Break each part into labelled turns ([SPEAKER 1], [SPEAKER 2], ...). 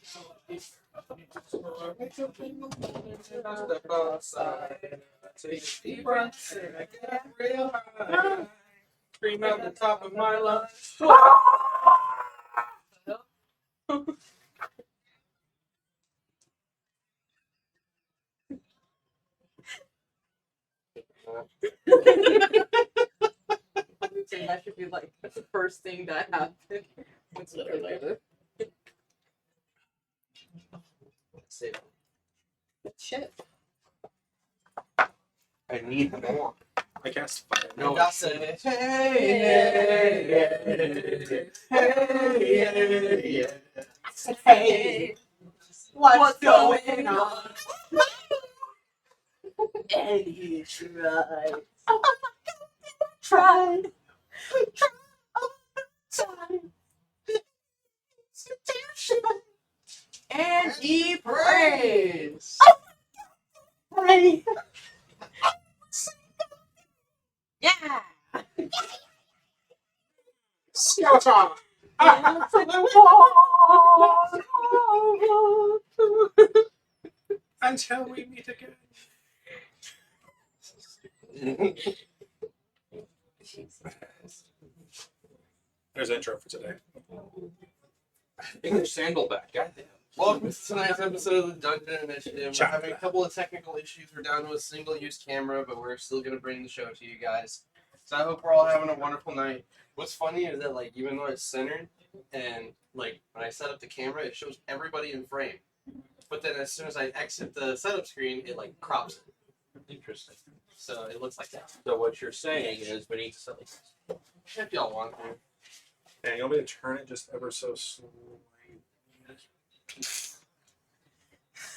[SPEAKER 1] Step outside, take a deep breath, and I get real high. Scream out the top of my lungs.
[SPEAKER 2] That should be like the first thing that happened. It's literally
[SPEAKER 1] Save it.
[SPEAKER 2] shit.
[SPEAKER 1] I need more.
[SPEAKER 3] I cast fire.
[SPEAKER 1] No, that's it. Hey.
[SPEAKER 2] I said, hey, what's going on? And he tried. Oh, tried. And he prays. Pray. Yeah.
[SPEAKER 3] Skeleton! Until we meet again. There's intro for today.
[SPEAKER 1] English Sandalback, goddamn. Welcome to tonight's episode of the Dungeon Initiative. We're having a couple of technical issues. We're down to a single-use camera, but we're still going to bring the show to you guys. So I hope we're all having a wonderful night. What's funny is that, like, even though it's centered, and, like, when I set up the camera, it shows everybody in frame. But then as soon as I exit the setup screen, it, like, crops it.
[SPEAKER 4] Interesting.
[SPEAKER 1] So it looks like that.
[SPEAKER 4] So what you're saying is we need to set this.
[SPEAKER 1] If y'all want to.
[SPEAKER 3] Yeah, you want me to turn it just ever so slowly?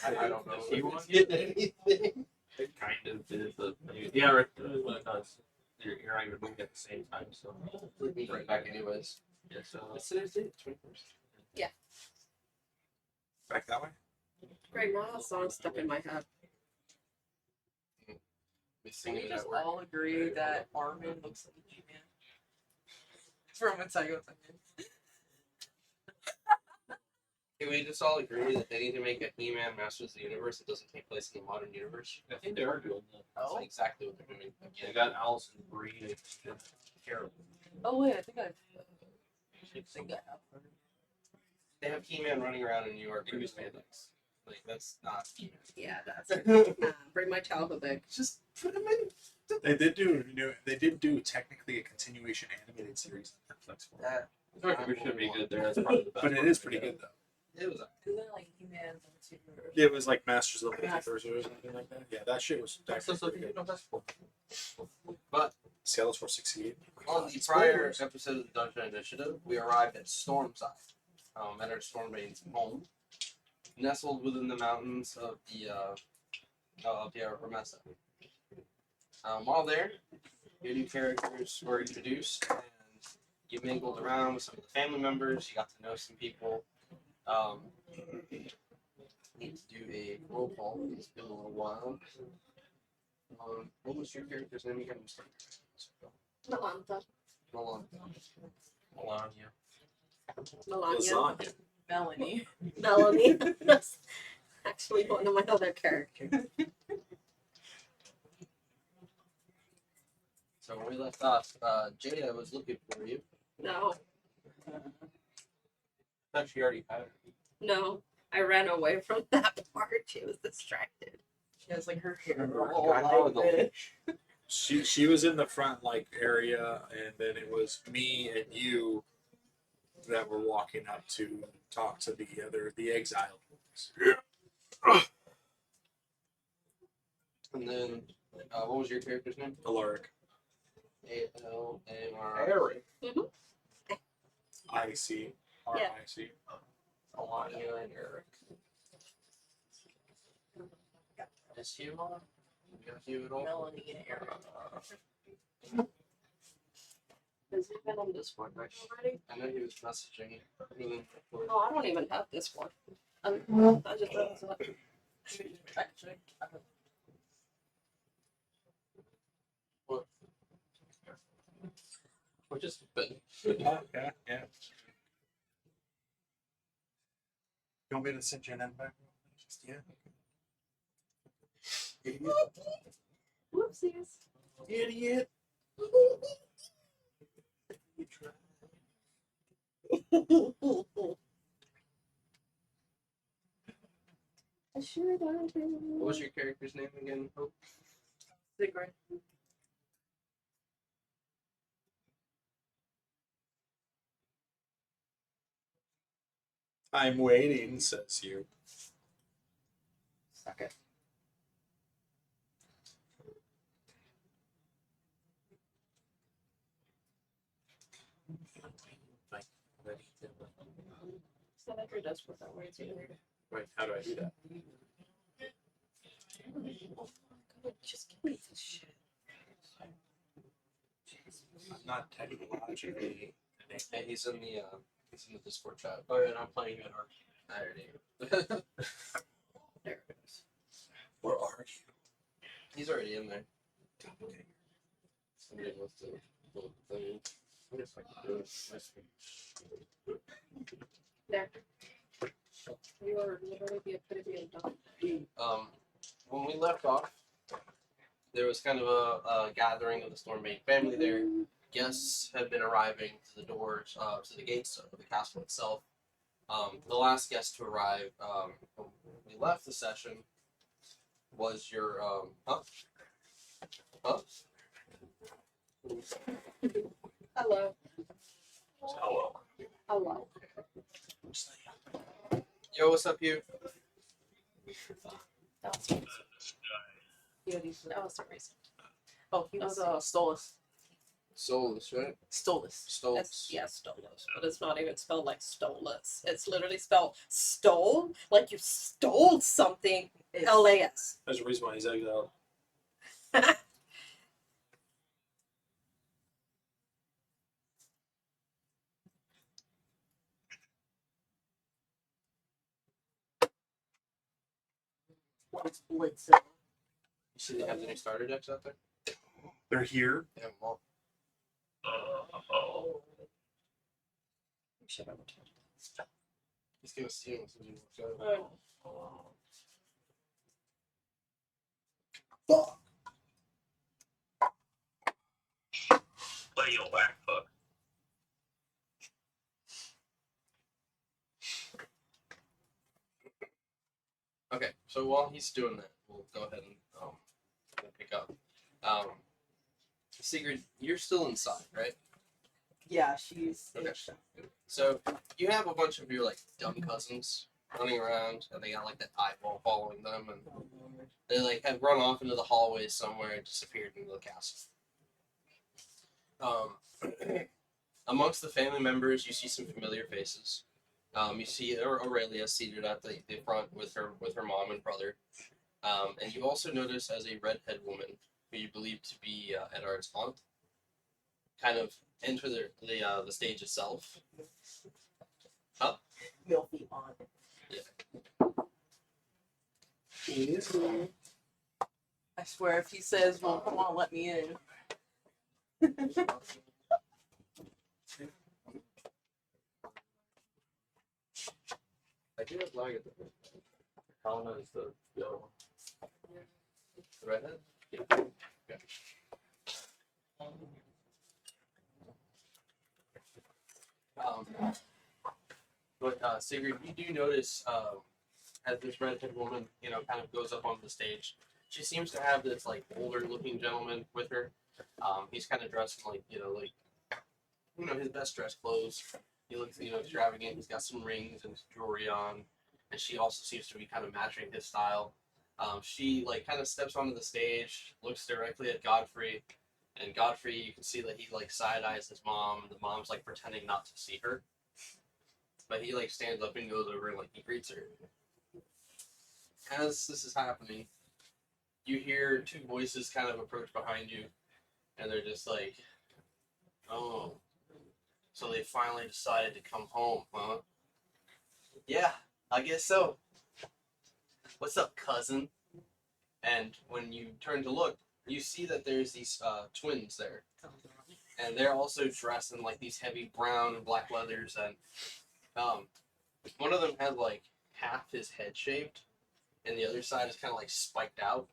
[SPEAKER 1] I don't know.
[SPEAKER 4] You want
[SPEAKER 1] anything.
[SPEAKER 4] It kind of is. Yeah, right. When it does, you're not even moving at the same time. So
[SPEAKER 1] Right back anyways.
[SPEAKER 4] yeah. So
[SPEAKER 1] What's today's date? 21st.
[SPEAKER 3] Back that way?
[SPEAKER 2] Right now, that song's stuck in my head.
[SPEAKER 1] Be
[SPEAKER 2] Can
[SPEAKER 1] singing
[SPEAKER 2] we
[SPEAKER 1] it
[SPEAKER 2] just
[SPEAKER 1] at work.
[SPEAKER 2] all agree that Armin looks like a He-Man? From Attack on Titan.
[SPEAKER 1] Can we just all agree that they need to make a He-Man Masters of the Universe that doesn't take place in the modern universe?
[SPEAKER 4] I think they are doing that.
[SPEAKER 1] That's exactly what they're doing.
[SPEAKER 4] They
[SPEAKER 1] Again,
[SPEAKER 4] got Allison Brie. I think, Carol.
[SPEAKER 2] Oh wait, I think I have.
[SPEAKER 1] they have He-Man running around in New York in spandex. Like, that's not He-Man.
[SPEAKER 2] Yeah, that's bring my childhood back.
[SPEAKER 1] Just put him in.
[SPEAKER 3] They did do technically a continuation animated series on Netflix for it.
[SPEAKER 1] That.
[SPEAKER 4] We should be good there. That's probably the best.
[SPEAKER 3] But it is pretty good though.
[SPEAKER 1] It was.
[SPEAKER 2] Isn't it like He-Man?
[SPEAKER 3] It was like Masters of the Universe or something like that. Yeah, that shit was
[SPEAKER 1] So
[SPEAKER 3] pretty
[SPEAKER 1] you
[SPEAKER 3] good.
[SPEAKER 1] know, that's cool. But
[SPEAKER 3] Scales 468.
[SPEAKER 1] on the prior episode of the Dungeon Initiative, we arrived at Stormside, Eddard Stormbane's home, nestled within the mountains of the Promessa. While there, your new characters were introduced, and you mingled around with some of the family members. You got to know some people. Need to do a roll call. It's been a little while. What was your character's name again?
[SPEAKER 2] Melania.
[SPEAKER 1] Melania.
[SPEAKER 3] Lasagna.
[SPEAKER 2] Melanie. Melanie. That's actually one of my other characters.
[SPEAKER 1] So when we left off, Jada was looking for you.
[SPEAKER 2] No,
[SPEAKER 4] thought she already had it.
[SPEAKER 2] no. I ran away from that part. She was distracted. She has like her hair all like this.
[SPEAKER 3] She was in the front like area, and then it was me and you that were walking up to talk to the exiled ones.
[SPEAKER 1] And then, what was your character's name?
[SPEAKER 3] Alaric.
[SPEAKER 1] A-L-A-R.
[SPEAKER 4] Eric.
[SPEAKER 3] IC. R-I-C.
[SPEAKER 1] Melania and Eric. Is Hugh on? Got Hugh at all?
[SPEAKER 2] Melanie and Eric. Has he been on Discord already?
[SPEAKER 1] I know he was messaging you.
[SPEAKER 2] No, I don't even have this one. I just thought it was like, actually, I don't.
[SPEAKER 1] What? We're just been.
[SPEAKER 3] Yeah. You want me to send you an invite? Just yeah.
[SPEAKER 2] Whoopsies.
[SPEAKER 3] Idiot.
[SPEAKER 2] I should have been.
[SPEAKER 1] What was your character's name again? Hope?
[SPEAKER 2] Sigrid.
[SPEAKER 3] I'm waiting, says you.
[SPEAKER 2] Suck it. So that your desk was that way too.
[SPEAKER 3] Wait, how do I do that?
[SPEAKER 2] Oh my god, just give me this shit.
[SPEAKER 3] I'm not technologically.
[SPEAKER 1] Hey, he's in the Discord chat.
[SPEAKER 4] Oh, yeah, and I'm playing at our.
[SPEAKER 1] I already.
[SPEAKER 2] There it is.
[SPEAKER 3] Where are you?
[SPEAKER 1] He's already in there. Somebody wants to build the thing. I guess I can do it.
[SPEAKER 2] There. You are literally the epitome of dog.
[SPEAKER 1] When we left off, there was kind of a gathering of the Stormbane family there. Guests had been arriving to the doors, to the gates of the castle itself. The last guest to arrive, when we left the session, was your,
[SPEAKER 2] Hello.
[SPEAKER 4] Hello.
[SPEAKER 2] Hello.
[SPEAKER 1] Yo, what's up, you?
[SPEAKER 2] That was that was the reason.
[SPEAKER 5] Oh, he was Stolas.
[SPEAKER 1] Soulless, right?
[SPEAKER 5] Stolas.
[SPEAKER 1] Stolas.
[SPEAKER 2] Yeah, Stolas. But it's not even spelled like Stolas. It's literally spelled stole, like you stole something. LAS.
[SPEAKER 3] There's a reason why he's exiled.
[SPEAKER 5] What's Blitz?
[SPEAKER 1] You see they have the new starter decks out there?
[SPEAKER 3] They're here.
[SPEAKER 1] They have them all.
[SPEAKER 2] Should have returned.
[SPEAKER 1] He's gonna steal them as soon as he walks out.
[SPEAKER 3] Fuck.
[SPEAKER 4] Play your whack fuck.
[SPEAKER 1] Okay, so while he's doing that, we'll go ahead and pick up. Sigrid, you're still inside, right?
[SPEAKER 5] Yeah, she's.
[SPEAKER 1] Okay. So you have a bunch of your like dumb cousins running around, and they got like that eyeball following them, and they like have run off into the hallways somewhere and disappeared into the castle. Amongst the family members, you see some familiar faces. You see Aurelia seated at the front with her mom and brother, and you also notice as a redhead woman who you believe to be Eddard's aunt, kind of enter the stage itself. Huh?
[SPEAKER 5] Milky on. I swear, if he says, "Well, come on, let me in,"
[SPEAKER 1] I do have lag at the
[SPEAKER 4] Helena is the other one.
[SPEAKER 1] redhead.
[SPEAKER 4] Yeah.
[SPEAKER 1] Okay. But Sigrid, you do notice as this redhead woman, kind of goes up onto the stage. She seems to have this like older-looking gentleman with her. He's kind of dressed in his best dress clothes. He looks, extravagant. He's got some rings and jewelry on, and she also seems to be kind of matching his style. She kind of steps onto the stage, looks directly at Godfrey, and Godfrey, you can see that he side eyes his mom. The mom's pretending not to see her, but he stands up and goes over and he greets her. As this is happening, you hear two voices kind of approach behind you, and they're just like, "Oh, so they finally decided to come home, huh? Yeah, I guess so. What's up, cousin?" And when you turn to look, you see that there's these twins there, and they're also dressed in these heavy brown and black leathers, and one of them had half his head shaved, and the other side is kind of like spiked out.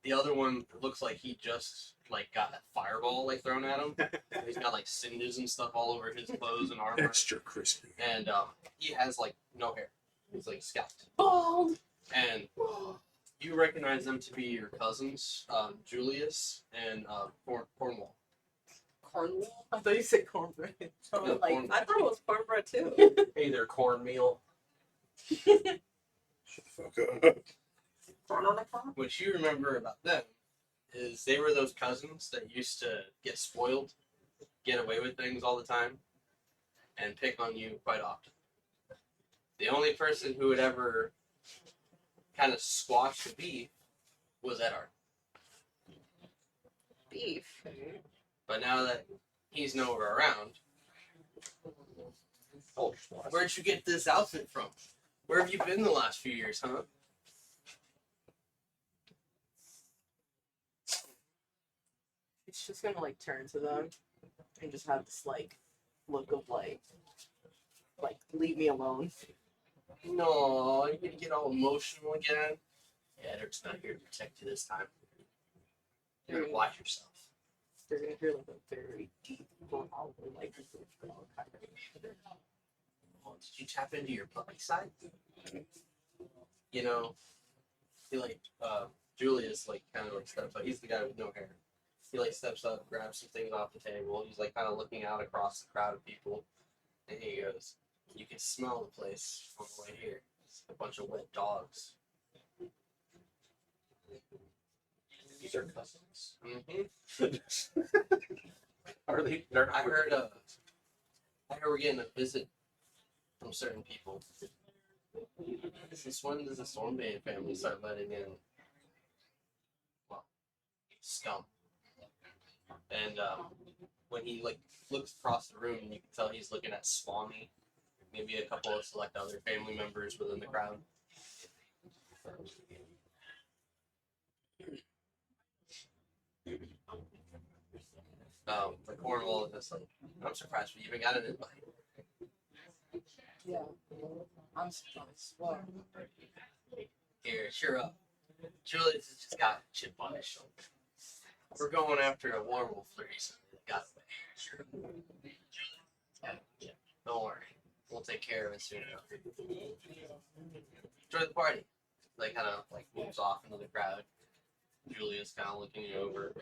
[SPEAKER 1] The other one looks like he just like got a fireball like thrown at him. He's got like singes and stuff all over his clothes and armor,
[SPEAKER 3] Extra crispy.
[SPEAKER 1] and he has like no hair. He's like scalped.
[SPEAKER 2] Bald.
[SPEAKER 1] And you recognize them to be your cousins, Julius and Cornwall.
[SPEAKER 2] Cornwall.
[SPEAKER 5] I thought you said cornbread.
[SPEAKER 2] So,
[SPEAKER 1] Yeah,
[SPEAKER 2] like,
[SPEAKER 1] corn-
[SPEAKER 2] I thought it was cornbread too.
[SPEAKER 4] Hey there, cornmeal.
[SPEAKER 3] Shut the fuck up.
[SPEAKER 2] Corn on the cob.
[SPEAKER 1] What you remember about them is they were those cousins that used to get spoiled, get away with things all the time, and pick on you quite often. The only person who would ever kind of squash the beef was Eddard.
[SPEAKER 2] Beef.
[SPEAKER 1] But now that he's nowhere around,
[SPEAKER 4] Oh,
[SPEAKER 1] where'd you get this outfit from? Where have you been the last few years, huh?
[SPEAKER 5] It's just gonna like turn to them and just have this like look of like leave me alone.
[SPEAKER 1] No, you're gonna get all emotional again. Yeah, Eddard's not here to protect you this time. You're gonna watch yourself.
[SPEAKER 5] They're gonna hear like a very deep growl, like growl kind of.
[SPEAKER 1] Oh, did you tap into your puppy side? You know, he like Julius like kind of like steps up. He's the guy with no hair. He like steps up, grabs some things off the table. He's like kind of looking out across the crowd of people, and he goes, "You can smell the place from the way here. It's a bunch of wet dogs."
[SPEAKER 4] These are cousins.
[SPEAKER 1] Mm-hmm.
[SPEAKER 4] Are they? They're
[SPEAKER 1] I heard we're getting a visit from certain people. Since when does the Stormbane family start letting in, well, scum? And when he like looks across the room, you can tell he's looking at Swami, maybe a couple of select other family members within the crowd. The Cornwall is just like, I'm surprised we even got an invite.
[SPEAKER 5] Yeah, I'm surprised. Wow.
[SPEAKER 1] Here, cheer up. Julius has just got a chip on his shoulder. We're going after a werewolf recently that got away. Yeah, don't worry. We'll take care of it soon enough. Enjoy the party. Like kind of like moves off into the crowd. Julius kind of looking you over.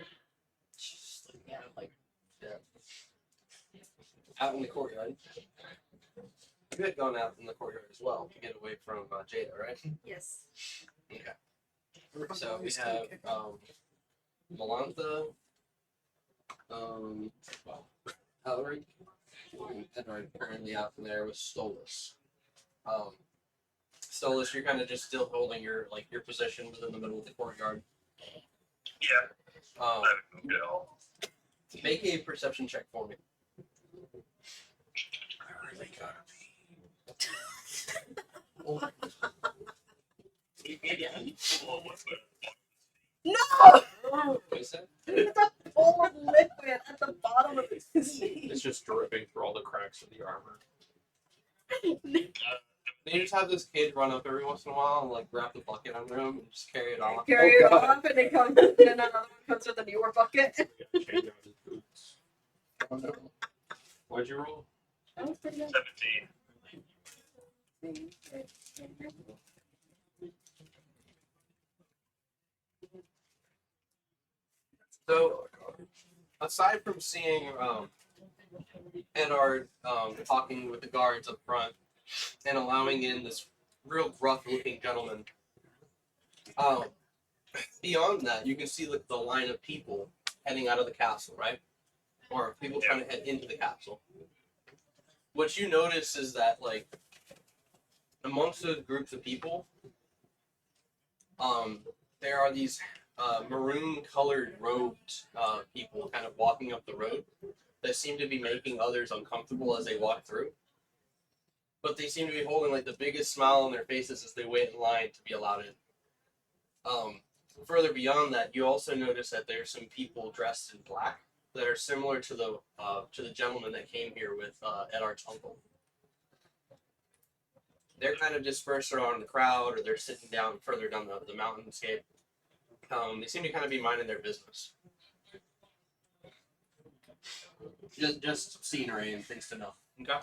[SPEAKER 1] Just looking at him like, yeah. Out in the courtyard. You had gone out in the courtyard as well to get away from Jada, right?
[SPEAKER 2] Yes.
[SPEAKER 1] Okay. So we have Melantha, Elric, and Eddard currently out in there with Stolas. Stolas, you're kind of just still holding your position within the middle of the courtyard.
[SPEAKER 6] Yeah.
[SPEAKER 1] Make a perception check for me.
[SPEAKER 3] I really gotta
[SPEAKER 2] No!
[SPEAKER 1] What is that?
[SPEAKER 2] It's a pool of liquid at the bottom of his seat.
[SPEAKER 4] It's just dripping through all the cracks of the armor.
[SPEAKER 1] You just have this kid run up every once in a while and like grab the bucket under him and just carry it off.
[SPEAKER 2] Carry it off, and then another one comes with a newer bucket.
[SPEAKER 4] Yeah, change out his boots.
[SPEAKER 3] Oh, no.
[SPEAKER 4] What'd you roll?
[SPEAKER 2] That was pretty good.
[SPEAKER 6] 17.
[SPEAKER 1] So, aside from seeing Eddard talking with the guards up front and allowing in this real gruff-looking gentleman, beyond that, you can see the line of people heading out of the castle, right? Or people trying to head into the castle. What you notice is that, like, amongst those groups of people, there are these maroon-colored robed people kind of walking up the road that seem to be making others uncomfortable as they walk through. But they seem to be holding like the biggest smile on their faces as they wait in line to be allowed in. Further beyond that, you also notice that there's some people dressed in black that are similar to the gentleman that came here with Eddard's uncle. they're kind of dispersed around the crowd, or they're sitting down further down the mountainscape. They seem to kind of be minding their business. Just scenery and things to know. Okay.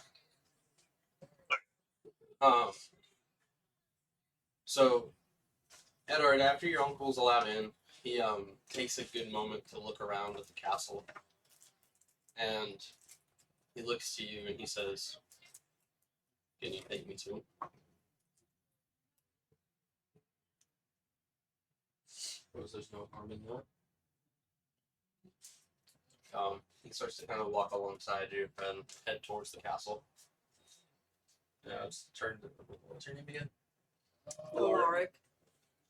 [SPEAKER 1] So, Eddard, after your uncle's allowed in, he takes a good moment to look around at the castle, and he looks to you and he says, "Can you take me to him?" Because there's no harm in that. He starts to kind of walk alongside you and head towards the castle. Yeah, it's turned. What's your name again?
[SPEAKER 2] Alaric.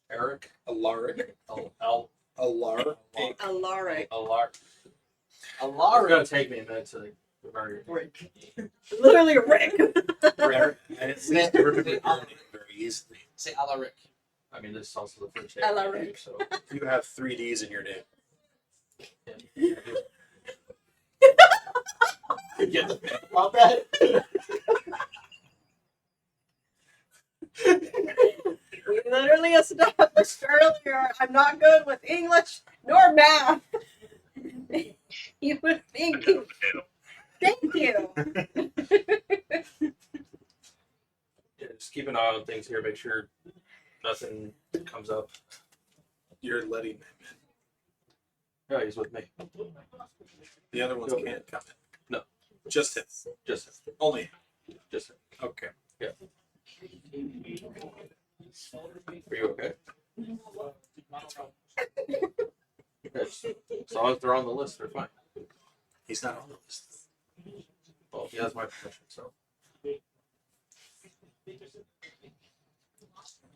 [SPEAKER 1] Eric.
[SPEAKER 3] Alaric.
[SPEAKER 1] Alaric.
[SPEAKER 2] Alaric.
[SPEAKER 1] Alaric.
[SPEAKER 4] It's gonna take me a minute to remember.
[SPEAKER 2] Rick. Literally Rick.
[SPEAKER 3] Eric. And it's easy to remember your name very easily.
[SPEAKER 1] Say Alaric.
[SPEAKER 4] I mean, this is also the first day.
[SPEAKER 2] Alaric.
[SPEAKER 4] So
[SPEAKER 3] You have 3 D's in your name.
[SPEAKER 1] Get about that.
[SPEAKER 2] We literally established earlier I'm not good with English nor math. You would think. Thank you.
[SPEAKER 4] yeah, just keep an eye on things here. Make sure nothing comes up.
[SPEAKER 3] You're letting him in.
[SPEAKER 4] Yeah, he's with me.
[SPEAKER 3] The other ones
[SPEAKER 4] Okay.
[SPEAKER 3] can't come in.
[SPEAKER 4] No.
[SPEAKER 3] Just him.
[SPEAKER 4] Just
[SPEAKER 3] Only.
[SPEAKER 4] just.
[SPEAKER 3] Okay.
[SPEAKER 4] Are you okay? Yes. As long as they're on the list, they're fine.
[SPEAKER 3] He's not on the list.
[SPEAKER 4] Well, he has my permission, so.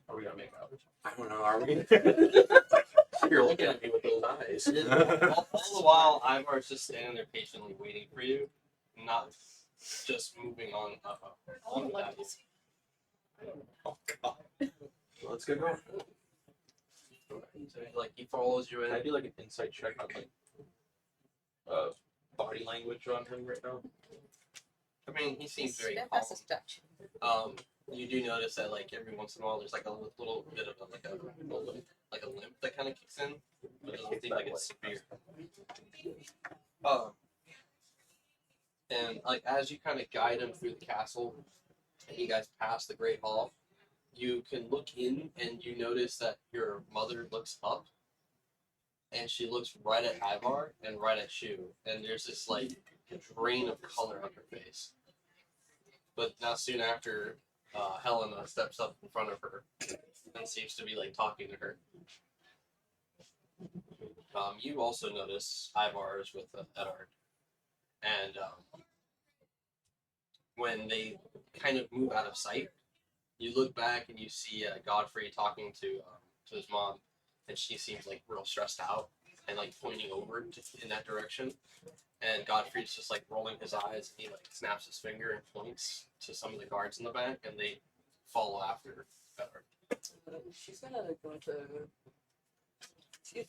[SPEAKER 4] Are we gonna make out?
[SPEAKER 3] I don't know. Are we?
[SPEAKER 4] You're looking at me with those eyes.
[SPEAKER 1] All the while, Ivar's just standing there patiently waiting for you, not just moving on up.
[SPEAKER 3] Oh God.
[SPEAKER 4] Let's get going.
[SPEAKER 1] So, like, he follows you
[SPEAKER 4] Can I
[SPEAKER 1] in.
[SPEAKER 4] do like an insight check on like body language on him right now?
[SPEAKER 1] I mean, he seems very calm.
[SPEAKER 2] That's his touch.
[SPEAKER 1] You do notice that, like, every once in a while, there's like a little bit of a limp that kind of kicks in, but it doesn't seem like it's severe. And like as you kind of guide him through the castle, and you guys pass the Great Hall, you can look in and you notice that your mother looks up, and she looks right at Ivar and right at Shu, and there's this like drain of color on her face. But now soon after, Helena steps up in front of her and seems to be like talking to her. You also notice Ivar is with Eddard, and when they kind of move out of sight, you look back and you see Godfrey talking to his mom, and she seems like real stressed out and like pointing over in that direction. And Godfrey's just like rolling his eyes, and he like snaps his finger and points to some of the guards in the back, and they follow after Eddard.
[SPEAKER 5] She's gonna go to. She's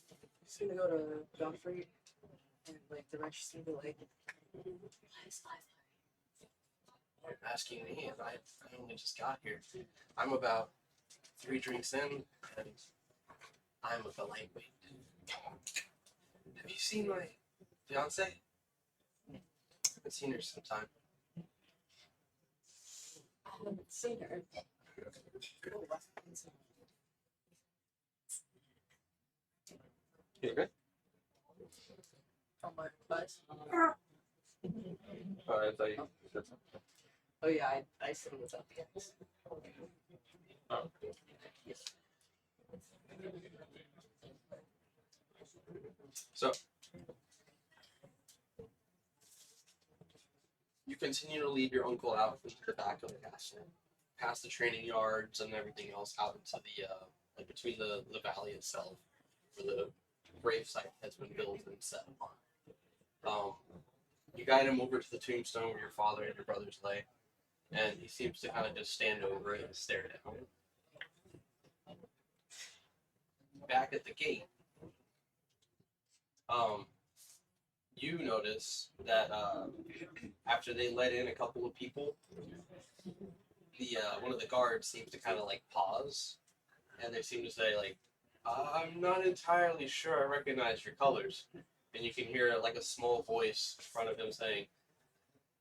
[SPEAKER 5] gonna go to Godfrey and like direct. She's gonna be like,
[SPEAKER 1] You're asking me, and I only just got here. I'm about 3 drinks in, and I'm with a lightweight. Have you seen my fiance? I haven't seen her sometime.
[SPEAKER 5] I haven't seen her.
[SPEAKER 4] You okay?
[SPEAKER 5] Oh my advice.
[SPEAKER 4] I thought you said something.
[SPEAKER 5] Oh yeah, I said what's up, yes.
[SPEAKER 4] Oh.
[SPEAKER 5] Yes.
[SPEAKER 1] So, you continue to lead your uncle out into the back of the castle, past the training yards and everything else, out into the like between the valley itself, where the grave site has been built and set upon. You guide him over to the tombstone where your father and your brothers lay, and he seems to kind of just stand over it and stare down. Back at the gate, you notice that after they let in a couple of people, the one of the guards seems to kind of like pause, and they seem to say like, "I'm not entirely sure I recognize your colors," and you can hear like a small voice in front of him saying,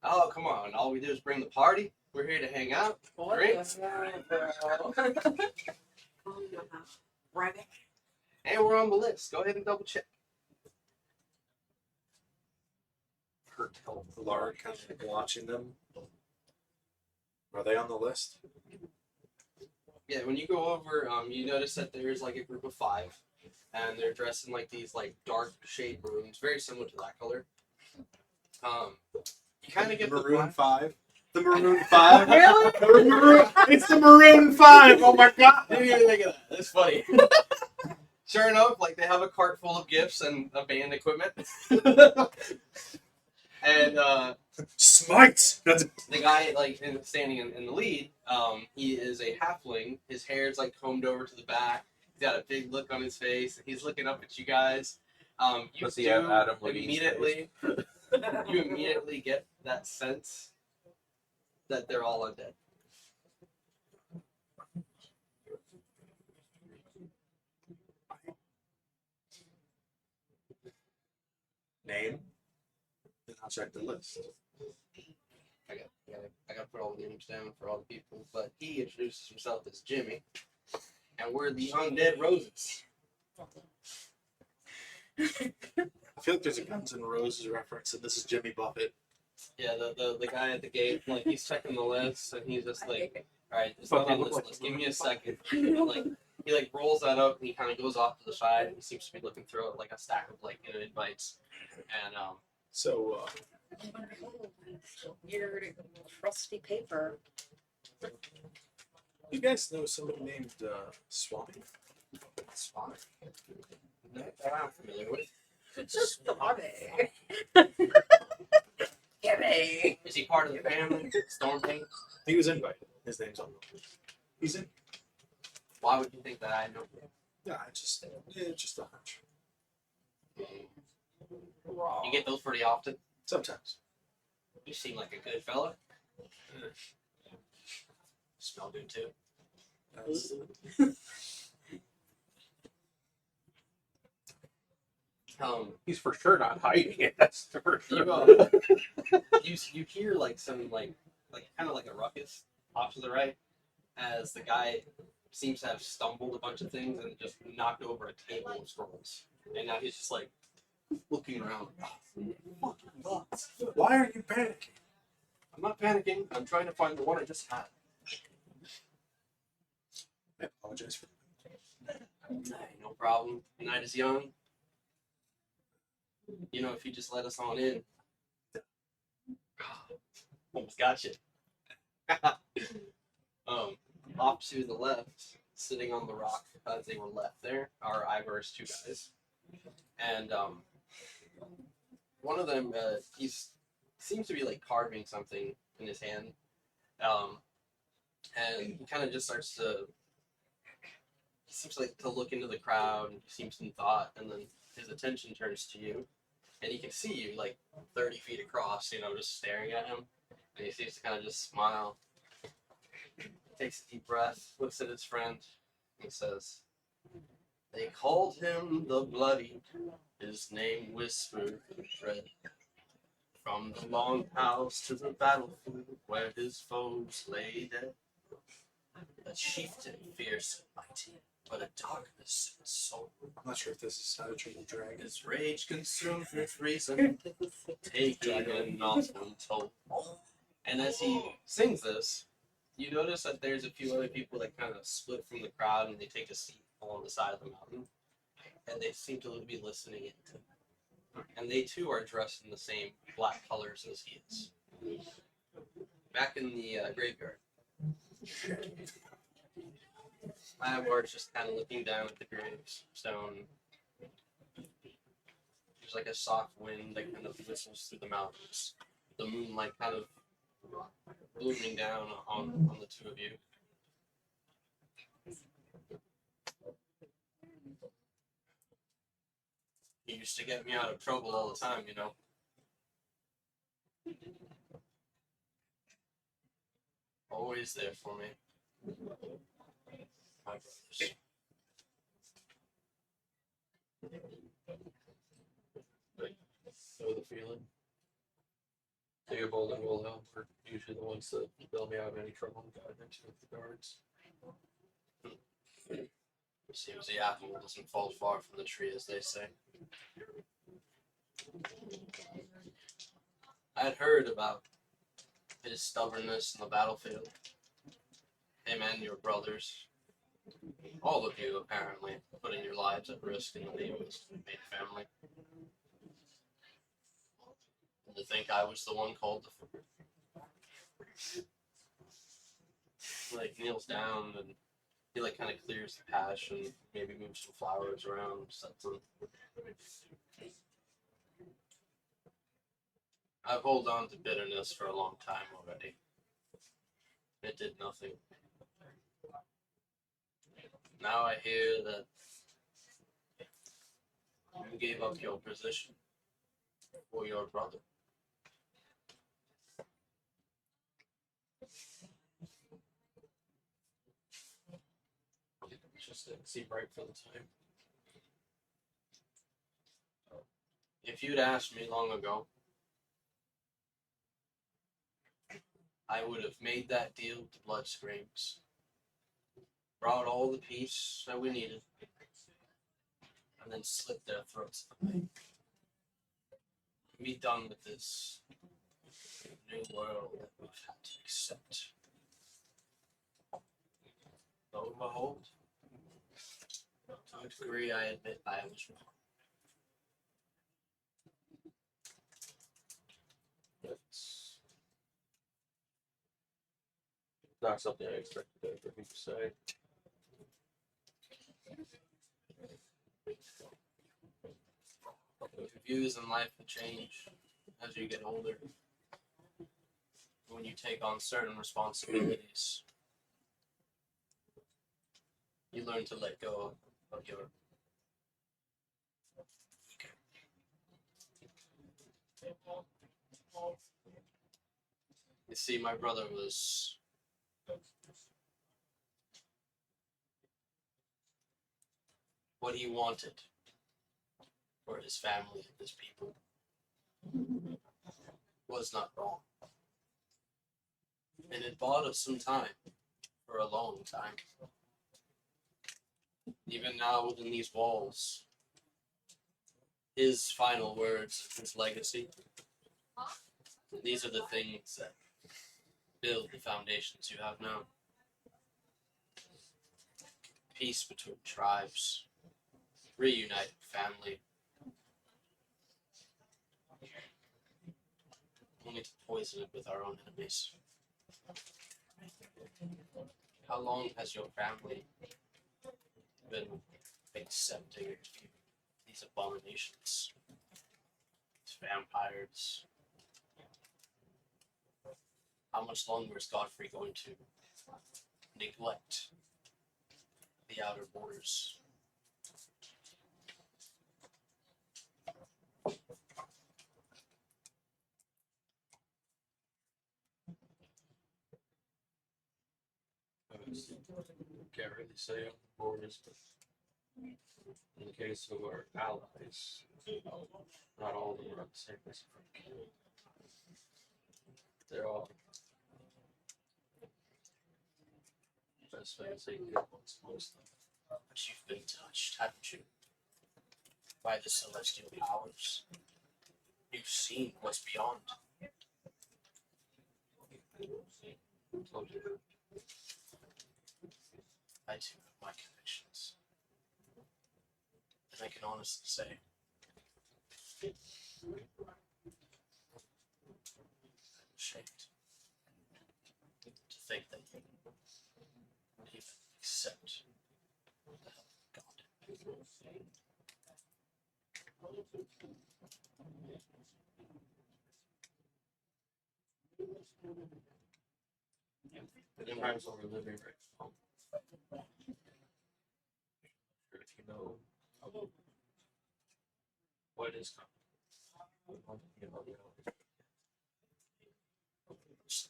[SPEAKER 1] "Oh, come on! All we do is bring the party. We're here to hang out,
[SPEAKER 5] What
[SPEAKER 1] drink,
[SPEAKER 5] the hell, bro? Right.
[SPEAKER 1] and we're on the list. Go ahead and double check."
[SPEAKER 3] Lard kind of watching them. Are they on the list?
[SPEAKER 1] Yeah, when you go over, you notice that there's like a group of 5, and they're dressed in like these like dark shade maroons, very similar to that color. You kind of get the
[SPEAKER 3] Maroon
[SPEAKER 1] vibe.
[SPEAKER 3] 5. The Maroon 5.
[SPEAKER 2] Really?
[SPEAKER 3] The Maroon, it's the Maroon 5. Oh my god.
[SPEAKER 1] Didn't even think of that. That's funny. Sure enough, like they have a cart full of gifts and a band equipment. And
[SPEAKER 3] Smite. That's
[SPEAKER 1] the guy like standing in the lead, he is a halfling. His hair's like combed over to the back. He's got a big look on his face. He's looking up at you guys. You
[SPEAKER 4] Does he
[SPEAKER 1] do
[SPEAKER 4] have Adam Levine's
[SPEAKER 1] immediately. You immediately get that sense that they're all undead.
[SPEAKER 3] name. Then I'll check the list.
[SPEAKER 1] I got to put all the names down for all the people, but he introduces himself as Jimmy, and we're the Undead Roses.
[SPEAKER 3] I feel like there's a Guns N' Roses reference, and this is Jimmy Buffett.
[SPEAKER 1] Yeah, the guy at the gate, like he's checking the list, and he's just like, all right, there's nothing on this list. Give me a second. Like he like rolls that up, and he kind of goes off to the side, and he seems to be looking through it like a stack of like invites, and
[SPEAKER 3] So,
[SPEAKER 2] Weird, crusty paper.
[SPEAKER 3] you guys know somebody named Swampy?
[SPEAKER 1] Swan. No, that I'm familiar with.
[SPEAKER 2] Gimme.
[SPEAKER 1] Is he part of the family? Stormbane?
[SPEAKER 3] He was invited. His name's on the list. He's in.
[SPEAKER 1] Why would you think that I know?
[SPEAKER 3] Yeah, just a hunch.
[SPEAKER 1] You get those pretty often.
[SPEAKER 3] Sometimes.
[SPEAKER 1] You seem like a good fella. Smell good too.
[SPEAKER 3] That's-
[SPEAKER 4] He's for sure not hiding it. That's for
[SPEAKER 1] You,
[SPEAKER 4] sure.
[SPEAKER 1] you hear like some like kind of like a ruckus off to the right as the guy seems to have stumbled a bunch of things and just knocked over a table of scrolls, and now he's just like looking around. Oh, fucking nuts.
[SPEAKER 3] Why are you panicking?
[SPEAKER 1] I'm not panicking. I'm trying to find the one I just had.
[SPEAKER 3] I apologize for
[SPEAKER 1] Hey, no problem. The night is young. You know, if you just let us on in. Almost got you. Off to the left, sitting on the rock as they were left there, are Ivor's 2 guys. And one of them, he seems to be like carving something in his hand. And he kind of just starts to, he seems like to look into the crowd, and he seems in thought, and then his attention turns to you. And he can see you like 30 feet across, you know, just staring at him. And he seems to kind of just smile. He takes a deep breath, looks at his friend, and says, "They called him the Bloody, his name whispered in dread. From the long house to the battlefield where his foes lay dead. A chieftain fierce and mighty, but a darkness in his soul.
[SPEAKER 3] I'm not sure if this is how to treat a dragon.
[SPEAKER 1] His rage consumed his reason, taking an awful toll." And as he sings this, you notice that there's a few other people that kind of split from the crowd and they take a seat along the side of the mountain. And they seem to be listening in. And they too are dressed in the same black colors as he is. Back in the graveyard, Ivar's just kind of looking down at the gravestone. There's like a soft wind that kind of whistles through the mountains. The moonlight kind of blooming down on the 2 of you. You used to get me out of trouble all the time, you know. Always there for me. My brothers.
[SPEAKER 4] Know the feeling. Theobald and Wilhelm are usually the ones that bail me out of any trouble and guide me to the guards.
[SPEAKER 1] Seems the apple doesn't fall far from the tree, as they say. I had heard about his stubbornness in the battlefield. Him and your brothers. All of you, apparently, putting your lives at risk in the name of his main family. And to think I was the one called to... Like, kneels down and he, like, kind of clears the patch and maybe moves some flowers around, sets them. I've held on to bitterness for a long time already. It did nothing. Now I hear that you gave up your position for your brother.
[SPEAKER 4] Just didn't seem right for the time.
[SPEAKER 1] If you'd asked me long ago, I would have made that deal with the blood screams, brought all the peace that we needed, and then slit their throats. Be done with this new world that we've had to accept. Lo and behold, to a degree, I admit I was wrong.
[SPEAKER 4] It's not something I expected for you to say.
[SPEAKER 1] Your views in life will change as you get older. When you take on certain responsibilities, you learn to let go of your ego. You see, my brother was what he wanted for his family and his people was not wrong. And it bought us some time for a long time. Even now within these walls, his final words, his legacy, these are the things that build the foundations you have now. Peace between tribes, reunited family, only to poison it with our own enemies. How long has your family been accepting these abominations, these vampires? How much longer is Godfrey going to neglect the outer borders?
[SPEAKER 4] Can't really say on the borders, but in the case of our allies, not all of them are on the same as they're all best way to say good ones, most of them.
[SPEAKER 1] But you've been touched, haven't you? By the celestial powers. You've seen what's beyond.
[SPEAKER 4] Told you.
[SPEAKER 1] I too have my convictions. And I can honestly say, I'm ashamed to think that you even accept the help of God.
[SPEAKER 4] The times that we're living right now. If you know what is coming.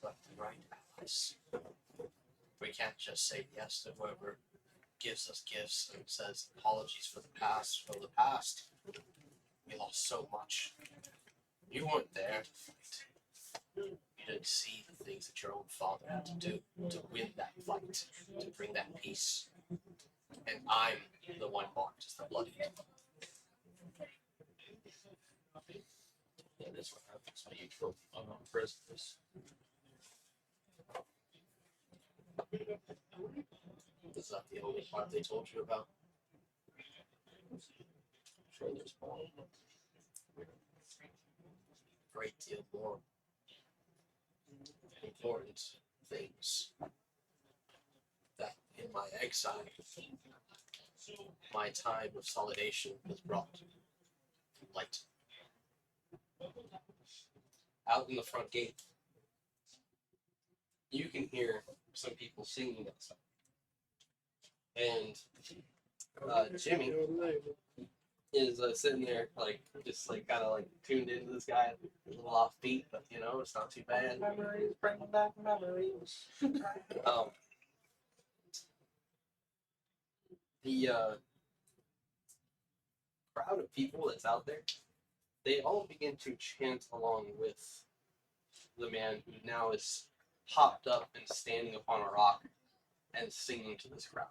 [SPEAKER 4] left and right allies. We can't just say yes to whoever gives us gifts and says apologies for the past. For the past, we lost so much. You weren't there to fight. You didn't see the things that your own father had to do to win that fight, to bring that peace. And I'm the one marked as the bloodied. That is what happens when you kill unarmed prisoners. Is that the only part they told you about? I'm sure there's more. A great deal more important things that in my exile, my time of solidation was brought to light. Out in the front gate, you can hear some people singing outside. And Jimmy is sitting there, like, just like kind of like tuned into this guy, a little offbeat, but you know, it's not too bad.
[SPEAKER 3] Memories, bringing back memories.
[SPEAKER 4] The crowd of people that's out there, they all begin to chant along with the man who now is hopped up and standing upon a rock and singing to this crowd.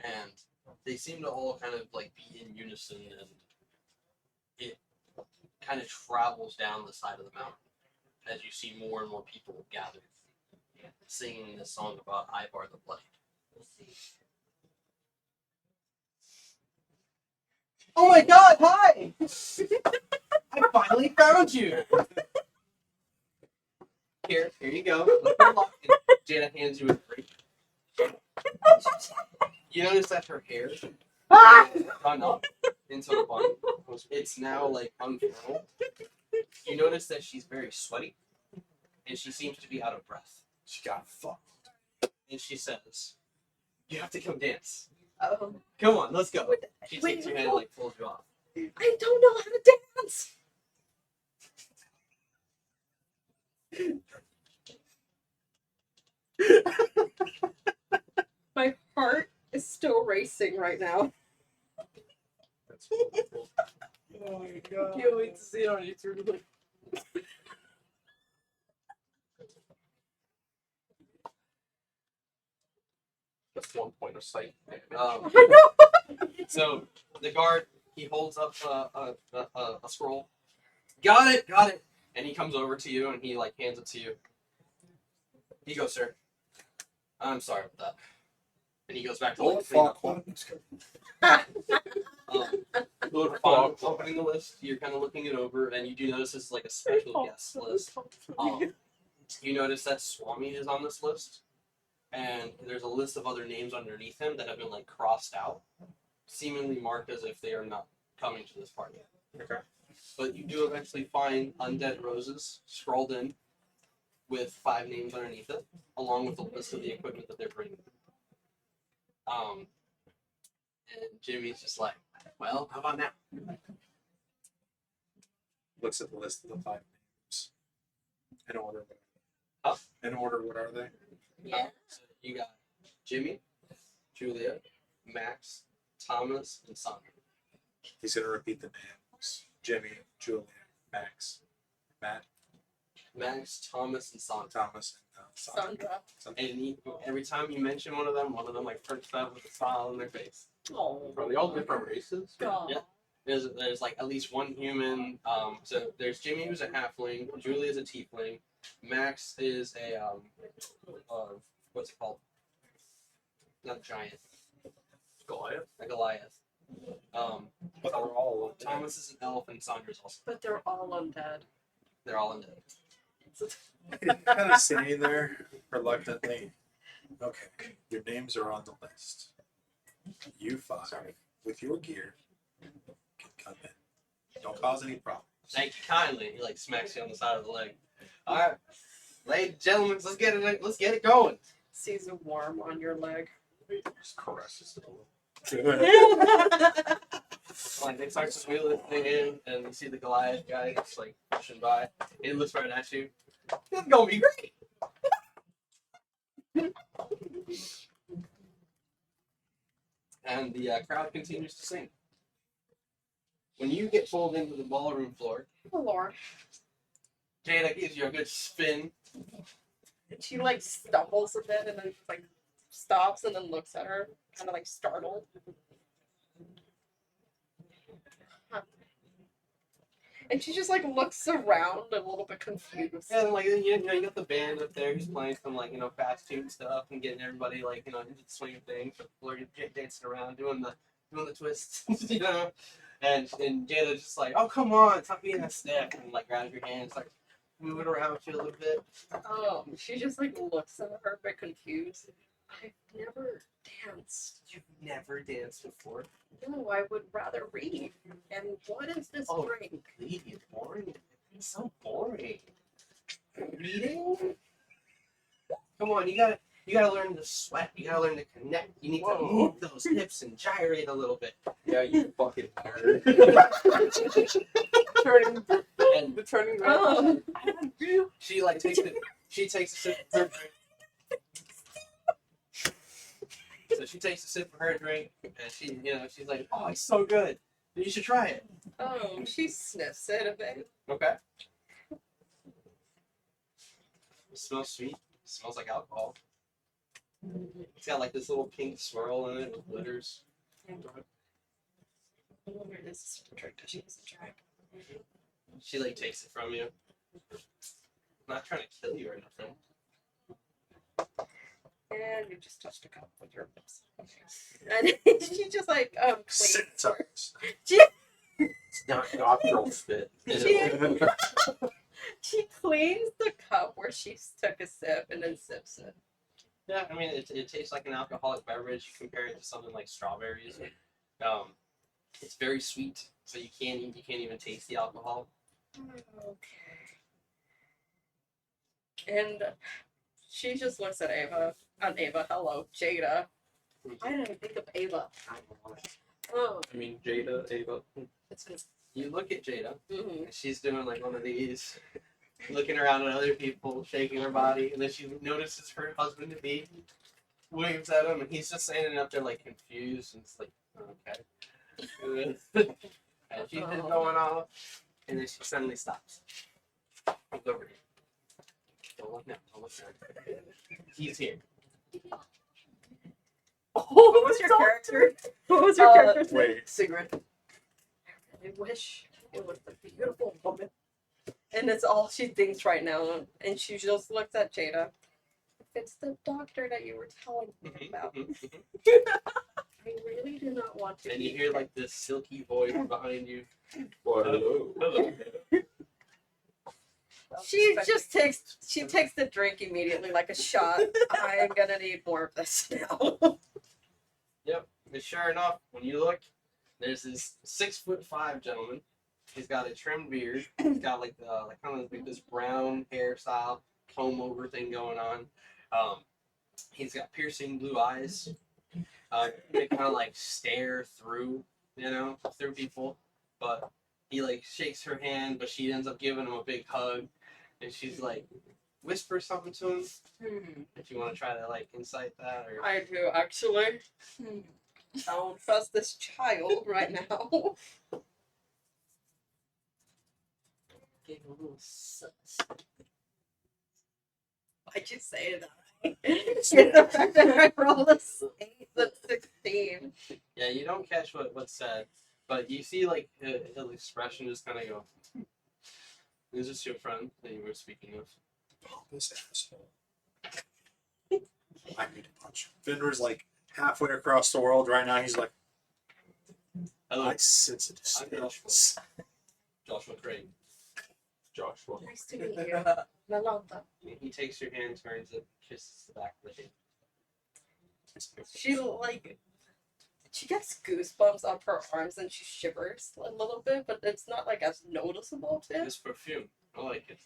[SPEAKER 4] And they seem to all kind of like be in unison, and it kind of travels down the side of the mountain as you see more and more people gathered singing this song about Ivar the Bloodied. Oh my god, hi! I finally found you! Here you go. Look at luck. And Jana hands you a drink. You notice that her hair run up into the bun. It's now like unfurled. You notice that she's very sweaty, and she seems to be out of breath.
[SPEAKER 3] She got fucked.
[SPEAKER 4] And she says, "You have to come dance.
[SPEAKER 2] Oh,
[SPEAKER 4] Come on, let's go." She
[SPEAKER 2] Wait,
[SPEAKER 4] takes your
[SPEAKER 2] wait,
[SPEAKER 4] hand and like pulls you off.
[SPEAKER 2] I don't know how to dance. My heart is still racing right now.
[SPEAKER 3] That's wonderful. Oh my god.
[SPEAKER 5] Can't wait to see it on YouTube.
[SPEAKER 4] That's 1 point of sight. So the guard, he holds up a scroll. Got it. And he comes over to you and he like hands it to you. He goes, "Sir, I'm sorry about that." And he goes back to like clean up. Upon opening the list, you're kind of looking it over, and you do notice this is like a special guest list. You notice that Swami is on this list, and there's a list of other names underneath him that have been like crossed out, seemingly marked as if they are not coming to this party.
[SPEAKER 3] Okay.
[SPEAKER 4] But you do eventually find undead roses scrolled in with 5 names underneath it, along with a list of the equipment that they're bringing. And Jimmy's just like, "Well, how about now?"
[SPEAKER 3] Looks at the list of the 5 names. In order.
[SPEAKER 4] Huh?
[SPEAKER 3] In order, what are they?
[SPEAKER 2] Yeah.
[SPEAKER 4] So you got Jimmy, Julia, Max, Thomas, and Sandra.
[SPEAKER 3] He's gonna repeat the names. Jimmy, Julian, Max, Matt,
[SPEAKER 4] Max, Thomas, and Sandra.
[SPEAKER 3] Thomas, and Sandra.
[SPEAKER 4] And every time you mention one of them like perks up with a smile on their face.
[SPEAKER 5] Oh,
[SPEAKER 1] Are they all different races?
[SPEAKER 5] God.
[SPEAKER 4] Yeah. There's like at least one human. So there's Jimmy, who's a halfling. Julie is a tiefling. Max is a what's it called? Not a giant.
[SPEAKER 1] Goliath?
[SPEAKER 4] A Goliath.
[SPEAKER 3] But they're all
[SPEAKER 4] Thomas is an elf, and Sandra's also.
[SPEAKER 2] But they're all undead.
[SPEAKER 4] They're all undead.
[SPEAKER 3] kind of standing there reluctantly. Okay, your names are on the list. You 5, with your gear, can come in. Don't cause any problems.
[SPEAKER 4] Thank you kindly. He like smacks you on the side of the leg. All right, ladies and gentlemen, let's get it going.
[SPEAKER 2] Sees a worm on your leg.
[SPEAKER 3] Just caresses it a little.
[SPEAKER 4] Like they start to wheel it in, and you see the Goliath guy just like pushing by. He looks right at you.
[SPEAKER 1] It's gonna be great. And the crowd continues to sing. When you get pulled into the ballroom floor,
[SPEAKER 2] Oh Lord.
[SPEAKER 1] Jada gives you a good spin.
[SPEAKER 2] She like stumbles a bit and then like stops and then looks at her, kind of like startled. And she just like looks around a little bit confused.
[SPEAKER 1] And like you got the band up there who's playing some like fast tune stuff and getting everybody like into the swing of things. So people are dancing around doing the twists, And Jada's just like, oh come on, stop being a stick, and like grabs your hand, starts moving around with you a little bit.
[SPEAKER 2] She just like looks at her a bit confused. I've never danced.
[SPEAKER 1] You've never danced before.
[SPEAKER 2] No, I would rather read. And what is this drink?
[SPEAKER 1] Reading is boring. It's so boring. Reading? Come on, you gotta learn to sweat. You gotta learn to connect. You need to move those hips and gyrate a little bit.
[SPEAKER 6] Yeah, you fucking nerd.
[SPEAKER 5] Turning around.
[SPEAKER 1] She like takes it. She takes a sip of her drink. So she takes a sip of her drink, and she's like, "Oh, it's so good. You should try it."
[SPEAKER 2] She sniffs it a bit.
[SPEAKER 1] Okay. It smells sweet. It smells like alcohol. It's got like this little pink swirl in it with glitters.
[SPEAKER 2] I wonder this is a drink that she doesn't drink.
[SPEAKER 1] She like takes it from you. I'm not trying to kill you or anything.
[SPEAKER 2] And you just touched a cup with your lips. And she just like cleans.
[SPEAKER 6] It's not doctoral spit.
[SPEAKER 2] She cleans the cup where she took a sip and then sips it.
[SPEAKER 1] Yeah, I mean it tastes like an alcoholic beverage compared to something like strawberries. It's very sweet, so you can't even taste the alcohol.
[SPEAKER 2] Okay. And she just looks at Ava. Not Ava, hello, Jada. Why did I think of Ava? Oh,
[SPEAKER 6] I mean, Jada, Ava.
[SPEAKER 2] it's good.
[SPEAKER 1] You look at Jada,
[SPEAKER 2] Mm-hmm.
[SPEAKER 1] and she's doing like one of these, looking around at other people, shaking her body, and then she notices her husband to be, waves at him, and he's just standing up there like confused, and it's like, okay. And she's just going off, and then she suddenly stops. Look over here. Don't look now. Don't look now. He's here.
[SPEAKER 2] What was your character? What was your character's name?
[SPEAKER 3] Wait,
[SPEAKER 5] Cigarette.
[SPEAKER 2] I wish it was a beautiful woman. And it's all she thinks right now. And she just looks at Jada. It's the doctor that you were telling me about. I really do not want to.
[SPEAKER 1] And
[SPEAKER 2] be
[SPEAKER 1] you hear like this silky voice behind you.
[SPEAKER 6] Well, hello.
[SPEAKER 2] She just takes the drink immediately like a shot. I'm gonna need more of this now.
[SPEAKER 1] Yep. And sure enough, when you look, there's this 6'5" gentleman. He's got a trimmed beard. He's got like kind of like this brown hairstyle, comb over thing going on. He's got piercing blue eyes. They kind of like stare through people. But he like shakes her hand, but she ends up giving him a big hug, and she's like whispers something to him. If you want to try to like incite that, or
[SPEAKER 2] I do actually. I don't trust this child right now.
[SPEAKER 5] Gave a little sus.
[SPEAKER 2] Why'd you say that? The fact that I rolled a 16.
[SPEAKER 1] yeah, you don't catch what's said, but you see like his expression just kind of go. Is this your friend that you were speaking of?
[SPEAKER 3] oh, this asshole. I need to punch him. Fenrir's like halfway across the world right now. He's like,
[SPEAKER 1] Hello,
[SPEAKER 3] I sense a distance.
[SPEAKER 1] Joshua Craig.
[SPEAKER 6] Joshua.
[SPEAKER 2] Nice to meet you. Nalanta.
[SPEAKER 1] And he takes your hand, turns it, kisses the back of the hand.
[SPEAKER 2] She gets goosebumps on her arms and she shivers a little bit, but it's not like as noticeable too.
[SPEAKER 1] This perfume, I like it.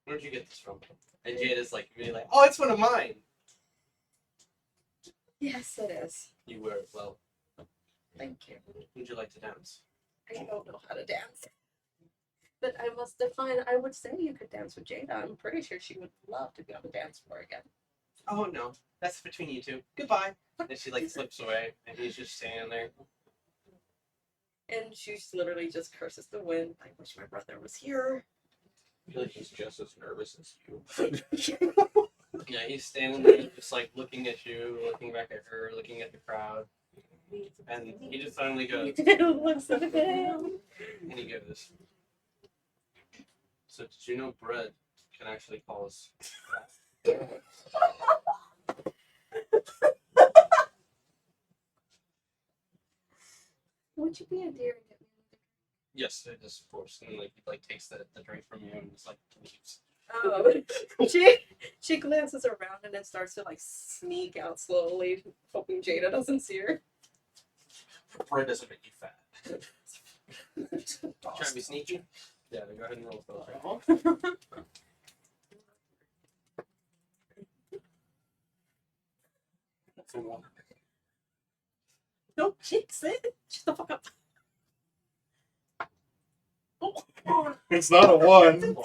[SPEAKER 1] Where'd you get this from? And Jada's like, immediately like, oh, it's one of mine.
[SPEAKER 2] Yes, it is.
[SPEAKER 1] You wear it well.
[SPEAKER 2] Thank you.
[SPEAKER 1] Would you like to dance?
[SPEAKER 2] I don't know how to dance. But I must define. I would say you could dance with Jada. I'm pretty sure she would love to be on the dance floor again.
[SPEAKER 1] Oh no, that's between you two. Goodbye. And she like slips away, and he's just standing there.
[SPEAKER 2] And she literally just curses the wind. I wish my brother was here.
[SPEAKER 6] I feel like he's just as nervous as you.
[SPEAKER 1] Yeah, he's standing there, just like looking at you, looking back at her, looking at the crowd, and he just suddenly goes,
[SPEAKER 2] Looks at him.
[SPEAKER 1] and he goes, "So did you know bread can actually cause?"
[SPEAKER 2] Would you be a dear and get me
[SPEAKER 1] Yes, it is, of course. And like he like takes the drink from you and just like leaves.
[SPEAKER 2] She glances around and then starts to like sneak out slowly, hoping Jada doesn't see her.
[SPEAKER 6] Bread doesn't make you fat.
[SPEAKER 1] Trying to be sneaky? Yeah, then go ahead and roll those.
[SPEAKER 3] That's a one.
[SPEAKER 2] No, jinx it. Shut the fuck up.
[SPEAKER 3] It's not a one.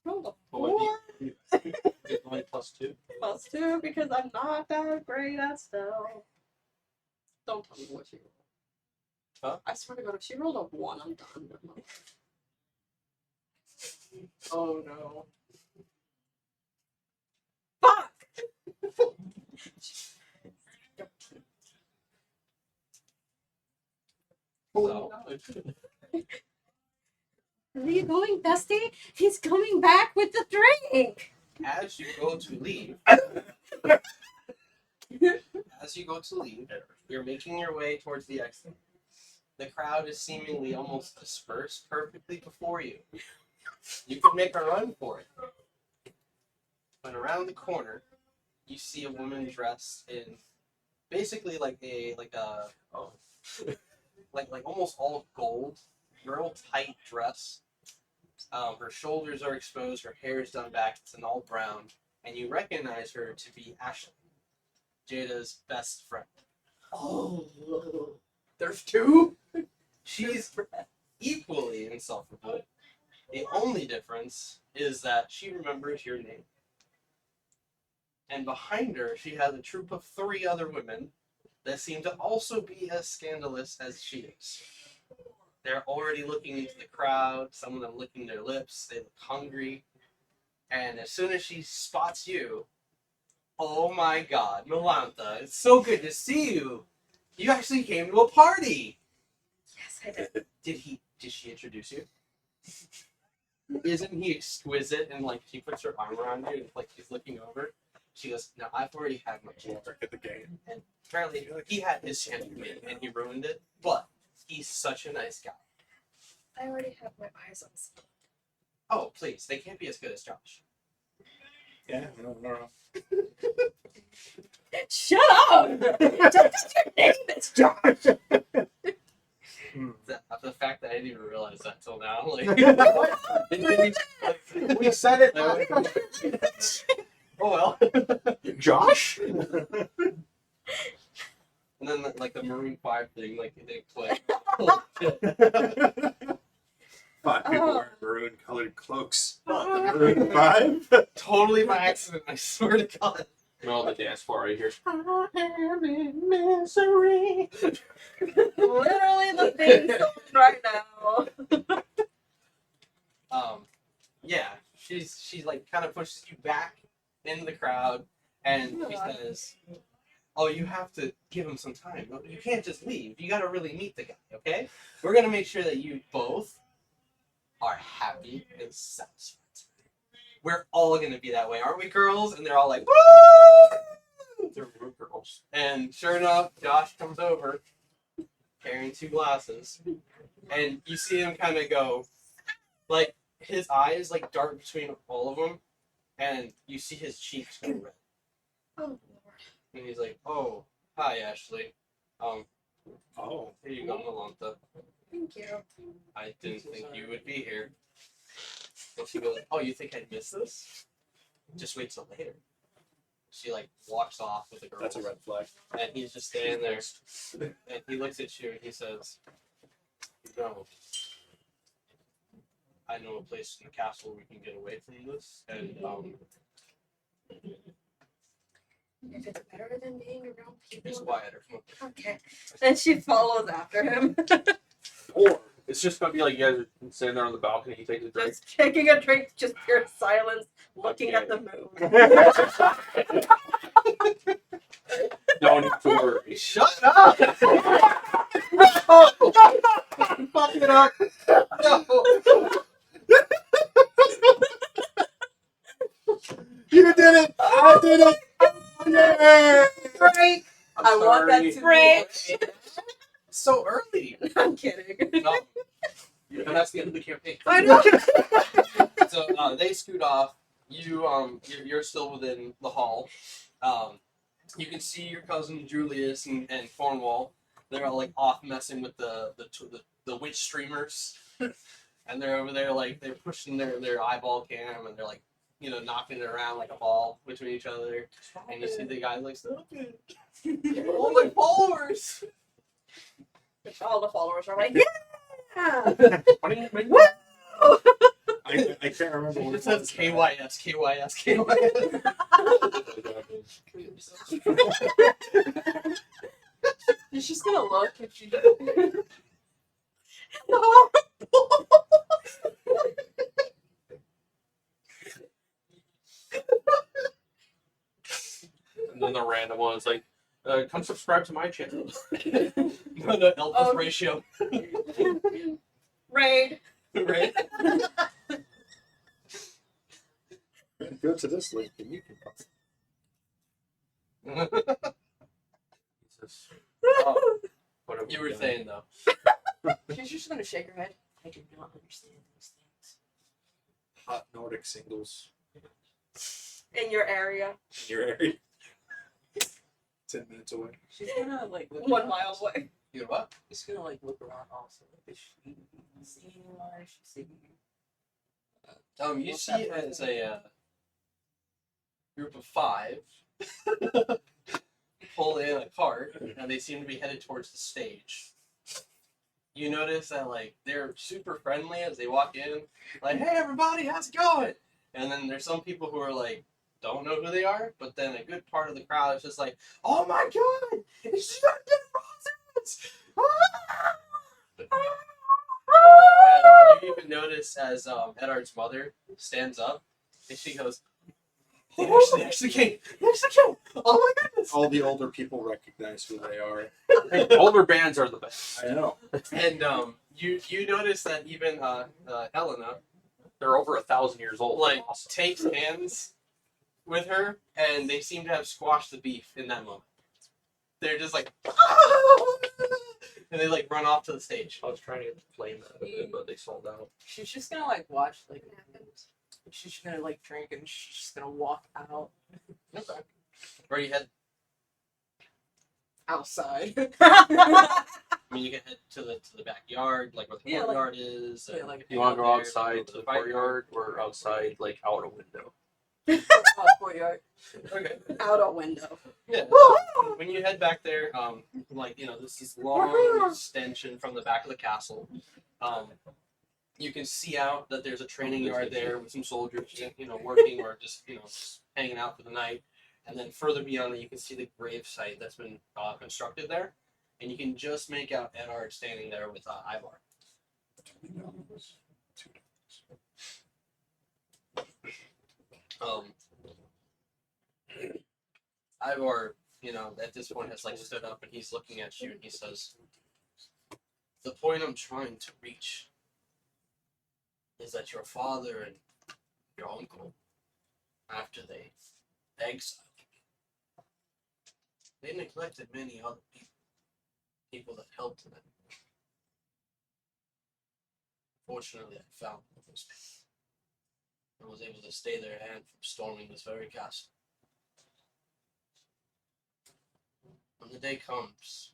[SPEAKER 2] Roll a
[SPEAKER 6] Well,
[SPEAKER 2] 4
[SPEAKER 6] It's only +2.
[SPEAKER 2] plus 2 because I'm not that great at spell. Don't tell me what she rolled.
[SPEAKER 1] Huh?
[SPEAKER 2] I swear to God, if she rolled a 1, I'm done.
[SPEAKER 1] Oh no.
[SPEAKER 2] Fuck!
[SPEAKER 1] So,
[SPEAKER 2] Where are you going, bestie? He's coming back with the drink.
[SPEAKER 1] as you go to leave, you're making your way towards the exit. The crowd is seemingly almost dispersed perfectly before you. You can make a run for it. But around the corner, you see a woman dressed in basically like almost all gold, real tight dress. Her shoulders are exposed, her hair is done back, it's an all brown, and you recognize her to be Ashley, Jada's best friend.
[SPEAKER 2] Oh,
[SPEAKER 1] There's two? She's equally insufferable. The only difference is that she remembers your name. And behind her, she has a troop of 3 other women that seem to also be as scandalous as she is. They're already looking into the crowd, some of them licking their lips, they look hungry. And as soon as she spots you, oh my god, Milantha, it's so good to see you. You actually came to a party.
[SPEAKER 2] yes, I did.
[SPEAKER 1] Did she introduce you? Isn't he exquisite? And like she puts her arm around you and like she's looking over. She goes, "No, I've already had my chance."
[SPEAKER 3] Look at the game.
[SPEAKER 1] And apparently he had his chance with me and he ruined it. But he's such a nice guy.
[SPEAKER 2] I already have my eyes on stuff.
[SPEAKER 1] Oh, please, they can't be as good as Josh.
[SPEAKER 3] Yeah, no.
[SPEAKER 2] Shut up! Just your name is Josh.
[SPEAKER 1] The fact that I didn't even realize that till now, like,
[SPEAKER 3] We said it.
[SPEAKER 1] oh well.
[SPEAKER 6] Josh?
[SPEAKER 1] And then like the Maroon 5 thing, like they click.
[SPEAKER 3] 5 people wearing maroon-colored cloaks. Maroon 5?
[SPEAKER 1] Totally by accident, I swear to God.
[SPEAKER 6] No, the dance floor right here.
[SPEAKER 1] I am in misery.
[SPEAKER 2] Literally the thing right now.
[SPEAKER 1] Yeah, she's like kind of pushes you back into the crowd, and she says, "Oh, you have to give him some time. You can't just leave. You got to really meet the guy, okay? We're gonna make sure that you both are happy and satisfied. We're all gonna be that way, aren't we, girls?" And they're all like, "Woo!"
[SPEAKER 6] They're rude girls.
[SPEAKER 1] And sure enough, Josh comes over carrying 2 glasses, and you see him kind of go, like his eyes like dart between all of them, and you see his cheeks go red.
[SPEAKER 2] Oh Lord.
[SPEAKER 1] And he's like, "Oh, hi, Ashley.
[SPEAKER 3] Oh.
[SPEAKER 1] Here you go, Milantha.
[SPEAKER 2] Thank you.
[SPEAKER 1] I didn't think you would be here." And she goes, "Oh, you think I'd miss this? Just wait till later." She like walks off with the girls.
[SPEAKER 3] That's a red flag.
[SPEAKER 1] And he's just standing there, and he looks at you and he says, "No,
[SPEAKER 6] I know a place in the castle where we can get away from this, and
[SPEAKER 2] If it's better than being around
[SPEAKER 6] it's
[SPEAKER 2] people.
[SPEAKER 6] quieter.
[SPEAKER 2] Okay. And she follows after him,
[SPEAKER 6] Or it's just gonna be like you guys are sitting there on the balcony, you take a drink.
[SPEAKER 2] just taking a drink, just pure silence, looking at the moon.
[SPEAKER 6] No need to worry.
[SPEAKER 1] Shut up! No! Fuck it up! No!
[SPEAKER 3] You did it! I did it! Yay!
[SPEAKER 2] Break.
[SPEAKER 5] I want that to
[SPEAKER 2] Break.
[SPEAKER 5] be.
[SPEAKER 1] So early!
[SPEAKER 2] I'm kidding.
[SPEAKER 1] No. And that's the end of the campaign.
[SPEAKER 2] I know.
[SPEAKER 1] So they scoot off. You're still within the hall. You can see your cousin Julius and Cornwall. They're all like off messing with the witch streamers, and they're over there like they're pushing their eyeball cam and they're like knocking it around like a ball between each other. And you see the guys like stop it, all my followers.
[SPEAKER 2] All the followers are like, yeah.
[SPEAKER 6] Why don't you make
[SPEAKER 3] I can't remember what
[SPEAKER 1] It says KYS, KYS, KYS.
[SPEAKER 5] She's just gonna look if she
[SPEAKER 6] And then the random one is like, come subscribe to my channel.
[SPEAKER 1] The Elvis ratio.
[SPEAKER 2] Raid.
[SPEAKER 1] Right?
[SPEAKER 3] Go to this link and you can.
[SPEAKER 6] Jesus. Oh, what are
[SPEAKER 1] You were
[SPEAKER 6] doing?
[SPEAKER 1] saying though.
[SPEAKER 5] She's just gonna shake her head. I do not understand these things.
[SPEAKER 3] Hot Nordic singles
[SPEAKER 2] In your area,
[SPEAKER 3] in your area. 10 minutes away.
[SPEAKER 5] She's gonna like look
[SPEAKER 2] 1
[SPEAKER 5] around.
[SPEAKER 2] mile away.
[SPEAKER 1] You know what?
[SPEAKER 5] She's gonna like look around also. Like, is she seeing anyone? Is she seeing?
[SPEAKER 1] You see it as a group of 5 pull in a cart, and they seem to be headed towards the stage. You notice that like they're super friendly as they walk in, like, "Hey everybody, how's it going?" And then there's some people who are like, don't know who they are, but then a good part of the crowd is just like, "Oh my god, it's Jonathan Roses!" And you even notice as Eddard's mother stands up, and she goes, "They actually came! They actually came! Oh my goodness!"
[SPEAKER 3] All the older people recognize who they are.
[SPEAKER 6] Hey, older bands are the best.
[SPEAKER 3] I know.
[SPEAKER 1] And you notice that even Helena
[SPEAKER 6] They're over 1,000 years old.
[SPEAKER 1] like
[SPEAKER 6] Awesome.
[SPEAKER 1] takes hands with her, and they seem to have squashed the beef in that moment. They're just like, and they like run off to the stage.
[SPEAKER 6] I was trying to get the flame out of it, but they sold out.
[SPEAKER 5] She's just gonna like watch like what happens. She's just gonna like drink and she's just gonna walk out
[SPEAKER 1] Okay. Where you head?
[SPEAKER 5] outside.
[SPEAKER 1] I mean, you can head to the backyard, like where the
[SPEAKER 5] Yeah, like-
[SPEAKER 1] courtyard is.
[SPEAKER 5] yeah,
[SPEAKER 1] and
[SPEAKER 5] like-
[SPEAKER 6] You want to go
[SPEAKER 1] out there,
[SPEAKER 6] outside to the courtyard or outside, like out a window?
[SPEAKER 5] Courtyard.
[SPEAKER 1] Okay.
[SPEAKER 2] Out a window.
[SPEAKER 1] Yeah. When you head back there, like this is long extension from the back of the castle. You can see out that there's a training yard there with some soldiers, working or just just hanging out for the night. And then further beyond that, you can see the grave site that's been constructed there, and you can just make out Eddard standing there with Ivar. Ivar, at this point has like stood up and he's looking at you and he says, "The point I'm trying to reach is that your father and your uncle, after they exiled me, they neglected many other people that helped them. Fortunately, I found those people and was able to stay their hand from storming this very castle. When the day comes,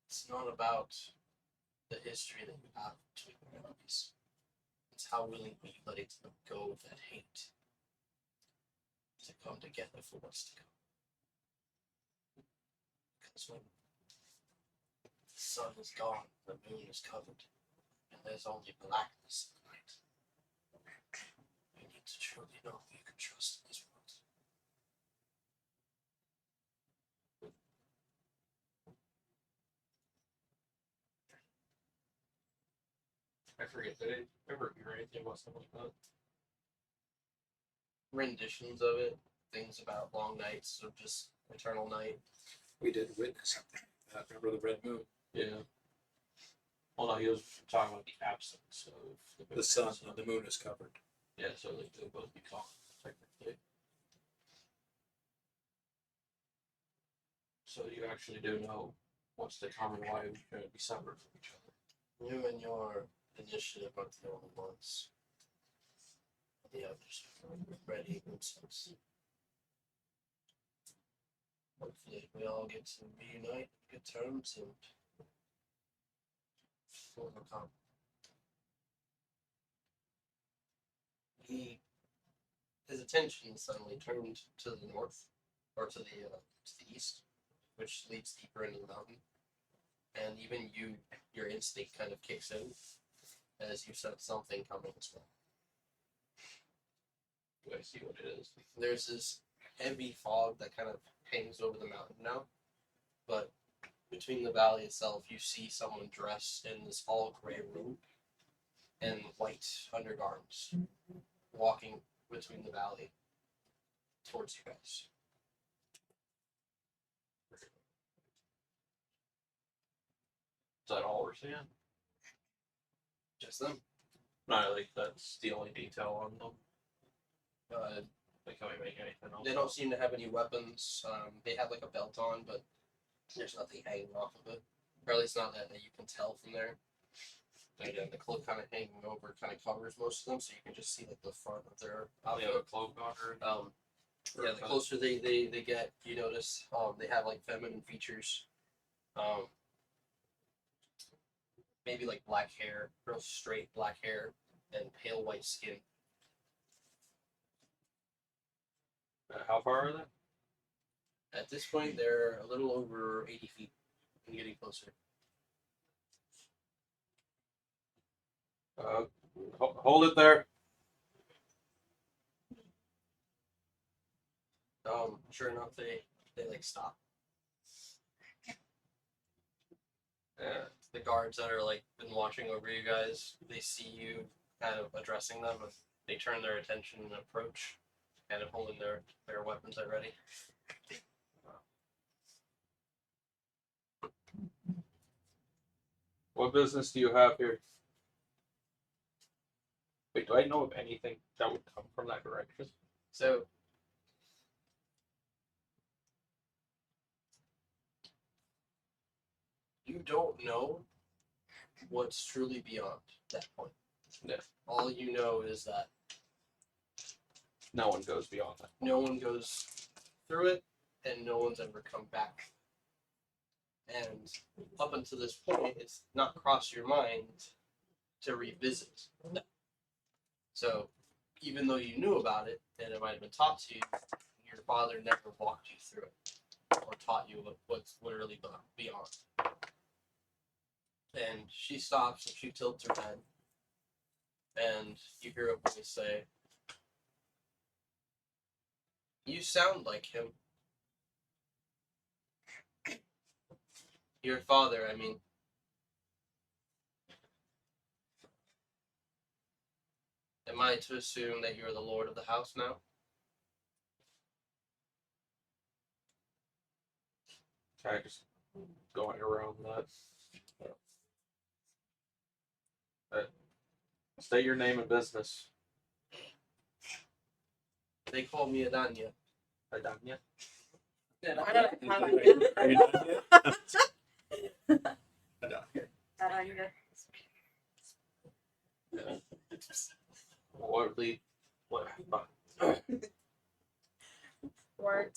[SPEAKER 1] it's not about the history that you have between your enemies. It's how willing will you let it go with that hate to come together for what's to come. Because when
[SPEAKER 4] sun is gone, the moon is covered, and there's only blackness in the night. You need to truly know who you can trust in this world.
[SPEAKER 6] I forget. Did I ever hear anything about something like that?
[SPEAKER 1] Renditions of it, things about long nights of just eternal night.
[SPEAKER 3] We did witness something. Remember the red moon?
[SPEAKER 6] Yeah. Well, no, he was talking about the absence of
[SPEAKER 3] The sun and the moon is covered.
[SPEAKER 6] Yeah, so like they'll both be gone technically. So you actually do know what's to come and why we couldn't be separate from each other.
[SPEAKER 4] You and your initiative aren't the only ones. The others have ready themselves. Hopefully we all get to reunite, good terms, and overcome.
[SPEAKER 1] His attention suddenly turned to the north, or to the east, which leads deeper into the mountain. And even your instinct kind of kicks in as you sense something coming as well.
[SPEAKER 6] Do I see what it is?
[SPEAKER 1] There's this heavy fog that kind of hangs over the mountain now, but between the valley itself, you see someone dressed in this all gray robe and white undergarments walking between the valley towards you guys.
[SPEAKER 6] Is that all we're seeing?
[SPEAKER 1] Just them.
[SPEAKER 6] No, like that's the only detail on them.
[SPEAKER 1] Uh,
[SPEAKER 6] Like, can we make anything else?
[SPEAKER 1] they don't seem to have any weapons. They have like a belt on, but there's nothing hanging off of it. Or at least not that you can tell from there. And again, the cloak kind of hanging over kind of covers most of them, so you can just see like the front of their
[SPEAKER 6] They have a
[SPEAKER 1] outfit.
[SPEAKER 6] cloak on her.
[SPEAKER 1] Yeah, the closer they get, you notice they have like feminine features. Maybe like black hair, real straight black hair, and pale white skin.
[SPEAKER 6] How far are they?
[SPEAKER 1] At this point, they're a little over 80 feet and getting closer.
[SPEAKER 6] Hold it there.
[SPEAKER 1] Sure enough, they like stop. The guards that are like been watching over you guys, they see you kind of addressing them, and they turn their attention and approach, kind of holding their weapons at ready.
[SPEAKER 6] What business do you have here? Wait, do I know of anything that would come from that direction?
[SPEAKER 1] So, you don't know what's truly beyond that point.
[SPEAKER 6] Yeah.
[SPEAKER 1] All you know is that
[SPEAKER 6] No one goes beyond that.
[SPEAKER 1] no one goes through it, and no one's ever come back. And up until this point, it's not crossed your mind to revisit that. So, even though you knew about it, and it might have been taught to you, your father never walked you through it, or taught you what's literally beyond. And she stops, and she tilts her head, and you hear a voice say, "You sound like him." Your father, I mean. Am I to assume that you're the lord of the house now?
[SPEAKER 6] Kind of just going around that. State your name and business.
[SPEAKER 1] They call me Adanya.
[SPEAKER 6] Adanya?
[SPEAKER 3] Are you done yet?
[SPEAKER 6] What lead? What?
[SPEAKER 2] Word.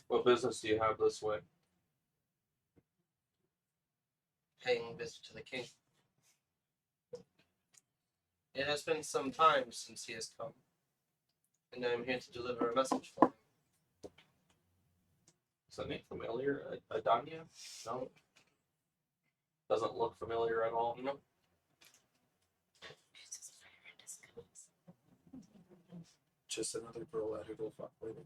[SPEAKER 6] What business do you have this way?
[SPEAKER 1] Paying visit to the king. It has been some time since he has come, and I am here to deliver a message for him.
[SPEAKER 6] Is that name familiar? Adanya? No. Doesn't look familiar at all.
[SPEAKER 1] Nope.
[SPEAKER 3] Just another girl at who fuck lady.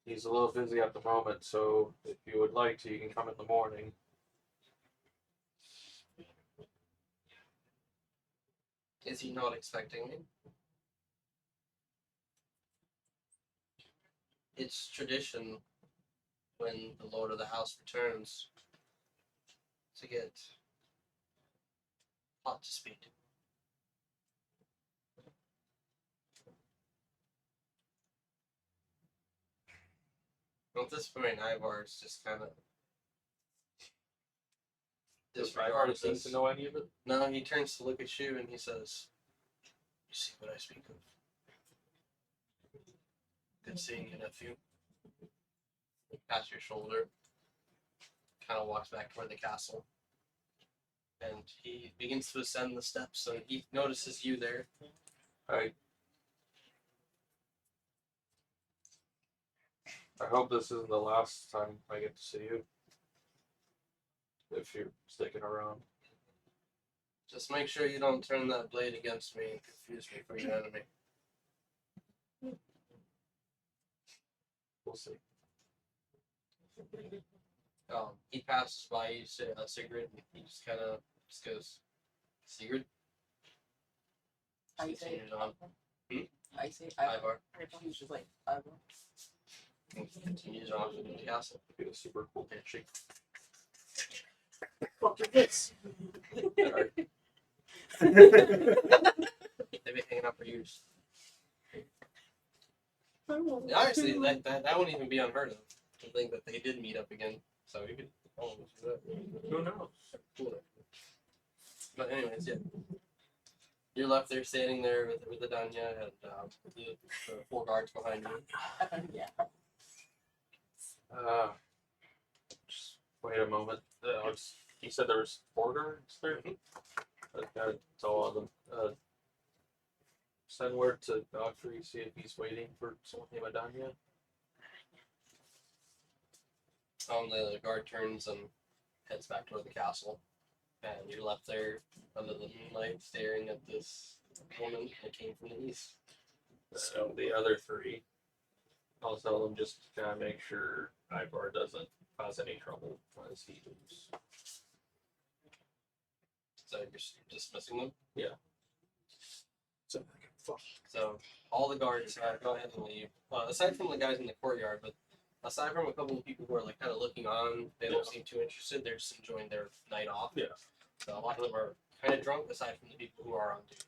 [SPEAKER 6] He's a little busy at the moment, so if you would like to, you can come in the morning.
[SPEAKER 1] Is he not expecting me? It's tradition when the lord of the house returns to get up to speed. At this point, Ivar's just kind of
[SPEAKER 6] Does Ivar
[SPEAKER 1] disregards
[SPEAKER 6] seem
[SPEAKER 1] us.
[SPEAKER 6] to know any of it?
[SPEAKER 1] No, he turns to look at you and he says, "You see what I speak of? Good seeing you, nephew." Pats your shoulder, kind of walks back toward the castle, and he begins to ascend the steps, and he notices you there.
[SPEAKER 6] I hope this isn't the last time I get to see you. If you're sticking around.
[SPEAKER 1] Just make sure you don't turn that blade against me and confuse me for your enemy.
[SPEAKER 6] We'll see.
[SPEAKER 1] He passes by you, Sigrid, and he just kind of goes, "Sigrid?"
[SPEAKER 5] How you say it?
[SPEAKER 1] Continues on.
[SPEAKER 5] I say Ivar.
[SPEAKER 1] Ivar.
[SPEAKER 5] He's just like Ivar.
[SPEAKER 1] And continues on to the castle.
[SPEAKER 6] Get a super cool handshake.
[SPEAKER 5] Fuck your face.
[SPEAKER 1] They've been hanging out for years. Honestly, that wouldn't even be unheard of. To think that they did meet up again. So you could almost do that.
[SPEAKER 6] Who knows?
[SPEAKER 1] Cool. But anyways, yeah. You're left there standing there with the Danya and the 4 guards behind you.
[SPEAKER 5] Yeah.
[SPEAKER 6] Just wait a moment. He said there was 4 guards there. That's all of them. Send word to Godfrey, see if he's waiting for someone named Adanya.
[SPEAKER 1] The guard turns and heads back toward the castle, and you're left there under the moonlight, staring at this woman that came from the east.
[SPEAKER 6] So the other 3, I'll tell them just to kind of make sure Ivar doesn't cause any trouble as he leaves.
[SPEAKER 1] So you're dismissing them.
[SPEAKER 3] So, fuck.
[SPEAKER 1] So all the guards go ahead and leave. Aside from the guys in the courtyard, but aside from a couple of people who are like kind of looking on, they don't seem too interested. They're just enjoying their night off.
[SPEAKER 6] Yeah.
[SPEAKER 1] So a lot of them are kind of drunk, aside from the people who are on duty.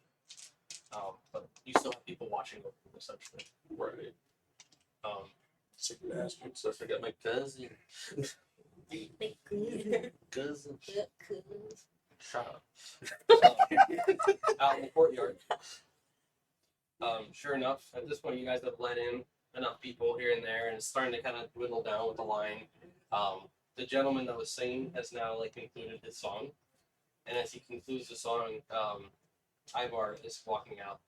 [SPEAKER 1] But you still have people watching over them, essentially.
[SPEAKER 6] Right.
[SPEAKER 3] Sick bastard.
[SPEAKER 6] So I forget my cousin. Cousin. Shut up.
[SPEAKER 1] Out in the courtyard. Sure enough, at this point, you guys have let in enough people here and there, and it's starting to kind of dwindle down with the line. The gentleman that was singing has now like concluded his song, and as he concludes the song, Ivar is walking out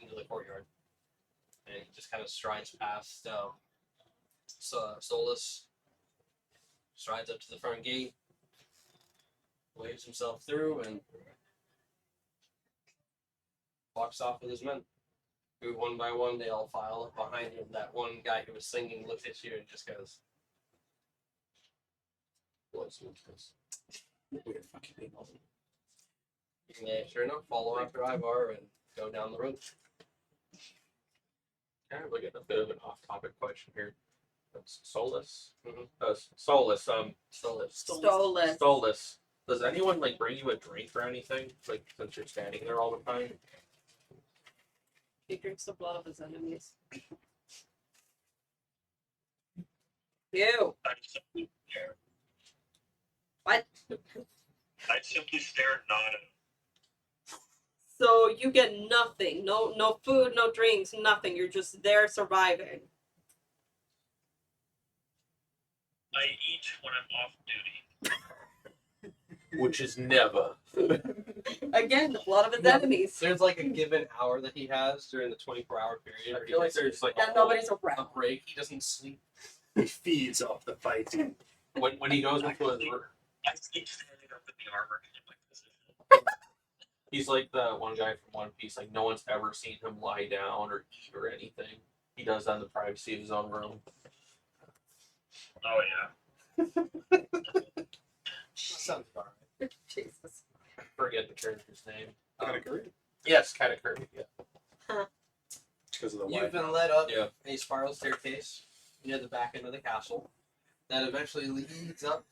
[SPEAKER 1] into the courtyard, and he just kind of strides past Solus, strides up to the front gate, waves himself through, and walks off with his men. Who, one by one, they all file up behind him. That one guy who was singing looks at you and just goes, "What's this?"
[SPEAKER 3] We're fucking people.
[SPEAKER 1] And they, sure enough, follow after Ivar and go down the road.
[SPEAKER 6] Kind of like a bit of an off-topic question here. That's Solus.
[SPEAKER 1] Mhm.
[SPEAKER 6] Solus.
[SPEAKER 2] Stolas.
[SPEAKER 6] Does anyone like bring you a drink or anything? Like since you're standing there all the time?
[SPEAKER 2] He drinks the blood of his enemies. Ew.
[SPEAKER 7] I simply stare.
[SPEAKER 2] What?
[SPEAKER 7] I simply stare and nod.
[SPEAKER 2] So you get nothing. No food, no drinks, nothing. You're just there surviving.
[SPEAKER 7] I eat when I'm off duty.
[SPEAKER 6] Which is never.
[SPEAKER 2] Again, a lot of his enemies.
[SPEAKER 1] There's like a given hour that he has during the 24-hour period.
[SPEAKER 6] I
[SPEAKER 1] Where
[SPEAKER 6] feel like
[SPEAKER 1] he
[SPEAKER 6] there's like
[SPEAKER 2] And nobody's
[SPEAKER 1] a
[SPEAKER 2] around.
[SPEAKER 1] break. He doesn't sleep.
[SPEAKER 3] He feeds off the fight.
[SPEAKER 6] when he goes into his
[SPEAKER 7] I keep standing up in the armor in my position.
[SPEAKER 6] he's like the one guy from One Piece. Like no one's ever seen him lie down or eat or anything. He does that in the privacy of his own room.
[SPEAKER 7] Oh yeah.
[SPEAKER 1] Sounds about right.
[SPEAKER 2] Jesus.
[SPEAKER 6] I forget the character's name.
[SPEAKER 3] Kind of great.
[SPEAKER 6] Yes, kind of Kirby. Yeah.
[SPEAKER 3] Because of the
[SPEAKER 1] You've
[SPEAKER 3] white.
[SPEAKER 1] been led up
[SPEAKER 6] Yeah.
[SPEAKER 1] a spiral staircase near the back end of the castle that eventually leads up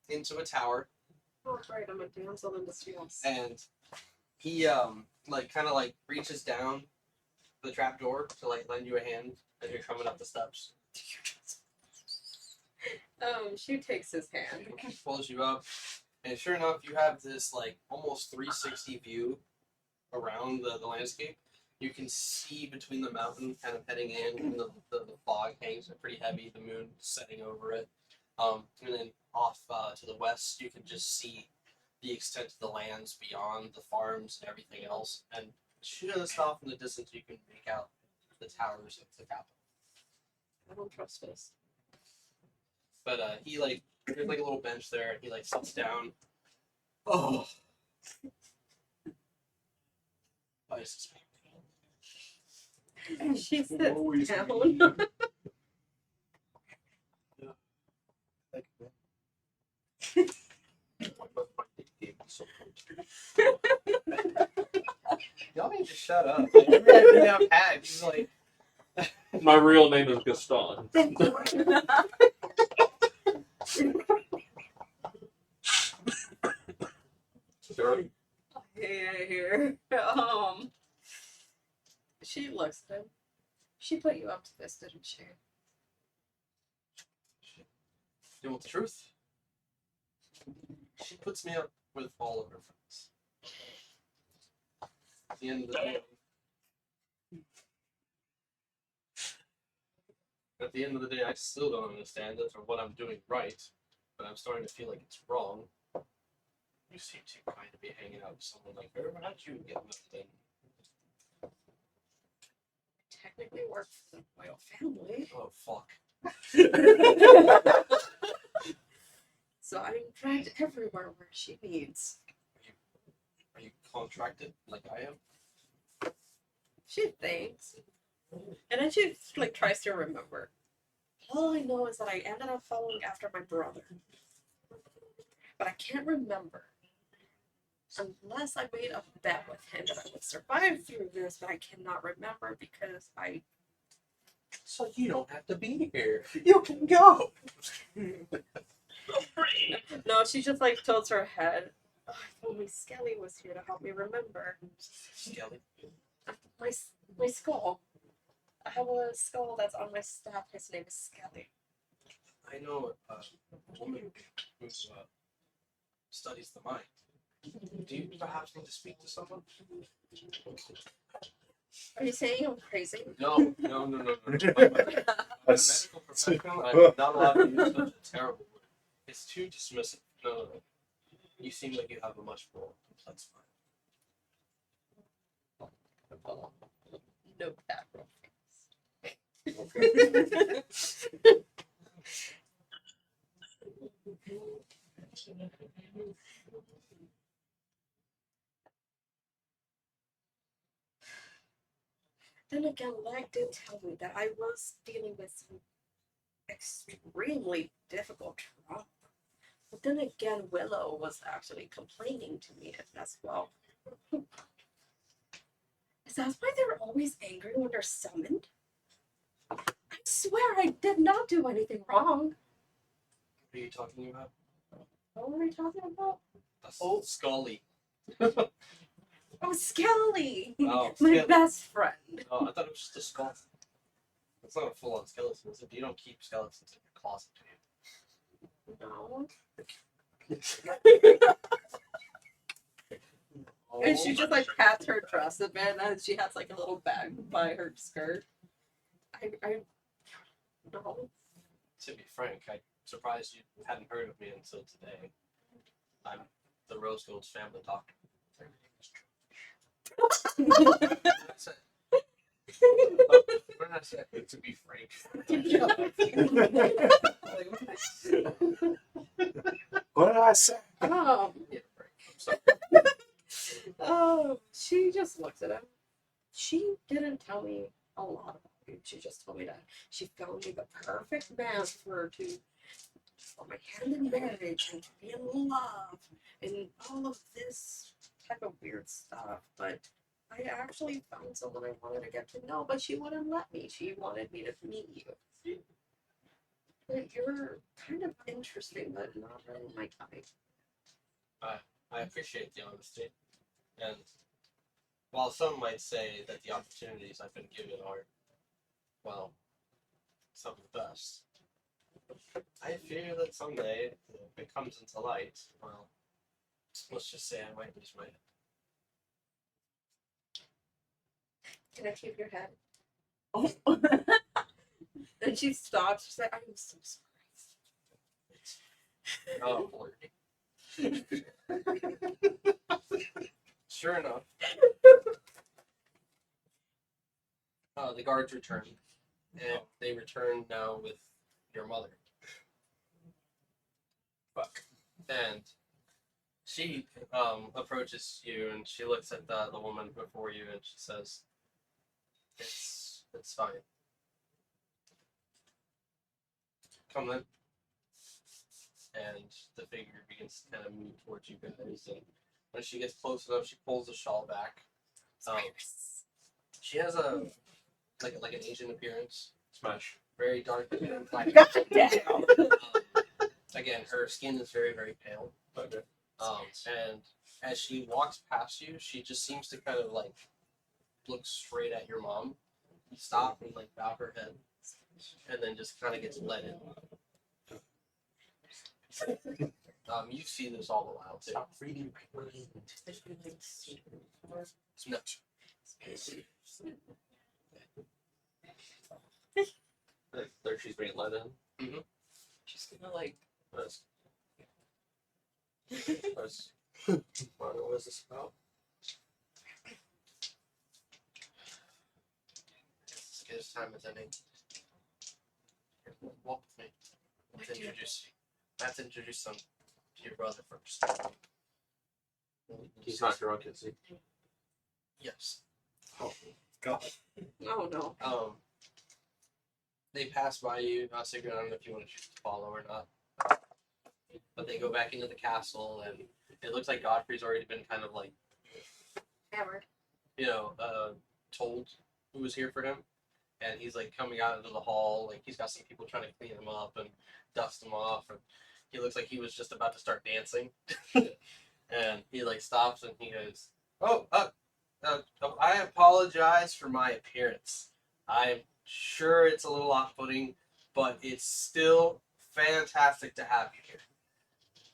[SPEAKER 1] into a tower,
[SPEAKER 2] Oh, right, I'm a damsel in distress.
[SPEAKER 1] and he like kind of like reaches down the trap door to like lend you a hand as you're coming up the steps.
[SPEAKER 2] She takes his hand.
[SPEAKER 1] Pulls you up, and sure enough, you have this like almost 360 view around the landscape. You can see between the mountain kind of heading in, and the fog hangs pretty heavy, the moon setting over it. And then off to the west, you can just see the extent of the lands beyond the farms and everything else. And just off in the distance, you can make out the towers of the capital.
[SPEAKER 2] I don't trust this.
[SPEAKER 1] But he like, there's like a little bench there, and he like sits down. Oh.
[SPEAKER 2] She sits
[SPEAKER 3] Always
[SPEAKER 2] down.
[SPEAKER 1] Y'all need to shut up. Like, every time you have had, you like.
[SPEAKER 6] My real name is Gaston. Sure.
[SPEAKER 2] Here. She looks at him. She put you up to this, didn't she?
[SPEAKER 1] You want the truth? She puts me up with all of her friends. At the end of the day. At the end of the day, I still don't understand it or what I'm doing right, but I'm starting to feel like it's wrong. You seem too kind to be hanging out with someone like her. Why don't you get nothing?
[SPEAKER 2] Technically work for the royal family.
[SPEAKER 1] Oh, fuck.
[SPEAKER 2] So I'm dragged everywhere where she needs.
[SPEAKER 1] Are you contracted like I am?
[SPEAKER 2] She thinks. And then she like tries to remember. All I know is that I ended up following after my brother. But I can't remember. Unless I made a bet with him that I would survive through this, but I cannot remember because I.
[SPEAKER 1] So you don't have to be here. You can go.
[SPEAKER 7] Free.
[SPEAKER 2] No, she just like tilts her head. Oh, if only Skelly was here to help me remember.
[SPEAKER 1] Skelly.
[SPEAKER 2] My skull. I have a skull that's on my staff. His name is Skelly.
[SPEAKER 1] I know a woman who studies the mind. Do you perhaps need to speak to someone?
[SPEAKER 2] Are you saying I'm crazy?
[SPEAKER 1] No. I'm a medical professional. I'm not allowed to use such a terrible word. It's too dismissive. No. You seem like you have a much more complex mind.
[SPEAKER 2] Note that real Then again, Lag did tell me that I was dealing with some extremely difficult trauma. But then again, Willow was actually complaining to me as well. Is that why they're always angry when they're summoned? I swear I did not do anything wrong.
[SPEAKER 1] What are you talking about?
[SPEAKER 2] What were we talking about?
[SPEAKER 1] Oh, Scully.
[SPEAKER 2] Oh, Skelly!
[SPEAKER 1] Oh,
[SPEAKER 2] My
[SPEAKER 1] Skelly.
[SPEAKER 2] best friend.
[SPEAKER 1] Oh, I thought it was just a skull. It's not a full-on skeleton, is it? You don't keep skeletons in your closet, do you?
[SPEAKER 2] No.
[SPEAKER 1] Oh,
[SPEAKER 2] And she just like pats her dress a bit, and she has like a little bag by her skirt. I no.
[SPEAKER 1] to be frank, I'm surprised you hadn't heard of me until today. I'm the Rose Gold's family doctor. Her name is What did I say? What did I say?
[SPEAKER 6] To be frank.
[SPEAKER 3] What did I say?
[SPEAKER 1] Yeah, right. I'm sorry.
[SPEAKER 2] She just looked at him. She didn't tell me a lot about you. She just told me that she found me the perfect man for my hand in marriage and to be in love and all of this type of weird stuff. But I actually found someone I wanted to get to know, but she wouldn't let me. She wanted me to meet you. But you're kind of interesting, but not really my type.
[SPEAKER 6] I appreciate the honesty. And while some might say that the opportunities I've been given are, well, some of the best, I fear that someday, if it comes into light, well, let's just say I might lose my head.
[SPEAKER 2] Can I keep your head? Oh. And she stops. She's like, I'm so sorry.
[SPEAKER 6] Oh, boy.
[SPEAKER 1] Sure enough. The guards return, and they return now with your mother.
[SPEAKER 3] Fuck.
[SPEAKER 1] And she approaches you, and she looks at the woman before you, and she says, "It's fine. Come then." And the figure begins to kind of move towards you guys, and when she gets close enough, she pulls the shawl back. She has a like an Asian appearance.
[SPEAKER 6] Smash.
[SPEAKER 1] Very dark. Black.
[SPEAKER 2] God damn.
[SPEAKER 1] Again, her skin is very, very pale.
[SPEAKER 6] Okay.
[SPEAKER 1] And as she walks past you, she just seems to kind of like look straight at your mom, stop and like bow her head, and then just kind of gets led in. You see this all the while too.
[SPEAKER 3] Stop reading my mind.
[SPEAKER 1] No.
[SPEAKER 6] There she's being let in.
[SPEAKER 5] She's gonna like.
[SPEAKER 6] That's what is this about?
[SPEAKER 1] As good as time as any. Walk with me. I have to introduce them to your brother first.
[SPEAKER 6] He's not drunk, is he?
[SPEAKER 1] Yes.
[SPEAKER 3] Oh, God.
[SPEAKER 2] Oh no.
[SPEAKER 1] They pass by you. So I don't know if you want to choose to follow or not. But they go back into the castle, and it looks like Godfrey's already been kind of like,
[SPEAKER 2] Hammered.
[SPEAKER 1] told who was here for him. And he's like coming out into the hall, like he's got some people trying to clean him up and dust him off. And he looks like he was just about to start dancing. And he like stops and he goes, I apologize for my appearance. I'm sure it's a little off-putting, but it's still fantastic to have you here.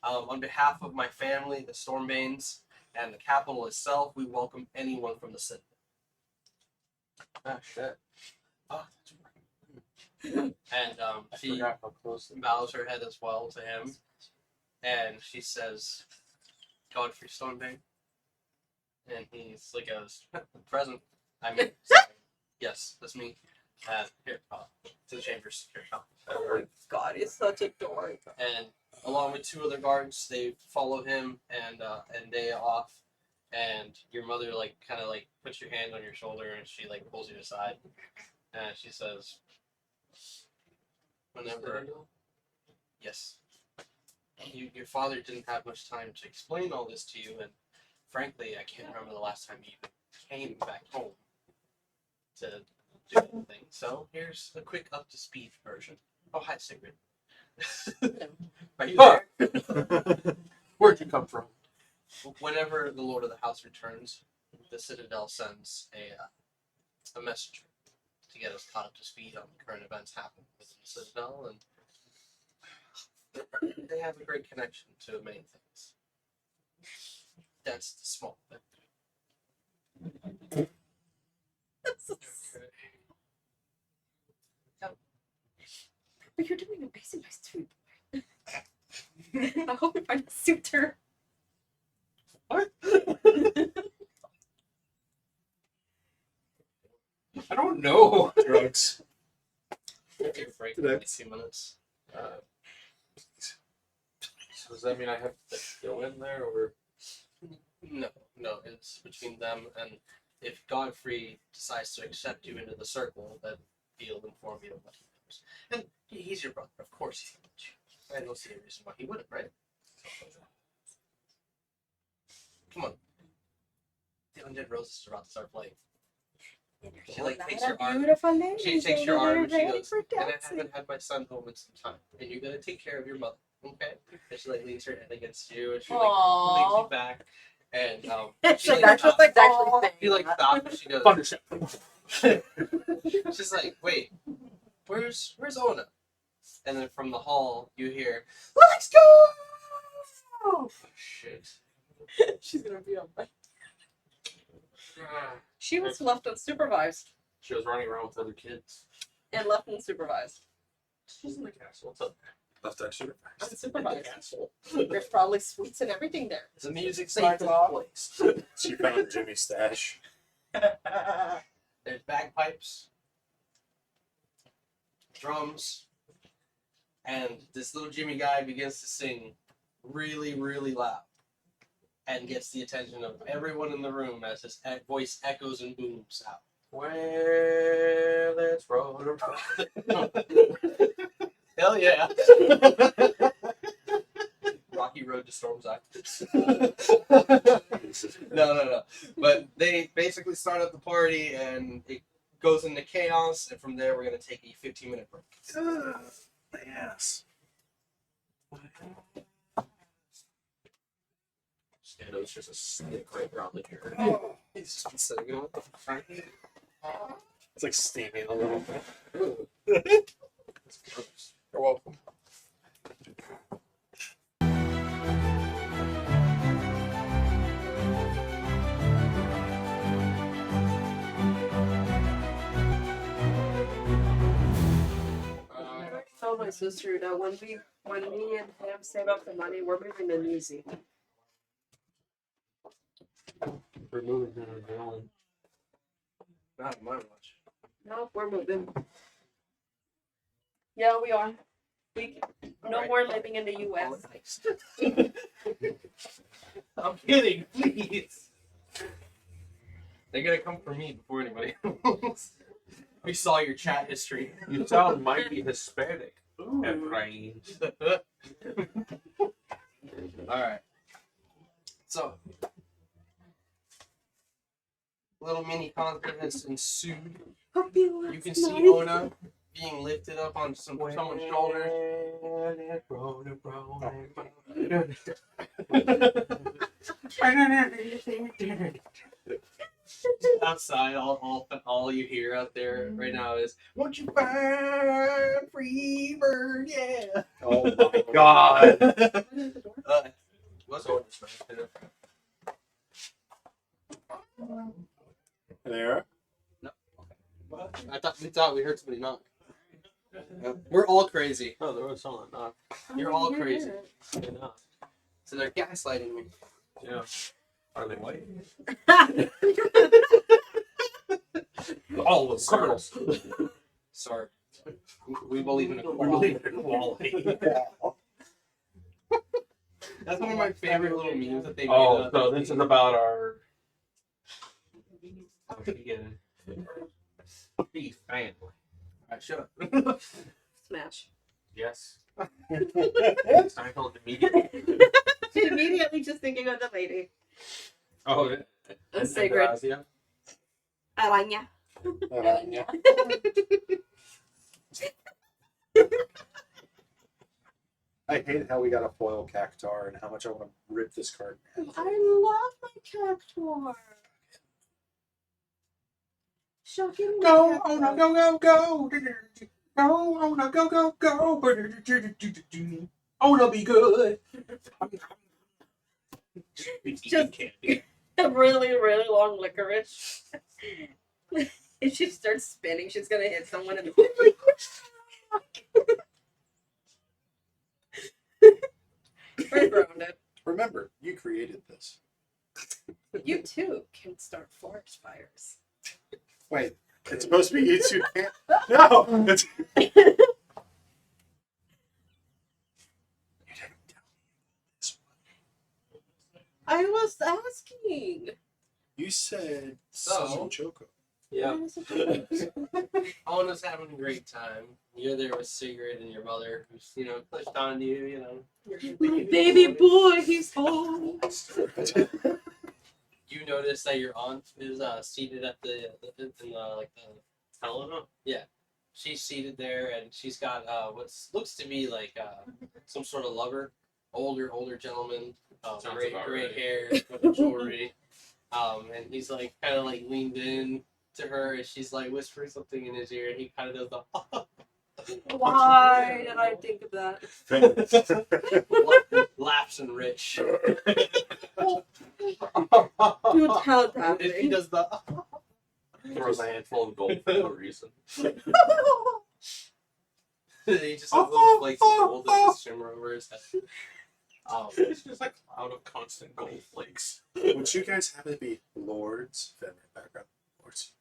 [SPEAKER 1] On behalf of my family, the Stormbanes, and the capital itself, we welcome anyone from the city.
[SPEAKER 6] Ah, shit.
[SPEAKER 1] Oh, that's right. And she
[SPEAKER 6] Forgot how close.
[SPEAKER 1] bows her head as well to him, and she says, "Godfrey Stormbane," and he's like, "Present." I mean, yes, that's me. Here, to the chambers. Here, come.
[SPEAKER 2] Oh my God, he's such a dork.
[SPEAKER 1] And along with two other guards, they follow him and they off. And your mother like kind of like puts your hand on your shoulder and she like pulls you aside, and she says, "Whenever, yes, your father didn't have much time to explain all this to you, and frankly, I can't remember the last time you even came back home to do anything. So here's a quick up to speed version. Oh, hi, Sigrid. Are you there?
[SPEAKER 6] Where'd you come from?
[SPEAKER 1] Whenever the Lord of the House returns, the Citadel sends a messenger to get us caught up to speed on the current events happening within the Citadel, and they have a great connection to many things. That's the small thing."
[SPEAKER 2] But you're doing amazing, my sweet boy. I hope you find a suitor.
[SPEAKER 1] What? I don't know.
[SPEAKER 3] Drugs.
[SPEAKER 6] We'll take a break in
[SPEAKER 3] Did I-
[SPEAKER 6] like 2 minutes.
[SPEAKER 8] So does that mean I have to go in there, or
[SPEAKER 6] No, it's between them, and if Godfrey decides to accept you into the circle, then he'll inform you of what he knows. And he's your brother, of course he wants you. I don't see a reason why he wouldn't, right? Come on. The undead roses are about to start playing. She like takes your arm.
[SPEAKER 2] Beautiful lady.
[SPEAKER 6] She takes your arm and she
[SPEAKER 2] ready
[SPEAKER 6] goes,
[SPEAKER 2] for
[SPEAKER 6] and I
[SPEAKER 2] dancing.
[SPEAKER 6] haven't had my son home in some time, and you're gonna take care of your mother, okay? And she like leans her head against you, and she like leans you back, and she like
[SPEAKER 2] That's
[SPEAKER 6] stops.
[SPEAKER 2] just like
[SPEAKER 5] actually saying
[SPEAKER 6] She like
[SPEAKER 5] that.
[SPEAKER 6] stops and she goes.
[SPEAKER 8] Thundership?
[SPEAKER 6] She's like, wait, where's Ona? And then from the hall you hear, let's go! Oh shit.
[SPEAKER 5] She's gonna be on my
[SPEAKER 2] She was left unsupervised
[SPEAKER 8] She was running around with other kids.
[SPEAKER 2] and left unsupervised.
[SPEAKER 8] She's in the castle. What's up?
[SPEAKER 3] Left that shooter.
[SPEAKER 2] Unsupervised.
[SPEAKER 8] Castle.
[SPEAKER 2] There's probably sweets and everything there.
[SPEAKER 6] The music
[SPEAKER 2] Safe
[SPEAKER 6] starts in
[SPEAKER 2] off.
[SPEAKER 6] place.
[SPEAKER 3] She found Jimmy's stash.
[SPEAKER 6] There's bagpipes, drums, and this little Jimmy guy begins to sing really, really loud and gets the attention of everyone in the room as his voice echoes and booms out.
[SPEAKER 8] Well, let's roll around.
[SPEAKER 6] Hell yeah! Rocky Road to Storm's Eye. No. But they basically start up the party and it goes into chaos, and from there we're gonna take a 15-minute break.
[SPEAKER 3] Yes.
[SPEAKER 8] Shadow's just a stick right around the ear.
[SPEAKER 6] He's just been sitting there, what the fuck?
[SPEAKER 3] It's like steaming a little bit.
[SPEAKER 8] You're welcome.
[SPEAKER 2] I told my sister that when me and him save up the money, we're moving to New Zealand.
[SPEAKER 8] Removing her villain.
[SPEAKER 6] Not my watch.
[SPEAKER 2] No, we're moving. Yeah, we are. No
[SPEAKER 6] Alright.
[SPEAKER 2] more living in the U.S.
[SPEAKER 6] I'm kidding, please. They're gonna come for me before anybody else. We saw your chat history.
[SPEAKER 8] You sound mighty Hispanic. Efrain.
[SPEAKER 6] Alright. So, little mini conflict has ensued. You can see Ona being lifted up on someone's shoulders. Outside, all you hear out there right now is, "Won't you find free bird, yeah."
[SPEAKER 3] Oh my god.
[SPEAKER 6] What's on this man?
[SPEAKER 3] There.
[SPEAKER 6] We thought we heard somebody knock. We're all crazy.
[SPEAKER 8] Oh, there was someone.
[SPEAKER 6] You're all crazy.
[SPEAKER 8] Enough.
[SPEAKER 6] So they're gaslighting me.
[SPEAKER 8] Yeah. Are they white?
[SPEAKER 6] All
[SPEAKER 8] of criminals.
[SPEAKER 6] Sorry. We believe in
[SPEAKER 8] We
[SPEAKER 6] equality.
[SPEAKER 8] believe in equality.
[SPEAKER 6] That's one of my favorite little memes that they made.
[SPEAKER 8] Oh, so this is about our. How to get it? Family.
[SPEAKER 6] Alright, shut up.
[SPEAKER 2] Smash.
[SPEAKER 8] Yes. It's time to immediately.
[SPEAKER 2] Immediately just thinking of the lady.
[SPEAKER 8] Oh,
[SPEAKER 2] That's sacred.
[SPEAKER 8] Andrazia.
[SPEAKER 2] Araña.
[SPEAKER 3] I hate how we got a foil cactar and how much I want to rip this card.
[SPEAKER 2] I love my cactuar. Shocking.
[SPEAKER 8] Go on a go go go. Go on a go go go. Oh, it'll be good.
[SPEAKER 2] Just-
[SPEAKER 8] candy.
[SPEAKER 2] A really, really long licorice. If she starts spinning, she's gonna hit someone in the We're grounded.
[SPEAKER 3] Remember, you created this.
[SPEAKER 2] You too can start forest fires.
[SPEAKER 3] Wait, It's supposed to be you two can't. No! It's...
[SPEAKER 2] I was asking.
[SPEAKER 3] You said
[SPEAKER 1] So-
[SPEAKER 3] Choco.
[SPEAKER 6] Yeah.
[SPEAKER 1] Ona's having a great time. You're there with Sigrid and your mother, who's, pushed on you,
[SPEAKER 2] My baby boy, he's home.
[SPEAKER 1] You notice that your aunt is seated at the
[SPEAKER 6] Helena?
[SPEAKER 1] yeah, she's seated there, and she's got what looks to be like some sort of lover, older gentleman,
[SPEAKER 8] Sounds
[SPEAKER 1] gray
[SPEAKER 8] about
[SPEAKER 1] gray
[SPEAKER 8] right.
[SPEAKER 1] hair, with jewelry, and he's like kind of like leaned in to her, and she's like whispering something in his ear, and he kind of does the
[SPEAKER 2] Why did I think of that?
[SPEAKER 1] laughs and rich.
[SPEAKER 2] You tell
[SPEAKER 1] And he
[SPEAKER 2] Bradley.
[SPEAKER 1] does the
[SPEAKER 8] Throws a handful of gold for no reason.
[SPEAKER 1] he just has little flakes of gold that just shimmer over his head.
[SPEAKER 8] It's just a cloud of constant gold flakes.
[SPEAKER 3] Would you guys happen to be lords? Family background. Lords.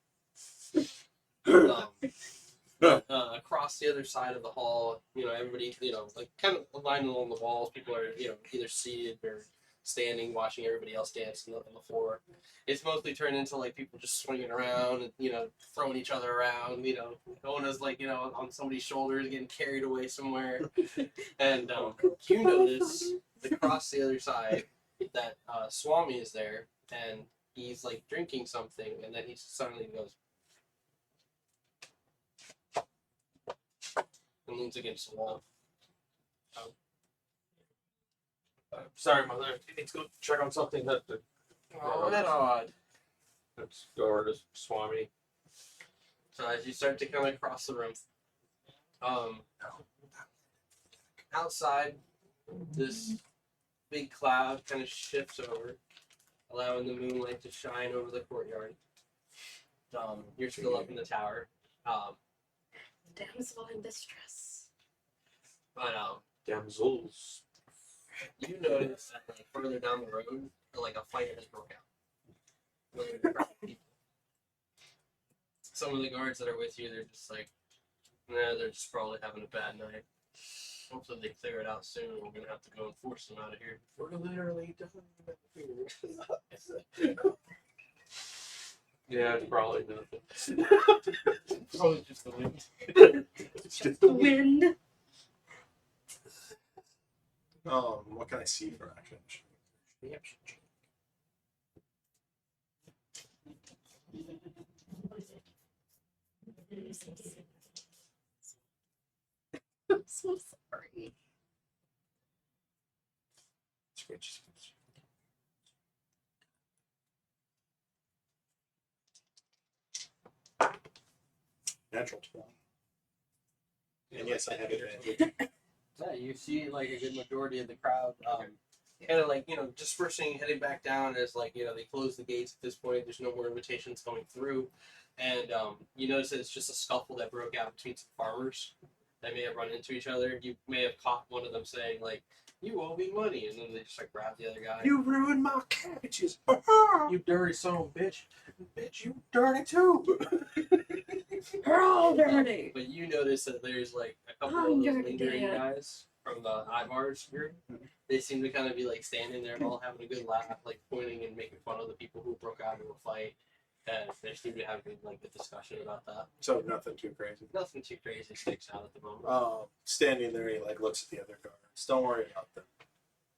[SPEAKER 1] Across the other side of the hall, everybody, like kind of lined along the walls. People are, either seated or standing, watching everybody else dance on the floor. It's mostly turned into like people just swinging around and throwing each other around. Ona's like on somebody's shoulders, getting carried away somewhere. And you notice across the other side that Swami is there, and he's like drinking something, and then he suddenly goes and leans against the wall.
[SPEAKER 8] Sorry, mother. You need to go check on something that the
[SPEAKER 1] Oh, that odd.
[SPEAKER 8] let's go over to Swami.
[SPEAKER 1] So as you start to come across the room, outside, this big cloud kind of shifts over, allowing the moonlight to shine over the courtyard. You're still up in the tower,
[SPEAKER 2] Damsel in distress.
[SPEAKER 1] but
[SPEAKER 8] Damsels.
[SPEAKER 1] you notice that like further down the road, like a fight has broke out. With a crowd of people. Some of the guards that are with you, they're just like, nah, they're just probably having a bad night. Hopefully they clear it out soon. We're gonna have to go and force them out of here.
[SPEAKER 8] We're literally done. Yeah, it's probably nothing.
[SPEAKER 1] Probably just the wind.
[SPEAKER 3] It's just
[SPEAKER 2] The wind.
[SPEAKER 3] what can I see for action?
[SPEAKER 2] I'm so sorry.
[SPEAKER 3] Natural 20. And yes, I have advantage.
[SPEAKER 1] Yeah, you see like a good majority of the crowd, kind of like dispersing, heading back down as like they close the gates at this point. There's no more invitations coming through, and you notice that it's just a scuffle that broke out between some farmers that may have run into each other. You may have caught one of them saying like, "You owe me money," and then they just like grab the other guy.
[SPEAKER 3] You ruined my cabbages.
[SPEAKER 8] You dirty son of a bitch. Bitch, you dirty too.
[SPEAKER 2] We're all dirty.
[SPEAKER 1] But you notice that there's like a couple
[SPEAKER 2] I'm
[SPEAKER 1] of those
[SPEAKER 2] dirty,
[SPEAKER 1] lingering
[SPEAKER 2] Dad.
[SPEAKER 1] guys from the Ivar's group. They seem to kind of be like standing there, all having a good laugh, like pointing and making fun of the people who broke out into a fight. And they seem to have like a discussion about that.
[SPEAKER 3] So nothing too crazy.
[SPEAKER 1] Nothing too crazy sticks out at the moment.
[SPEAKER 3] Standing there, he like looks at the other guards. Don't worry about them.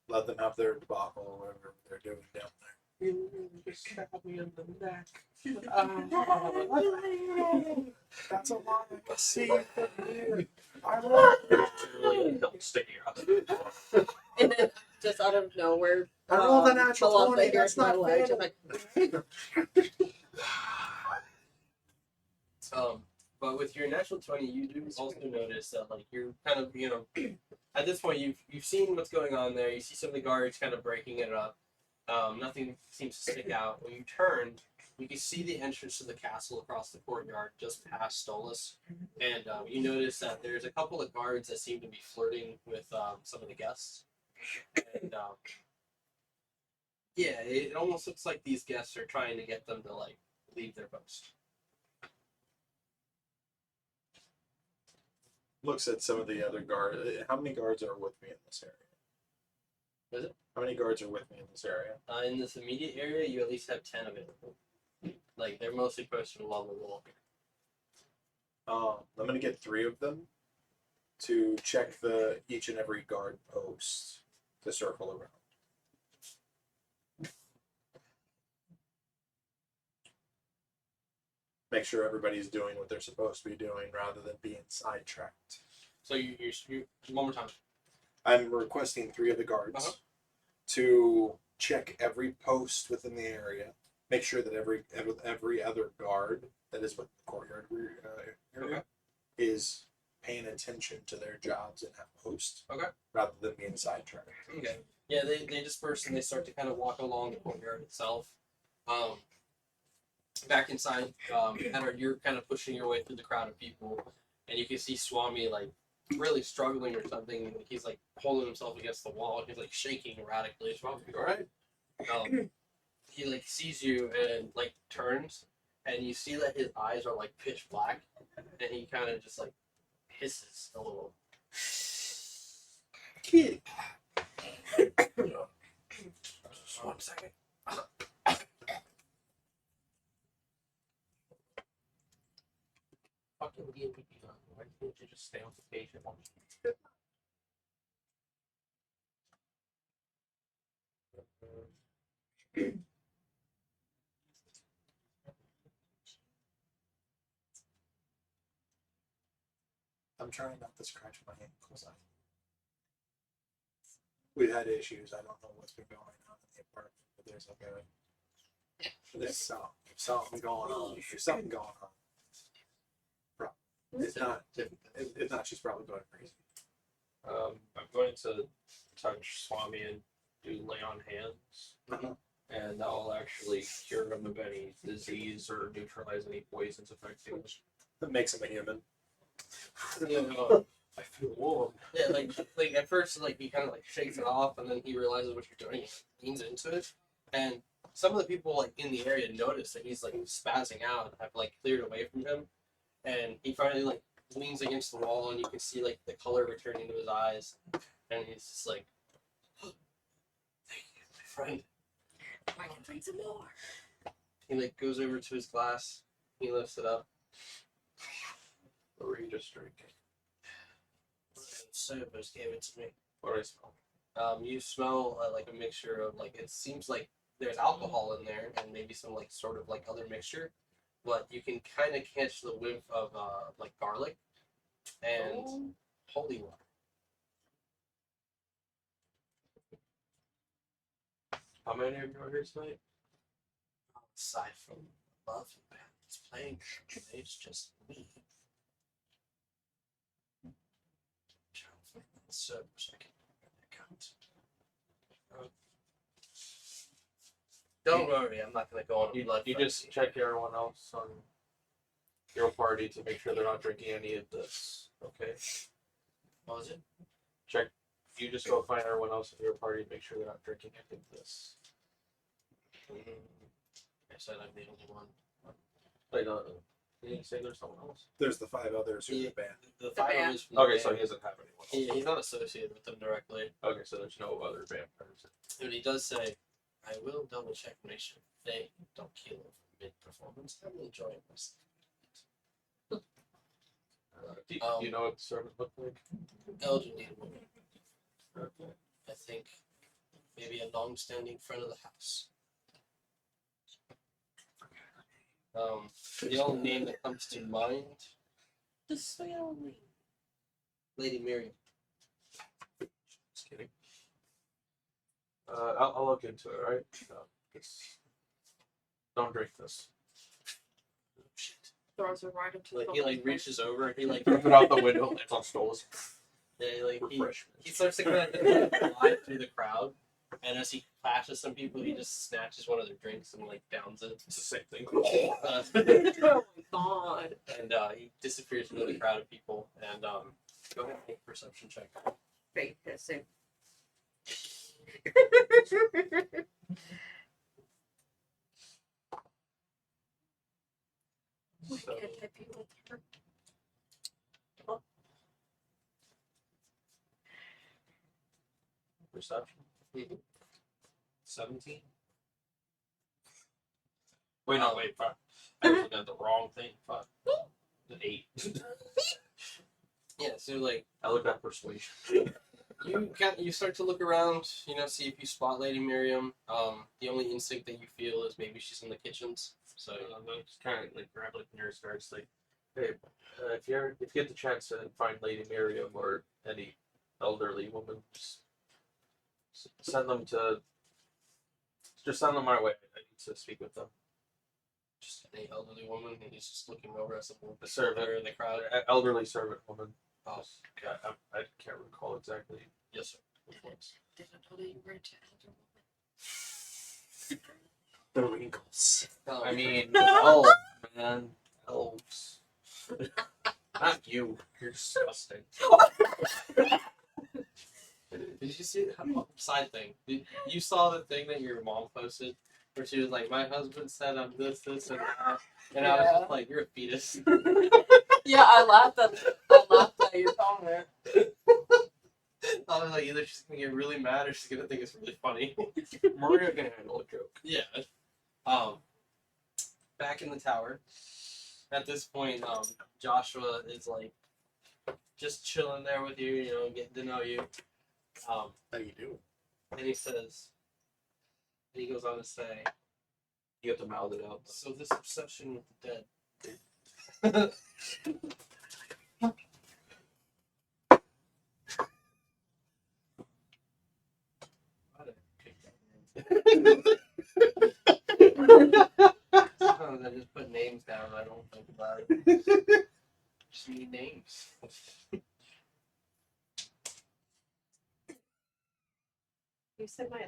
[SPEAKER 3] Let them have their debacle or whatever they're doing down there.
[SPEAKER 8] You just stabbed me in the neck.
[SPEAKER 3] That's a lot I see. I
[SPEAKER 8] Really don't stick out.
[SPEAKER 2] And then just out of nowhere,
[SPEAKER 3] rolled a natural
[SPEAKER 2] Beloved
[SPEAKER 3] 20.
[SPEAKER 2] hears
[SPEAKER 3] That's
[SPEAKER 2] my
[SPEAKER 3] not
[SPEAKER 2] leg,
[SPEAKER 3] fair.
[SPEAKER 2] just like,
[SPEAKER 1] But with your natural 20, you do also notice that like you're kind of at this point you've seen what's going on there. You see some of the guards kind of breaking it up. Nothing seems to stick out. When you turn, you can see the entrance to the castle across the courtyard, just past Stolas, and you notice that there's a couple of guards that seem to be flirting with some of the guests. And yeah, it almost looks like these guests are trying to get them to like leave their post.
[SPEAKER 3] Looks at some of the other guards. How many guards are with me in this area?
[SPEAKER 6] What is it?
[SPEAKER 3] How many guards are with me in this area?
[SPEAKER 6] In this immediate area, you at least have 10 available. Like, they're mostly posted along the wall.
[SPEAKER 3] I'm gonna get 3 of them to check each and every guard post to circle around. Make sure everybody's doing what they're supposed to be doing rather than being sidetracked.
[SPEAKER 6] So you one more time.
[SPEAKER 3] I'm requesting 3 of the guards
[SPEAKER 6] Uh-huh.
[SPEAKER 3] to check every post within the area. Make sure that every other guard that is with the courtyard area
[SPEAKER 6] Okay.
[SPEAKER 3] is paying attention to their jobs in that post.
[SPEAKER 6] Okay.
[SPEAKER 3] Rather than being sidetracked.
[SPEAKER 6] Okay. Yeah, they disperse and they start to kind of walk along the courtyard itself. Back inside, Eddard, you're kind of pushing your way through the crowd of people, and you can see Swami like really struggling or something. And he's like holding himself against the wall. He's like shaking erratically. Swami, you all right? He like sees you and like turns, and you see that his eyes are like pitch black, and he kind of just like hisses a little.
[SPEAKER 3] Kid.
[SPEAKER 6] Just 1 second. Fucking D&D. Why can't you just stay on the page and watch?
[SPEAKER 3] I'm trying not to scratch my ankles. We've had issues. I don't know what's been going on in the apartment, but there's something going on. There's something going on. If not, she's probably going crazy.
[SPEAKER 6] I'm going to touch Swami and do lay on hands,
[SPEAKER 3] Uh-huh.
[SPEAKER 6] and that will actually cure him of any disease or neutralize any poisons affecting him.
[SPEAKER 3] That makes him a human.
[SPEAKER 6] I feel warm. Yeah, like at first, like he kind of like shakes it off, and then he realizes what you're doing, and leans into it. And some of the people like in the area notice that he's like spazzing out and have like cleared away from him, and he finally like leans against the wall, and you can see like the color returning to his eyes, and he's just like, "Thank you, my friend."
[SPEAKER 2] I can drink some more.
[SPEAKER 6] He like goes over to his glass, he lifts it up.
[SPEAKER 8] What were you just drinking?
[SPEAKER 6] Servers gave it to me.
[SPEAKER 8] What do I smell?
[SPEAKER 6] You smell like a mixture of like it seems like there's alcohol in there and maybe some like sort of like other mixture, but you can kind of catch the whiff of like garlic and holy water.
[SPEAKER 8] How many of you are here tonight?
[SPEAKER 6] Aside from the love band that's playing, it's just me. So I can count. Don't worry, I'm not gonna go on a
[SPEAKER 8] You
[SPEAKER 6] blood.
[SPEAKER 8] just
[SPEAKER 6] frenzy.
[SPEAKER 8] check everyone else on your party to make sure they're not drinking any of this. Okay?
[SPEAKER 6] What was it?
[SPEAKER 8] Check. You just go find everyone else in your party and make sure they're not drinking any of this.
[SPEAKER 6] I said I'm the only one.
[SPEAKER 8] Like, did you say there's someone else?
[SPEAKER 3] There's the 5 others who are the band.
[SPEAKER 6] The
[SPEAKER 2] band.
[SPEAKER 6] five is from the
[SPEAKER 8] Okay,
[SPEAKER 6] band.
[SPEAKER 8] so he doesn't have anyone else.
[SPEAKER 6] He's not associated with them directly.
[SPEAKER 8] Okay, so there's no other vampires.
[SPEAKER 6] But he does say, I will double check to make sure they don't kill him mid-performance. I'm enjoying this.
[SPEAKER 8] Do you know what the servant looked like?
[SPEAKER 6] Elderly woman.
[SPEAKER 8] Okay.
[SPEAKER 6] I think maybe a long-standing friend of the house. The only name that comes to mind,
[SPEAKER 2] The sweet
[SPEAKER 6] Lady Miriam.
[SPEAKER 8] Just kidding. I'll look into it, alright? Don't drink this.
[SPEAKER 6] Oh, shit.
[SPEAKER 2] throws her right into
[SPEAKER 6] Like
[SPEAKER 2] the
[SPEAKER 6] he like reaches over, he like
[SPEAKER 8] Rip it out the window. It's on stoles.
[SPEAKER 6] yeah, like he
[SPEAKER 8] Refreshment.
[SPEAKER 6] starts to kind of fly through the crowd, and as he flashes some people, he just snatches one of their drinks and like downs it.
[SPEAKER 8] It's the same thing.
[SPEAKER 6] Uh,
[SPEAKER 2] Oh my god.
[SPEAKER 6] and he disappears into the crowd of people. And go ahead and make a perception check.
[SPEAKER 2] Fake pissing. Why
[SPEAKER 8] So,
[SPEAKER 2] can't I be with her?
[SPEAKER 6] perception.
[SPEAKER 1] Mhm.
[SPEAKER 6] 17. Wait, no, wait, fuck. I was looking at the wrong thing. Fuck. An 8.
[SPEAKER 1] Yeah, so like
[SPEAKER 6] I looked at persuasion.
[SPEAKER 1] you start to look around, see if you spot Lady Miriam. The only instinct that you feel is maybe she's in the kitchens. So
[SPEAKER 6] I'm just kind of like grab like near starts like, hey, if you get the chance to find Lady Miriam or any elderly woman, just send them my way. I need to speak with them.
[SPEAKER 1] just an elderly woman, and he's just looking over at some
[SPEAKER 6] The servant
[SPEAKER 1] there in the crowd.
[SPEAKER 6] elderly servant woman.
[SPEAKER 1] Oh,
[SPEAKER 6] Yeah, I can't recall exactly.
[SPEAKER 1] yes, sir.
[SPEAKER 2] Didn't know that you were into elder women.
[SPEAKER 3] The wrinkles.
[SPEAKER 6] I mean, elves, man, elves. Not you. You're disgusting.
[SPEAKER 1] Did you see side thing? You saw the thing that your mom posted where she was like, "My husband said I'm this, and that," and I was just like, "You're a fetus."
[SPEAKER 5] Yeah, I laughed at your comment.
[SPEAKER 1] I was like, either she's gonna get really mad or she's gonna think it's really funny.
[SPEAKER 6] Maria can handle a joke.
[SPEAKER 1] Yeah. Back in the tower. At this point, Joshua is like just chilling there with you, getting to know you.
[SPEAKER 3] How you doing?
[SPEAKER 1] And he goes on to say,
[SPEAKER 6] You have to mouth it out.
[SPEAKER 1] so this obsession with the dead. Sometimes I just put names down. I don't think about it. Just need names.
[SPEAKER 2] You said my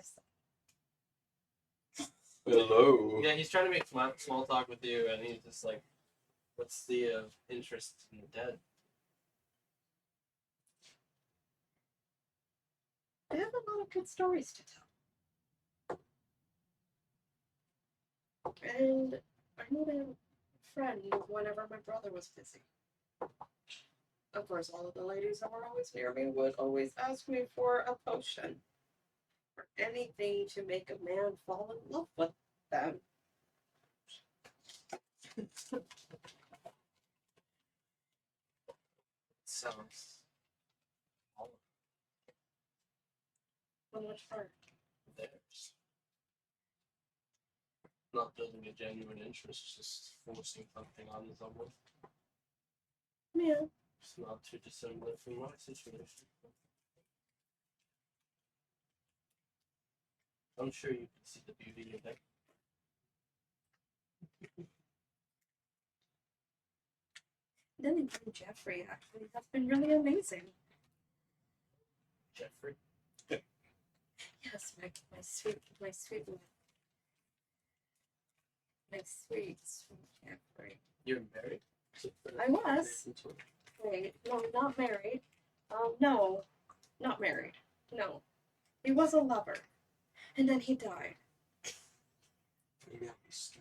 [SPEAKER 6] Hello.
[SPEAKER 1] Yeah, he's trying to make small talk with you, and he's just like, "What's the interest in the dead?"
[SPEAKER 2] I have a lot of good stories to tell. And I made a friend whenever my brother was busy. Of course, all of the ladies that were always near me would always ask me for a potion. Or anything to make a man fall in love with them.
[SPEAKER 1] Sounds
[SPEAKER 2] On which part?
[SPEAKER 1] theirs. Not building a genuine interest, just forcing something on someone.
[SPEAKER 2] Yeah.
[SPEAKER 1] It's not too dissimilar from my situation. I'm sure you can see the beauty in it.
[SPEAKER 2] Then again, Jeffrey actually has been really amazing.
[SPEAKER 1] Jeffrey.
[SPEAKER 2] Yes, my sweet Jeffrey.
[SPEAKER 1] You're married?
[SPEAKER 2] I was. Wait, no, not married. No, not married. No, he was a lover, and then he died.
[SPEAKER 1] He's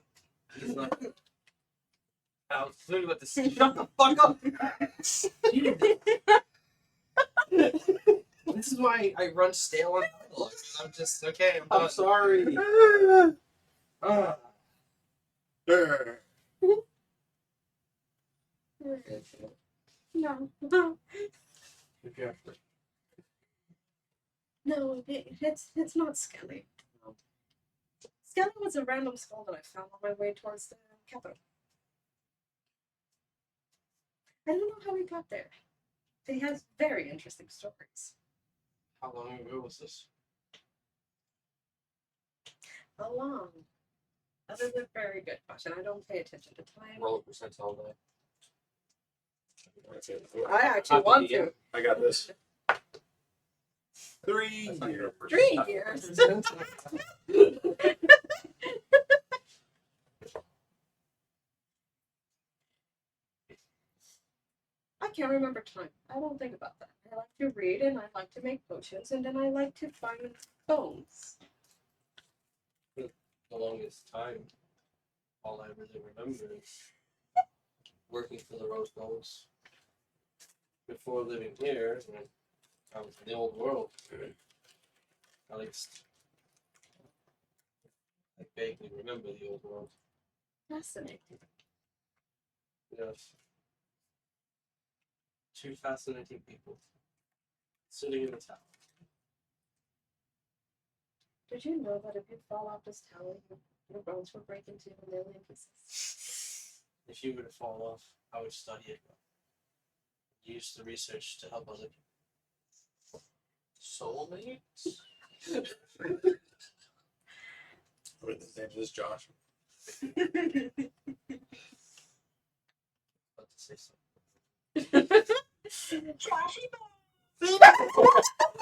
[SPEAKER 1] not. I was literally about to say, shut the fuck up! This is why I run stale on dialogue. I'm just, okay, I'm done.
[SPEAKER 6] sorry.
[SPEAKER 2] No,
[SPEAKER 6] Jeffrey.
[SPEAKER 2] no, it's not Skelly. Skelly was a random skull that I found on my way towards the capital. I don't know how he got there. But he has very interesting stories.
[SPEAKER 1] How long ago was this?
[SPEAKER 2] How long? That is a very good question. I don't pay attention to time.
[SPEAKER 6] Roll a percentile die.
[SPEAKER 2] I actually want to.
[SPEAKER 3] I got this. 3 years.
[SPEAKER 2] 3 years. I can't remember time. I don't think about that. I like to read and I like to make potions and then I like to find bones.
[SPEAKER 1] The longest time, all I really remember is working for the Rose Bowls. Before living here, when I was in the old world,
[SPEAKER 6] At least I vaguely remember the old world.
[SPEAKER 2] Fascinating.
[SPEAKER 6] Yes. Two fascinating people sitting in a tower.
[SPEAKER 2] Did you know that if you fall off this tower, your bones will break into a million pieces?
[SPEAKER 6] If you were to fall off, I would study it. Use the research to help other people. Soulmates?
[SPEAKER 3] What is his name? Is Josh?
[SPEAKER 6] About to say something.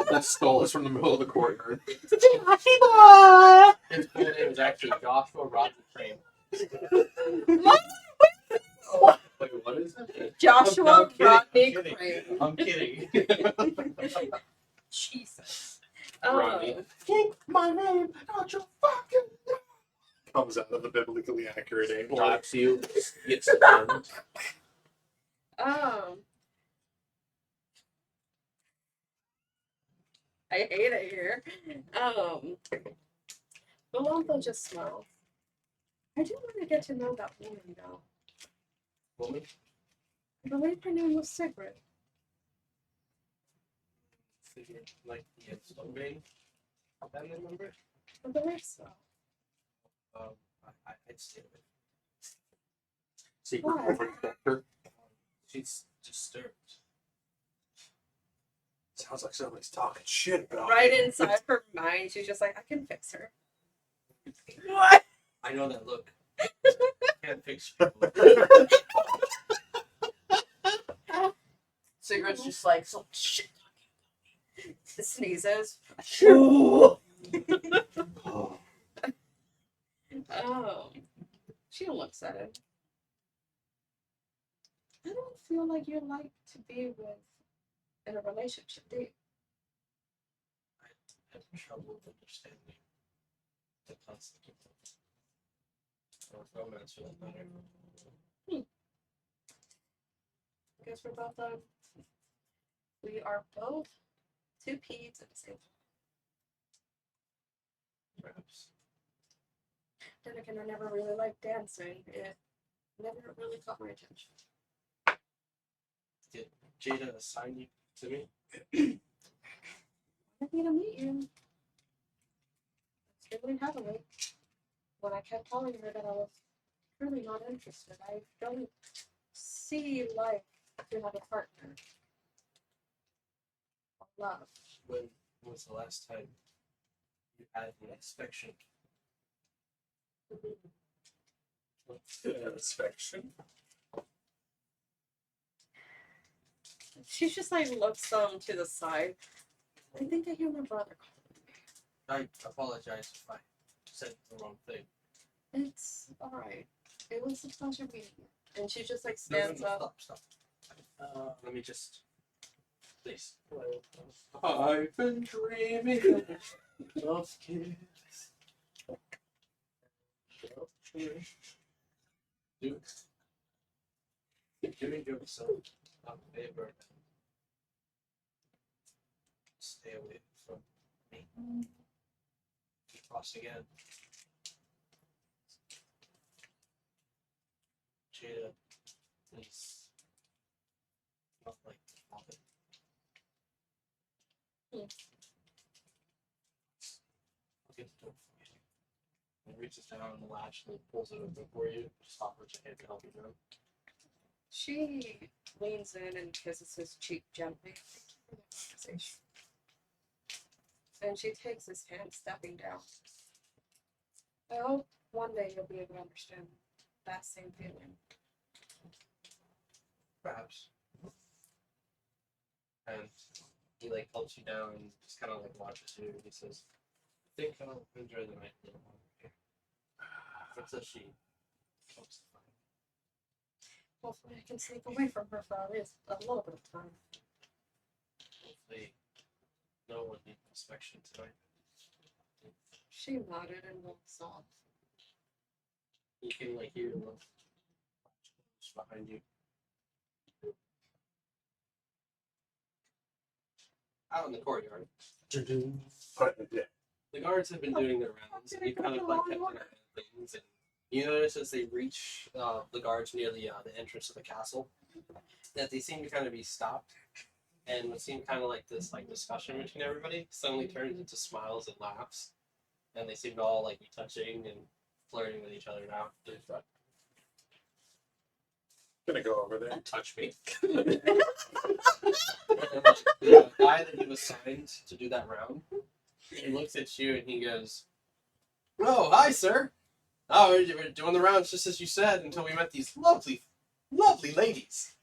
[SPEAKER 8] That stole us from the middle of the courtyard.
[SPEAKER 6] His full name is actually Joshua Roger Crane.
[SPEAKER 8] Wait, what is it?
[SPEAKER 2] Joshua Rodney Crane.
[SPEAKER 6] I'm kidding.
[SPEAKER 2] Jesus.
[SPEAKER 8] Rodney.
[SPEAKER 3] Keep my name out your fucking mouth. Comes out of the biblically accurate angle.
[SPEAKER 8] Slaps you. Gets stunned.
[SPEAKER 2] I hate it here. Belondo just smells. I do want to get to know that woman though.
[SPEAKER 6] Woman?
[SPEAKER 2] I believe her name was Sigrid.
[SPEAKER 6] Like the Stormbane family member?
[SPEAKER 2] I believe so.
[SPEAKER 6] I'd stay with her.
[SPEAKER 8] Secret
[SPEAKER 2] Why?
[SPEAKER 8] protector.
[SPEAKER 6] She's disturbed.
[SPEAKER 3] Sounds like somebody's talking shit about
[SPEAKER 2] Right
[SPEAKER 3] me.
[SPEAKER 2] inside her mind, she's just like, I can fix her.
[SPEAKER 5] What?
[SPEAKER 6] I know that look. Can't fix people.
[SPEAKER 5] Cigarette's just like some shit.
[SPEAKER 2] Sneezes.
[SPEAKER 5] Ooh.
[SPEAKER 2] She looks at it. I don't feel like you like to be with in a relationship, do you?
[SPEAKER 6] I have trouble understanding the concept of romance for that matter.
[SPEAKER 2] I guess we're both we are both two peas at the same time.
[SPEAKER 6] Perhaps.
[SPEAKER 2] Then again, I never really liked dancing. It never really caught my attention.
[SPEAKER 6] Did Jada assign you to me?
[SPEAKER 2] I need to meet you. Extremely heavily. When I kept telling her that I was really not interested, I don't see life to have a partner. Or love.
[SPEAKER 6] When was the last time you had an inspection?
[SPEAKER 3] Inspection.
[SPEAKER 2] She just like looks to the side. I think I hear my brother calling me.
[SPEAKER 6] I apologize if I said the wrong thing.
[SPEAKER 2] It's alright. It was a pleasure meeting you. And she just like
[SPEAKER 6] No,
[SPEAKER 2] stands up.
[SPEAKER 6] Stop. Let me just. Please.
[SPEAKER 8] I've been dreaming.
[SPEAKER 6] Love kiss. Doing yourself a favor and stay away from me. We cross again. Jada is not like the father. I'll get the door for you. He reaches down on the latch and pulls it open for you. Just offer it your hand to help you down.
[SPEAKER 2] She leans in and kisses his cheek gently. Thank you for the conversation. And she takes his hand, stepping down. I hope one day you'll be able to understand that same feeling.
[SPEAKER 6] Perhaps. And he like helps you down and just kind of like watches you. And he says, "I think I'll enjoy the night a little longer here." Until she comes to find.
[SPEAKER 2] Hopefully I can sneak away from her for at least a little bit of time.
[SPEAKER 6] Hopefully, no one needs inspection tonight.
[SPEAKER 2] She nodded and walks off.
[SPEAKER 6] You can like hear the just behind you. Out in the courtyard.
[SPEAKER 3] But yeah,
[SPEAKER 6] the guards have been doing their rounds, and you kind of like kept an eye on things, and you notice as they reach the guards near the entrance of the castle, that they seem to kind of be stopped, and what seemed kind of like this like discussion between everybody suddenly turns into smiles and laughs, and they seem to all like be touching and flirting with each other now.
[SPEAKER 3] Gonna go over there.
[SPEAKER 6] Don't touch me. And then, like, the guy that he was assigned to do that round, he looks at you and he goes, "Oh, hi, sir. Oh, we're doing the rounds just as you said until we met these lovely, lovely ladies."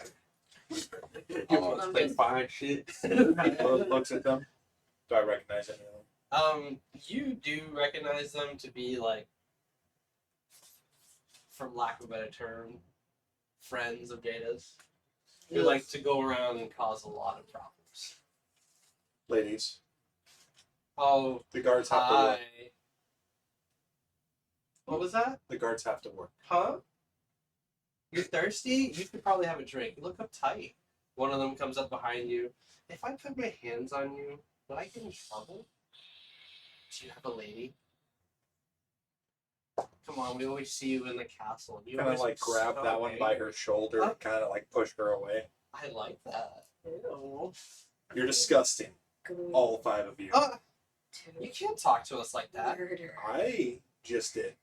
[SPEAKER 2] All of them
[SPEAKER 8] Like
[SPEAKER 2] just-
[SPEAKER 8] fine shit.
[SPEAKER 3] Looks at them. Do I recognize any of them?
[SPEAKER 6] You do recognize them to be like, from lack of a better term, friends of Jada's, who like to go around and cause a lot of problems.
[SPEAKER 3] Ladies.
[SPEAKER 6] Oh,
[SPEAKER 3] The guards have to
[SPEAKER 6] hi.
[SPEAKER 3] work.
[SPEAKER 6] What was that?
[SPEAKER 3] The guards have to work.
[SPEAKER 6] Huh? You're thirsty? You could probably have a drink. You look uptight. One of them comes up behind you. If I put my hands on you, would I get in trouble? Do you have a lady? Come on, we always see you in the castle. You
[SPEAKER 3] Kind of
[SPEAKER 6] always
[SPEAKER 3] like
[SPEAKER 6] look
[SPEAKER 3] grab
[SPEAKER 6] so
[SPEAKER 3] that one by her shoulder
[SPEAKER 6] Huh?
[SPEAKER 3] and kind of like push her away.
[SPEAKER 6] I like that.
[SPEAKER 2] Ew.
[SPEAKER 3] You're disgusting. All 5 of you.
[SPEAKER 6] You can't talk to us like that.
[SPEAKER 2] Murder.
[SPEAKER 3] I just did.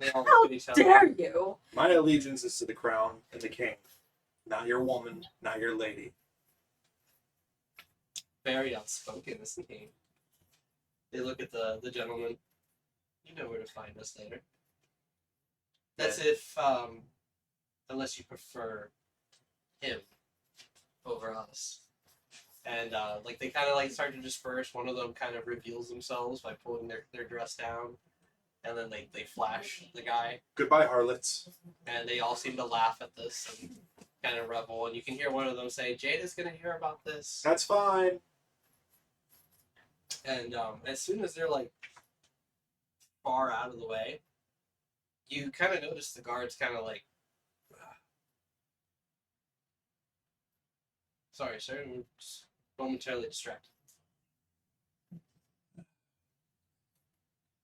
[SPEAKER 6] They all
[SPEAKER 2] How
[SPEAKER 6] look at each other.
[SPEAKER 2] dare you?
[SPEAKER 3] My allegiance is to the crown and the king. Not your woman, not your lady.
[SPEAKER 6] Very outspoken, isn't he? They look at the gentleman. You know where to find us later. That's if, unless you prefer him over us. And like they kind of like start to disperse. One of them kind of reveals themselves by pulling their dress down, and then they flash the guy,
[SPEAKER 3] Goodbye, harlots.
[SPEAKER 6] and they all seem to laugh at this and kind of revel. And you can hear one of them say, "Jada's gonna hear about this."
[SPEAKER 3] That's fine.
[SPEAKER 6] And as soon as they're like far out of the way, you kind of notice the guards kind of like, "Sorry, sir, I'm just momentarily distracted."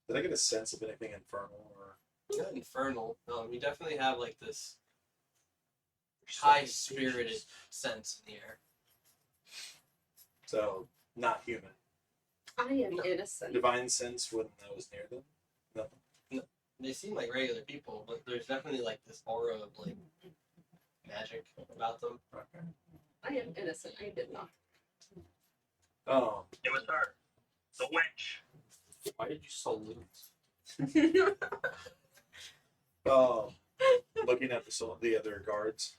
[SPEAKER 3] Did I get a sense of anything infernal or
[SPEAKER 6] Not infernal. You definitely have like this high spirited sense in the air.
[SPEAKER 3] so not human?
[SPEAKER 2] I am innocent.
[SPEAKER 3] Divine sense when I was near them? Nothing.
[SPEAKER 6] They seem like regular people, but there's definitely like this aura of like magic about them.
[SPEAKER 3] Okay.
[SPEAKER 2] I am innocent. I did not.
[SPEAKER 3] Oh,
[SPEAKER 7] It was her. The witch.
[SPEAKER 8] Why did you salute?
[SPEAKER 3] looking at the other guards.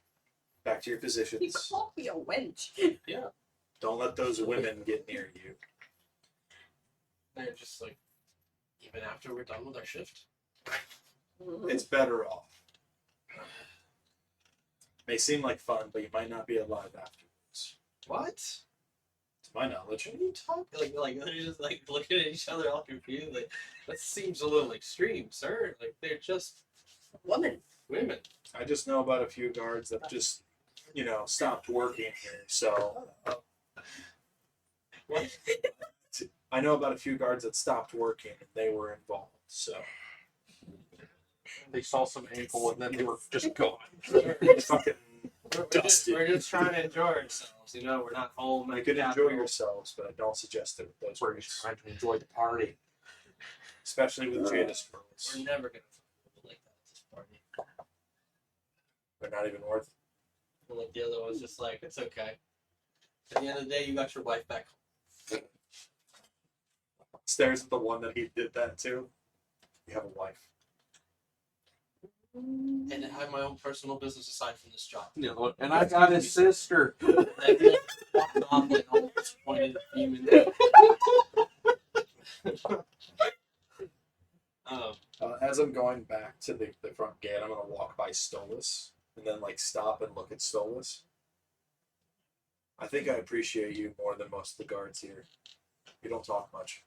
[SPEAKER 3] Back to your
[SPEAKER 2] He
[SPEAKER 3] positions.
[SPEAKER 2] called me a wench.
[SPEAKER 3] Don't let those women get near you.
[SPEAKER 6] They're just like, even after we're done with our shift.
[SPEAKER 3] It's better off. May seem like fun, but you might not be alive afterwards.
[SPEAKER 6] What?
[SPEAKER 3] To my knowledge.
[SPEAKER 6] What are you talking? Like they're just like looking at each other all confused. Like that seems a little extreme, sir. Like they're just
[SPEAKER 2] Woman.
[SPEAKER 6] women.
[SPEAKER 3] I just know about a few guards that just, stopped working here. So
[SPEAKER 6] What?
[SPEAKER 3] I know about a few guards that stopped working and they were involved. So
[SPEAKER 8] They saw some ankle and then they were just gone.
[SPEAKER 3] fucking
[SPEAKER 6] We're just trying to enjoy ourselves. You know, we're not home.
[SPEAKER 3] you
[SPEAKER 6] at
[SPEAKER 3] can
[SPEAKER 6] the
[SPEAKER 3] enjoy
[SPEAKER 6] capital.
[SPEAKER 3] yourselves, but I don't suggest it with those
[SPEAKER 8] We're just
[SPEAKER 3] words.
[SPEAKER 8] trying to enjoy the party.
[SPEAKER 3] Especially with Jada's pearls.
[SPEAKER 6] We're never gonna find people like that at this party.
[SPEAKER 3] They're not even worth it.
[SPEAKER 6] And like the other one's just like, it's okay. At the end of the day, you got your wife back home.
[SPEAKER 3] Stares at the one that he did that to. You have a wife.
[SPEAKER 6] And I have my own personal business aside from this job.
[SPEAKER 8] And I got his sister.
[SPEAKER 6] And he walked off like all disappointed human.
[SPEAKER 3] As I'm going back to the front gate, I'm gonna walk by Stolas and then stop and look at Stolas. I think I appreciate you more than most of the guards here. You don't talk much.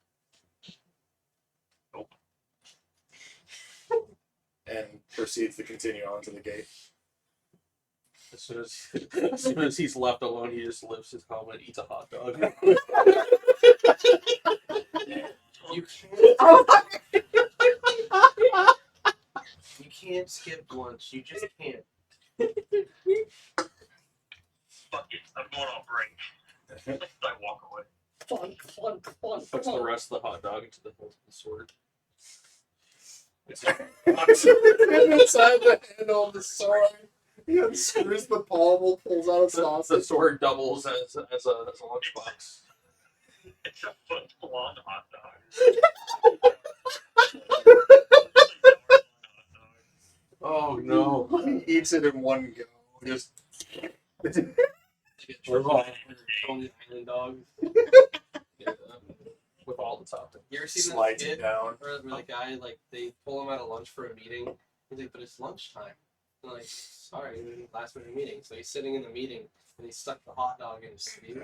[SPEAKER 8] Nope.
[SPEAKER 3] And proceeds to continue on to the gate.
[SPEAKER 8] As soon as he's left alone, he just lifts his helmet and eats a hot dog.
[SPEAKER 1] You can't. You can't skip lunch. You just can't.
[SPEAKER 7] Fuck it, I'm going on break. I walk away.
[SPEAKER 2] Clunk, clunk, clunk,
[SPEAKER 8] Puts the
[SPEAKER 2] clunk.
[SPEAKER 8] rest of the hot dog into the hilt of the sword.
[SPEAKER 3] Inside the handle of the sword. He unscrews the pommel, pulls out a
[SPEAKER 8] The
[SPEAKER 3] sausage.
[SPEAKER 8] sword doubles as a lunchbox.
[SPEAKER 7] It's a foot long hot dog.
[SPEAKER 8] Oh no.
[SPEAKER 3] He eats it in one go. Just
[SPEAKER 6] Only island dog.
[SPEAKER 8] With all the toppings.
[SPEAKER 6] You ever seen that
[SPEAKER 3] slides
[SPEAKER 6] skit
[SPEAKER 3] it down.
[SPEAKER 6] where the guy, like, they pull him out of lunch for a meeting? He's like, but it's lunchtime. They're like, sorry, last minute meeting. So he's sitting in the meeting and he stuck the hot dog in his sleeve.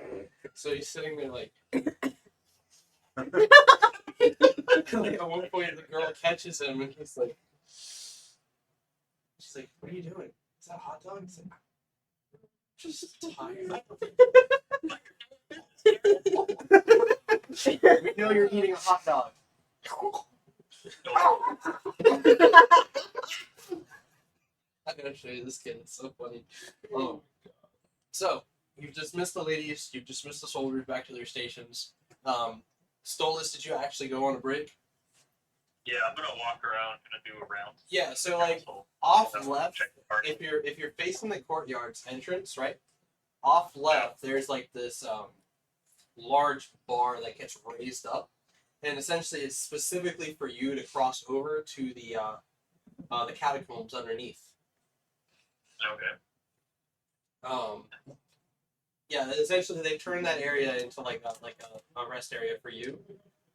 [SPEAKER 6] So he's sitting there like, like at one point the girl catches him and she's like, what are you doing? Is that a hot dog? He's like, just tired. We know you're eating a hot dog. I'm gonna show you this kid. It's so funny. So you've dismissed the ladies. You've dismissed the soldiers back to their stations. Stolas, did you actually go on a break?
[SPEAKER 7] Yeah, I'm gonna walk around, gonna do a round.
[SPEAKER 6] Yeah. So like
[SPEAKER 7] Council.
[SPEAKER 6] off
[SPEAKER 7] Check
[SPEAKER 6] left,
[SPEAKER 7] the party.
[SPEAKER 6] if you're facing the courtyard's entrance, right? Off left, there's like this large bar that gets raised up, and essentially it's specifically for you to cross over to the catacombs underneath.
[SPEAKER 7] Okay.
[SPEAKER 6] Yeah, essentially they've turned that area into like a rest area for you,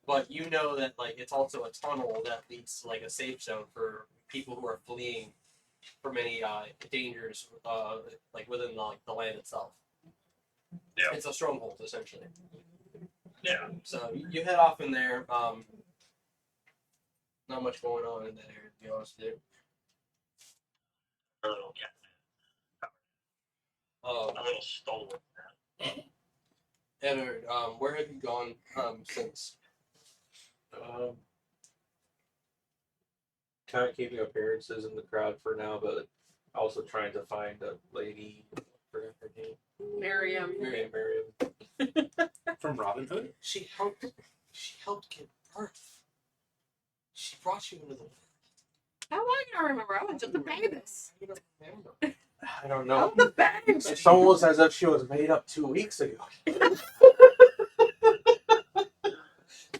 [SPEAKER 6] but you know that like it's also a tunnel that leads to like a safe zone for people who are fleeing from any dangers like within the land itself.
[SPEAKER 7] Yeah.
[SPEAKER 6] It's a stronghold essentially.
[SPEAKER 7] Yeah.
[SPEAKER 6] So you head off in there. Not much going on in that area, to be honest with you.
[SPEAKER 7] A little, a little stolen.
[SPEAKER 6] Eddard, where have you gone since?
[SPEAKER 8] Kind of keeping appearances in the crowd for now, but also trying to find a lady. I forgot her name.
[SPEAKER 2] Miriam.
[SPEAKER 6] Miriam.
[SPEAKER 3] From Robin Hood?
[SPEAKER 6] She helped give birth. She brought you into the world.
[SPEAKER 2] How am I gonna remember? I was just a baby.
[SPEAKER 6] You don't remember.
[SPEAKER 8] I don't
[SPEAKER 2] I'm
[SPEAKER 8] know.
[SPEAKER 2] the baby.
[SPEAKER 8] It's almost as if she was made up 2 weeks ago.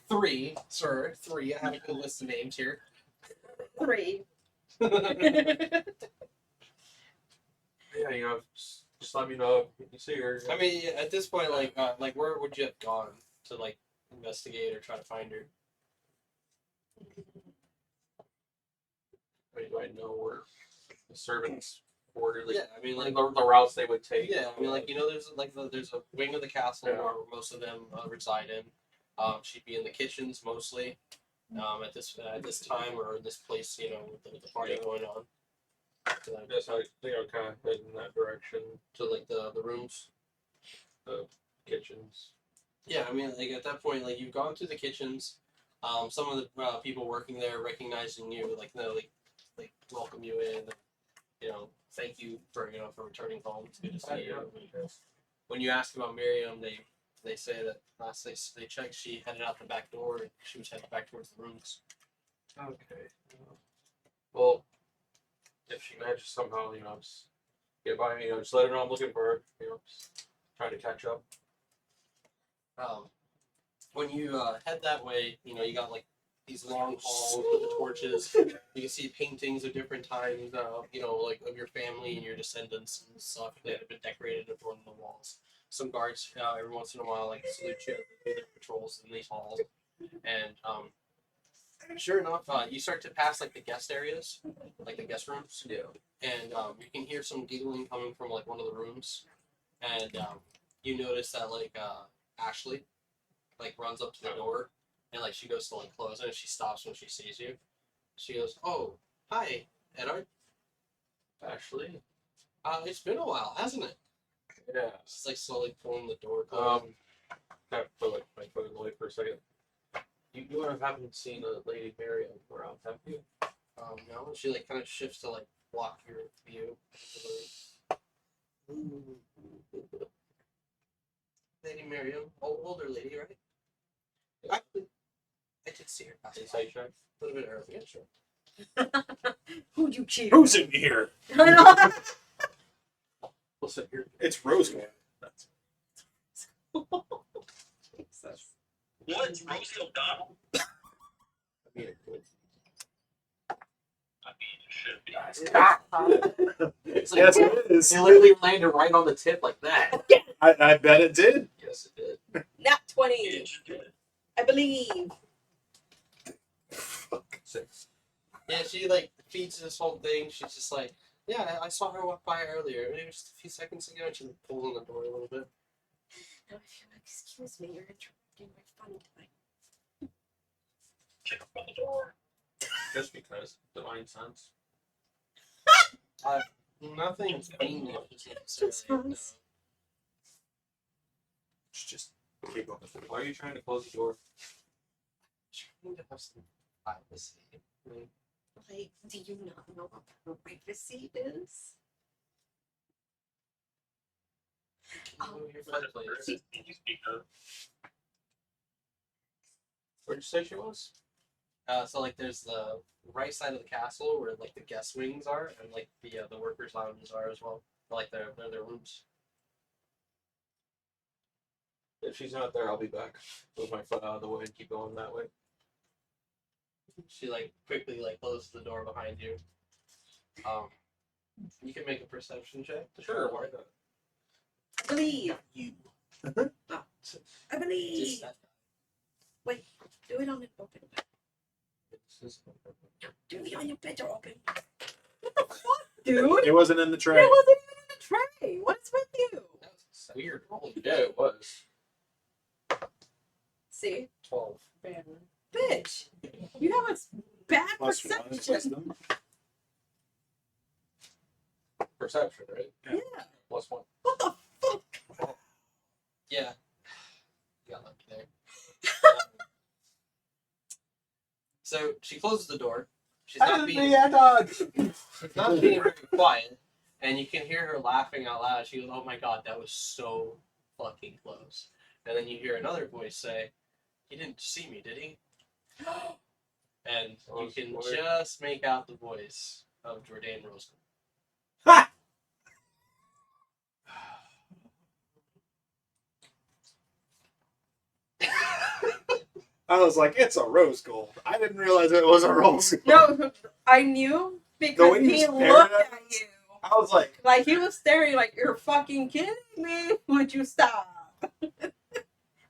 [SPEAKER 6] 3, sir. 3. I have a good list of names here.
[SPEAKER 2] 3.
[SPEAKER 8] Yeah, just let me know if you see her.
[SPEAKER 6] I mean, at this point, like where would you have gone to like investigate or try to find her?
[SPEAKER 8] I mean, do I know where the servants order? Like,
[SPEAKER 6] Yeah, I mean, like
[SPEAKER 8] the routes they would take.
[SPEAKER 6] yeah, I mean, like there's a wing of the castle
[SPEAKER 8] Yeah.
[SPEAKER 6] where most of them reside in. She'd be in the kitchens mostly. At this time or this place, with the party going on. So
[SPEAKER 8] I guess I think I'll kind of head in that direction.
[SPEAKER 6] to like the rooms.
[SPEAKER 8] The kitchens.
[SPEAKER 6] Yeah, I mean, like at that point, like you've gone through the kitchens. Some of the people working there recognizing you, like welcome you in. Thank you for returning home. It's good to see you. When you ask about Miriam, they say that last they checked, she headed out the back door and she was headed back towards the rooms.
[SPEAKER 8] Okay. Well, if she manages somehow, just get by me, just let her know I'm looking for her. Just trying to catch up.
[SPEAKER 6] When you head that way, you got like these long halls with the torches. You can see paintings of different times, like of your family and your descendants and stuff that have been decorated and on the walls. Some guards every once in a while like salute you, do their patrols in these halls, and sure enough, you start to pass like the guest areas, like the guest rooms.
[SPEAKER 8] Yeah.
[SPEAKER 6] And you can hear some giggling coming from like one of the rooms, and you notice that like Ashley like runs up to the door, and like she goes to like close it, and she stops when she sees you. She goes, "Oh, hi, Eddard.
[SPEAKER 8] Ashley.
[SPEAKER 6] It's been a while, hasn't it?"
[SPEAKER 8] Yeah.
[SPEAKER 6] She's like slowly pulling the door closed.
[SPEAKER 8] Kind of put like my foot away for a second. You haven't seen a Lady Miriam around, have you?
[SPEAKER 1] No, she like kind of shifts to like block your view. Lady Miriam, older lady, right? Actually, I did see her pass by
[SPEAKER 8] Insight check.
[SPEAKER 1] a little bit earlier. Sure.
[SPEAKER 2] Who you cheated?
[SPEAKER 3] Who's in here?
[SPEAKER 2] I know.
[SPEAKER 8] We'll sit here.
[SPEAKER 3] It's Rose Gold.
[SPEAKER 2] Jesus.
[SPEAKER 7] What? Rosie O'Donnell?
[SPEAKER 8] I mean, it could.
[SPEAKER 7] I mean, it should be.
[SPEAKER 8] It's like,
[SPEAKER 3] Yes, it is.
[SPEAKER 8] It literally landed right on the tip like that.
[SPEAKER 3] I bet it did.
[SPEAKER 8] Yes, it did.
[SPEAKER 2] Nat 20.
[SPEAKER 7] It should.
[SPEAKER 2] I believe.
[SPEAKER 8] 6.
[SPEAKER 1] Yeah, she like feeds this whole thing. She's just like, yeah, I saw her walk by earlier, maybe just a few seconds ago, and she like, pulls on the door a little bit.
[SPEAKER 2] Now, if you'll excuse me, you're interrupting my fun time.
[SPEAKER 7] Check up on the door.
[SPEAKER 8] Just because. Divine sense.
[SPEAKER 1] Nothing's being
[SPEAKER 2] Just once.
[SPEAKER 3] Just keep on the
[SPEAKER 8] Why are you trying to close the door?
[SPEAKER 1] Trying to have some privacy. Like,
[SPEAKER 2] Like, do you not know what privacy is?
[SPEAKER 1] move your
[SPEAKER 7] What
[SPEAKER 1] foot,
[SPEAKER 7] is
[SPEAKER 1] please.
[SPEAKER 7] it? Can you speak of?
[SPEAKER 8] Where'd you say she was?
[SPEAKER 1] So like, there's the right side of the castle where like the guest wings are, and like the workers' lounges are as well. Like their rooms.
[SPEAKER 8] If she's not there, I'll be back. Move my foot out of the way and keep going that way.
[SPEAKER 1] She like quickly like closes the door behind you. You can make a perception check.
[SPEAKER 8] Sure, why not?
[SPEAKER 2] I believe.
[SPEAKER 1] You.
[SPEAKER 2] I believe.
[SPEAKER 1] Just that.
[SPEAKER 2] Wait, do it on an open.
[SPEAKER 8] It's just-
[SPEAKER 2] Do it on your bed or open. What the fuck, dude?
[SPEAKER 3] It wasn't in the
[SPEAKER 2] It
[SPEAKER 3] tray.
[SPEAKER 2] wasn't even in the tray. What's with you?
[SPEAKER 1] That was weird. Holy
[SPEAKER 8] Yeah, it was.
[SPEAKER 2] See?
[SPEAKER 8] 12.
[SPEAKER 2] Bitch. You have a bad
[SPEAKER 3] Plus one is
[SPEAKER 2] perception.
[SPEAKER 3] wisdom.
[SPEAKER 8] Perception, right?
[SPEAKER 2] Yeah.
[SPEAKER 8] Plus 1.
[SPEAKER 2] What the fuck?
[SPEAKER 1] Yeah. You got lucky there. So she closes the door. She's not being she's not being very quiet, and you can hear her laughing out loud. She goes, "Oh my god, that was so fucking close." And then you hear another voice say, "He didn't see me, did he?" And you can just make out the voice of Jordan Roscoe.
[SPEAKER 3] I was like, it's a rose gold. I didn't realize it was a rose gold.
[SPEAKER 2] No, I knew
[SPEAKER 3] The
[SPEAKER 2] because
[SPEAKER 3] way you
[SPEAKER 2] he
[SPEAKER 3] stared
[SPEAKER 2] looked
[SPEAKER 3] at
[SPEAKER 2] at
[SPEAKER 3] us.
[SPEAKER 2] you.
[SPEAKER 3] I was like,
[SPEAKER 2] Like he was staring like, you're fucking kidding me. Would you stop?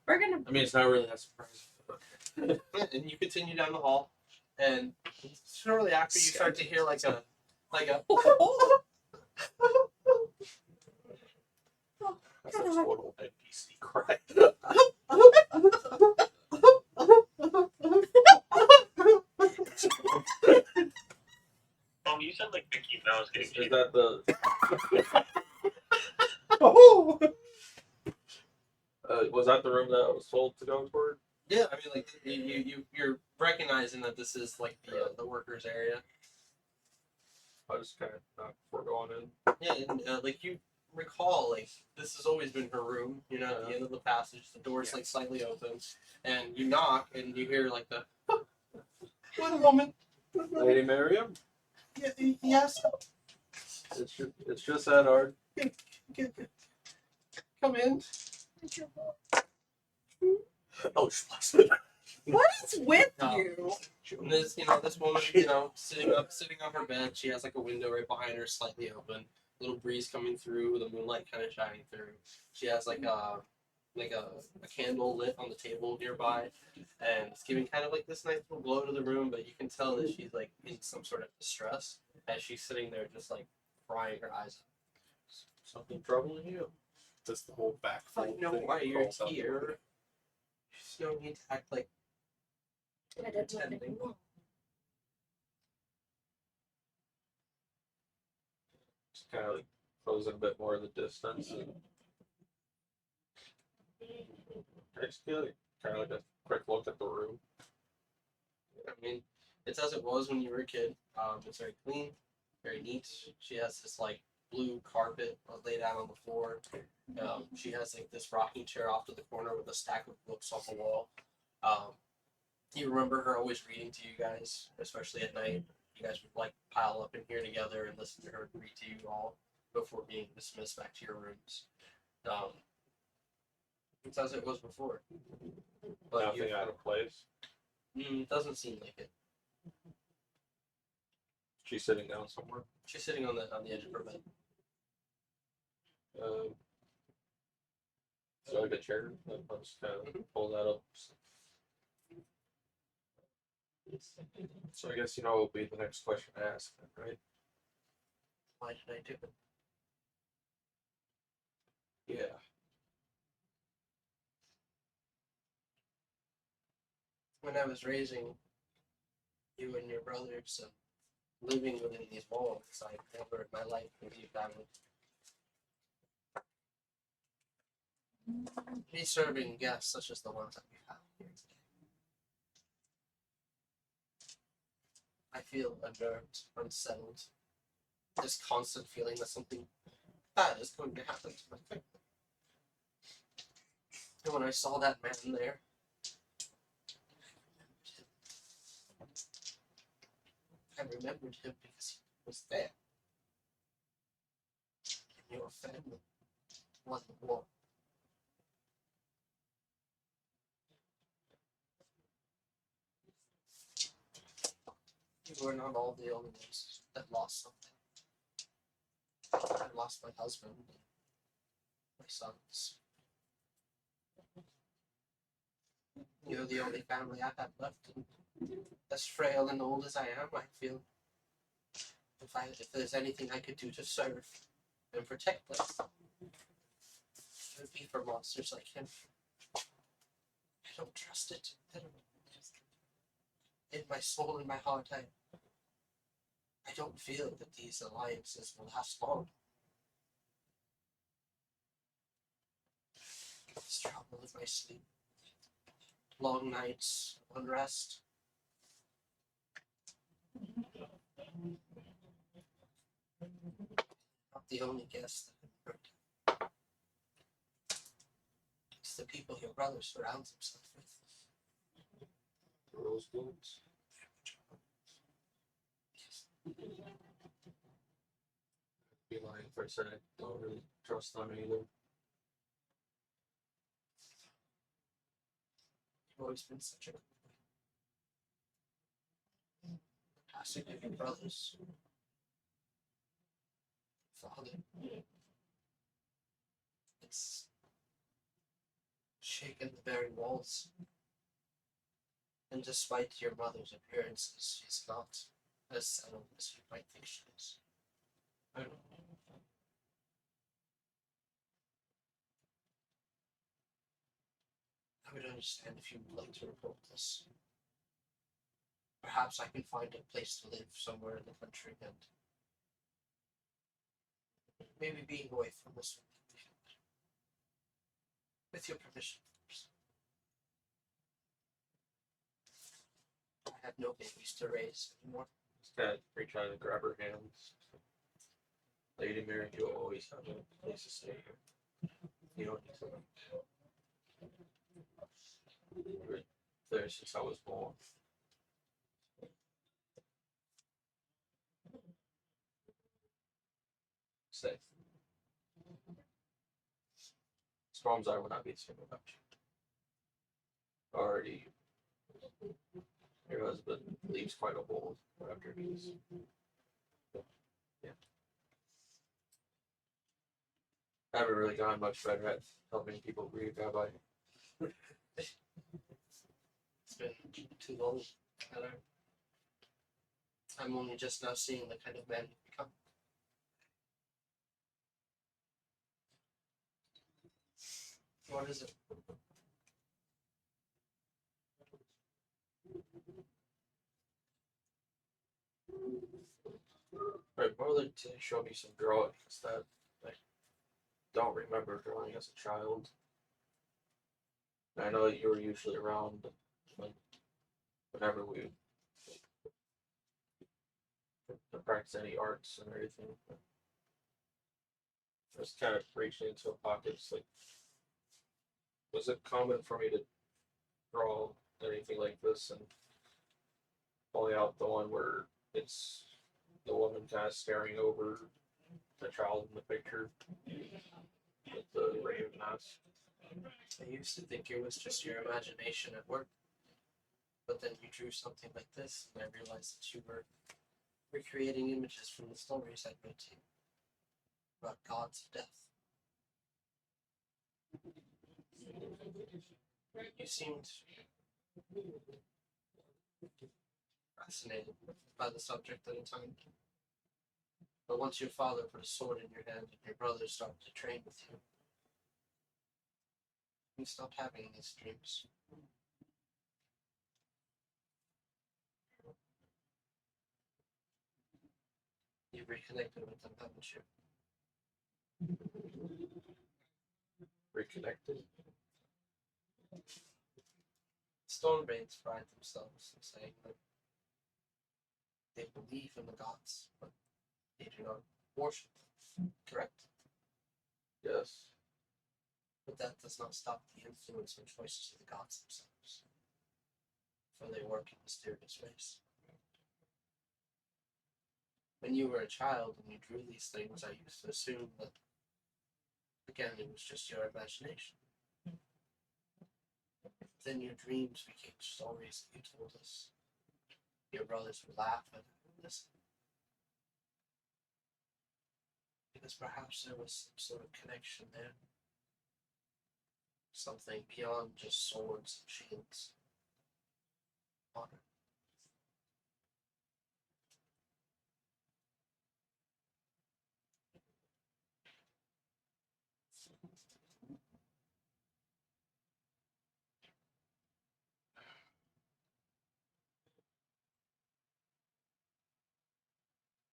[SPEAKER 2] We're gonna
[SPEAKER 8] I mean, it's not really that surprising.
[SPEAKER 1] And you continue down the hall, and shortly after you start to hear like a
[SPEAKER 8] That's a total NPC cry.
[SPEAKER 7] You said like Mickey Mouse getting
[SPEAKER 8] Is that the?
[SPEAKER 3] oh.
[SPEAKER 8] Was that the room that was told to go toward?
[SPEAKER 1] yeah. I mean, like you're recognizing that this is like the workers' area.
[SPEAKER 8] I just kind of knocked before going in.
[SPEAKER 1] Yeah, and like you recall, like this has always been her room. You know, at the end of the passage, the door's like slightly open, and you knock, and you hear like the. One moment.
[SPEAKER 8] Lady Miriam,
[SPEAKER 1] Yes.
[SPEAKER 8] it's just Eddard.
[SPEAKER 1] Come in.
[SPEAKER 8] Oh, she
[SPEAKER 2] What is with
[SPEAKER 1] No.
[SPEAKER 2] you?
[SPEAKER 1] And this, this woman, sitting on her bed. She has like a window right behind her, slightly open. Little breeze coming through, the moonlight kind of shining through. She has like a candle lit on the table nearby, and it's giving kind of like this nice little glow to the room. But you can tell that she's like in some sort of distress as she's sitting there, just like crying her eyes out.
[SPEAKER 8] Something troubling you?
[SPEAKER 3] Just the whole back.
[SPEAKER 1] I
[SPEAKER 3] fold
[SPEAKER 1] know
[SPEAKER 3] thing
[SPEAKER 1] why you're
[SPEAKER 3] crawls out the
[SPEAKER 1] here.
[SPEAKER 3] window.
[SPEAKER 1] There's no need to act like
[SPEAKER 2] I didn't
[SPEAKER 1] pretending.
[SPEAKER 2] know.
[SPEAKER 8] Just kind of like closing a bit more of the distance. I just feel like kind of like a quick look at the room.
[SPEAKER 6] I mean, it's as it was when you were a kid. It's very clean, very neat. She has this like blue carpet laid out on the floor. She has like this rocking chair off to the corner with a stack of books on the wall. You remember her always reading to you guys, especially at night. You guys would like pile up in here together and listen to her read to you all before being dismissed back to your rooms. It's as it was before. But
[SPEAKER 8] Nothing out of place.
[SPEAKER 6] doesn't seem like it.
[SPEAKER 8] She's sitting down somewhere.
[SPEAKER 6] She's sitting on the edge of her bed.
[SPEAKER 8] So like a chair. I'll just kind of pull that up. So I guess will be the next question to ask, right?
[SPEAKER 6] Why did I do it?
[SPEAKER 8] Yeah.
[SPEAKER 6] When I was raising you and your brothers and living within these walls, I never in my life believed I would be serving guests such as the ones that we have here today. I feel unnerved, unsettled. This constant feeling that something bad is going to happen to my family. And when I saw that man there, I remembered him because he was there. And your family won the war. You were not all the only ones that lost something. I lost my husband, my sons. You're the only family I have left, and as frail and old as I am, I feel if there's anything I could do to serve and protect them, it would be for monsters like him. I don't trust it. In my soul and my heart, I don't feel that these alliances will last long. This trouble with my sleep, long nights, unrest. Not the only guest that I've heard. It's the people your brother surrounds himself with.
[SPEAKER 8] Rose blooms. Be lying if I said I don't really trust them either.
[SPEAKER 6] You've always been such a good boy. Passing of your brothers. Father. It's shaken the very walls. And despite your mother's appearances, she's not as settled as you might think she is. I don't know. I would understand if you would like to report this. Perhaps I can find a place to live somewhere in the country and maybe being away from this one. With your permission, of course. I have no babies to raise anymore.
[SPEAKER 8] Just kind of reach out and grab her hands. Lady Mary, you'll always have a place to stay here. You don't need to. You were there since I was born. Safe. Storms I would not be the same about you. Already, your husband leaves quite a hole after these. Yeah. I haven't really gotten much better at helping people grieve, have I?
[SPEAKER 6] It's been too long. I'm only just now seeing the kind of man you've become. What is it?
[SPEAKER 8] My brother did show me some drawings that I don't remember drawing as a child. I know that you were usually around whenever we practice any arts and everything. But just kind of reaching into a pocket. It's like, was it common for me to draw anything like this and pulling out the one where it's the woman kind of staring over the child in the picture with the raven mask?
[SPEAKER 4] I used to think it was just your imagination at work. But then you drew something like this, and I realized that you were recreating images from the stories I'd read to you about gods of death. You seemed fascinated by the subject at a time. But once your father put a sword in your hand and your brother started to train with you, you stopped having these dreams. You've reconnected with them, haven't you?
[SPEAKER 8] Reconnected?
[SPEAKER 4] Stormbanes pride themselves in saying that they believe in the gods, but they do not worship them. Correct?
[SPEAKER 8] Yes.
[SPEAKER 4] But that does not stop the influence and choices of the gods themselves, for they work in mysterious ways. When you were a child and you drew these things, I used to assume that, again, it was just your imagination. Then your dreams became stories that you told us. Your brothers would laugh and listen. Because perhaps there was some sort of connection there. Something beyond just swords and shields. Honor.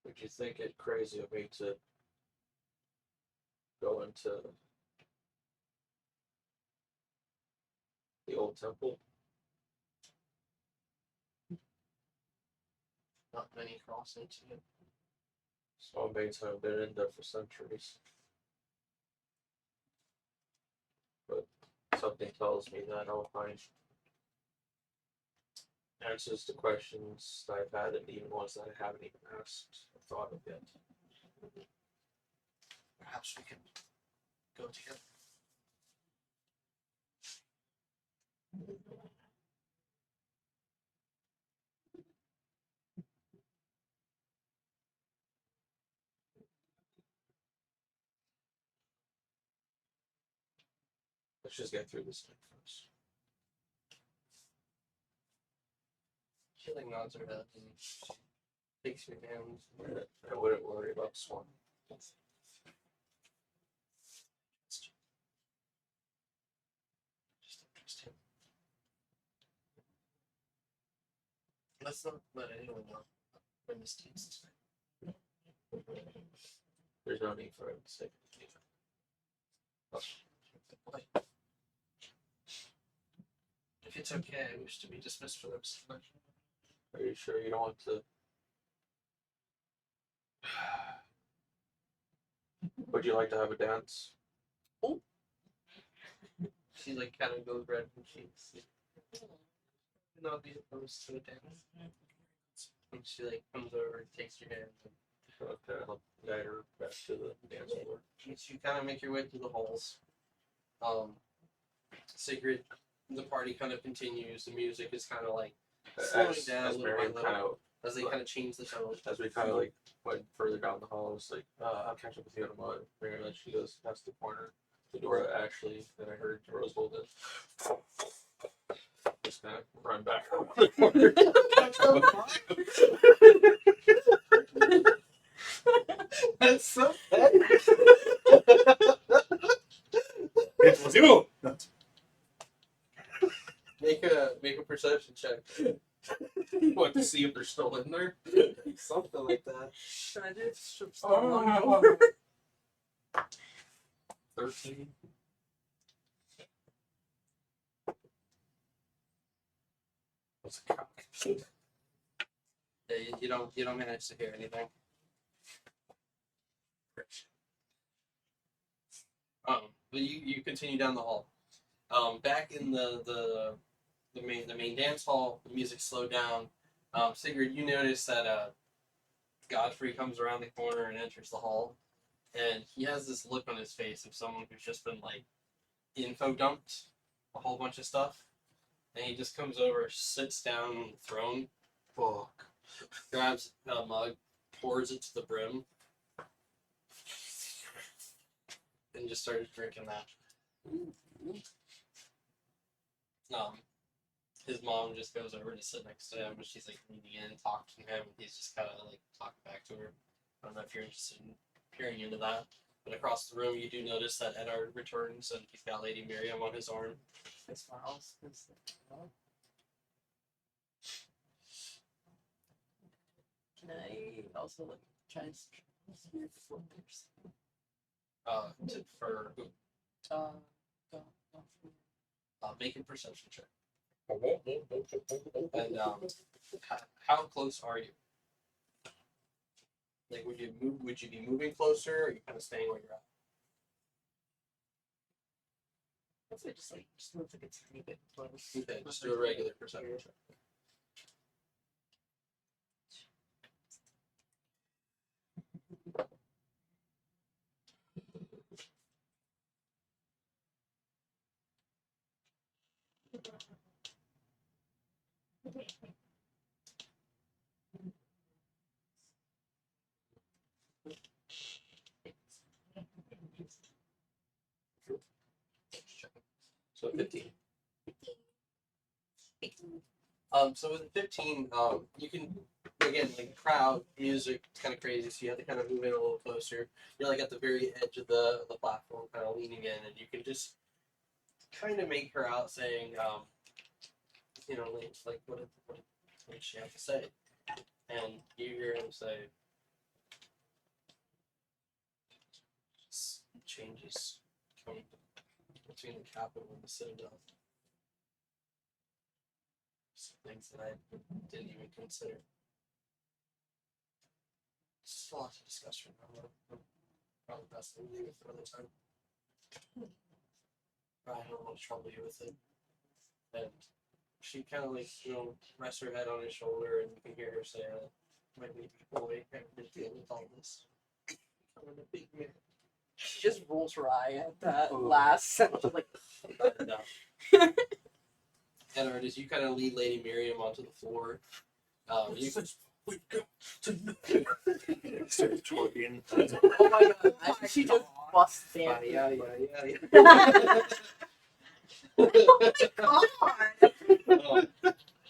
[SPEAKER 8] Would you think it crazy of me to go into the old temple?
[SPEAKER 4] Not many cross into it.
[SPEAKER 8] Stormbanes haven't been in there for centuries. But something tells me that I'll find answers to questions that I've had and even ones that I haven't even asked or thought of yet.
[SPEAKER 4] Perhaps we can go together.
[SPEAKER 8] Let's just get through this thing first.
[SPEAKER 4] She like nods her head and takes your hand.
[SPEAKER 8] I wouldn't worry about Swan.
[SPEAKER 4] Just don't trust him. Let's not let anyone know when this takes this way.
[SPEAKER 8] There's no need for him to say anything.
[SPEAKER 4] If it's okay, I wish to be dismissed for the rest of the night.
[SPEAKER 8] Are you sure you don't want to? Would you like to have a dance?
[SPEAKER 4] She like kind of goes red and cheeks. Not be opposed to a dance. And she like comes over and takes your hand.
[SPEAKER 8] Okay, I'll guide her back to the dance floor.
[SPEAKER 4] You kind of make your way through the halls. Sigrid, the party kind of continues. The music is kind of like slowing down
[SPEAKER 8] As
[SPEAKER 4] little by
[SPEAKER 8] Miriam
[SPEAKER 4] little
[SPEAKER 8] kind of,
[SPEAKER 4] as they kind of change the tone.
[SPEAKER 8] as we kind of like went further down the hall, it's like, I'll catch up with you in a moment. Miriam, then she goes past the corner to Dora Ashley, and I heard Rosewold and just kind of run back around the corner.
[SPEAKER 1] That's so bad.
[SPEAKER 3] It's you.
[SPEAKER 1] Make a perception check. Want to see if they're still in there? Something like that.
[SPEAKER 2] Should I do should
[SPEAKER 1] Oh. 13. What's a cock?
[SPEAKER 4] Yeah, you don't manage to hear anything.
[SPEAKER 1] But you continue down the hall. Back in the main dance hall, the music slowed down. Sigurd, you notice that Godfrey comes around the corner and enters the hall, and he has this look on his face of someone who's just been like info dumped a whole bunch of stuff, and he just comes over, sits down on the throne, grabs a mug, pours it to the brim, and just started drinking that. His mom just goes over to sit next to him, and she's like leaning in, talking to him, and he's just kind of like talking back to her. I don't know if you're interested in peering into that. But across the room, you do notice that Eddard returns, and he's got Lady Miriam on his arm.
[SPEAKER 5] I smiles. Can I also like try and flippers?
[SPEAKER 1] For who?
[SPEAKER 5] Uh,
[SPEAKER 1] Make a perception check. And how close are you? Like, would you move? Would you be moving closer, or are you kind of staying where you're at?
[SPEAKER 5] Let's say just move like a tiny bit close.
[SPEAKER 1] Okay, just do a regular perception check. So 15. So with 15, you can, again, like crowd, music, it's kind of crazy, so you have to kind of move in a little closer. You're like at the very edge of the platform, kind of leaning in, and you can just kind of make her out saying, you know, like what did she have to say? And you hear him say, changes coming between the capital and the citadel. Some things that I didn't even consider. Just a lot to discuss right now. Probably best to leave it for another time. I don't want to trouble you with it. And she kind of like, you know, rests her head on his shoulder, and you can hear her say, my baby boy, having to deal with all this. Becoming a big man.
[SPEAKER 5] She just rolls her eye at that last sentence, like.
[SPEAKER 1] And, Eddard, as you kind of lead Lady Miriam onto the floor, you
[SPEAKER 3] We've got to start twerking.
[SPEAKER 5] Oh my god! I think she just busts in.
[SPEAKER 1] yeah.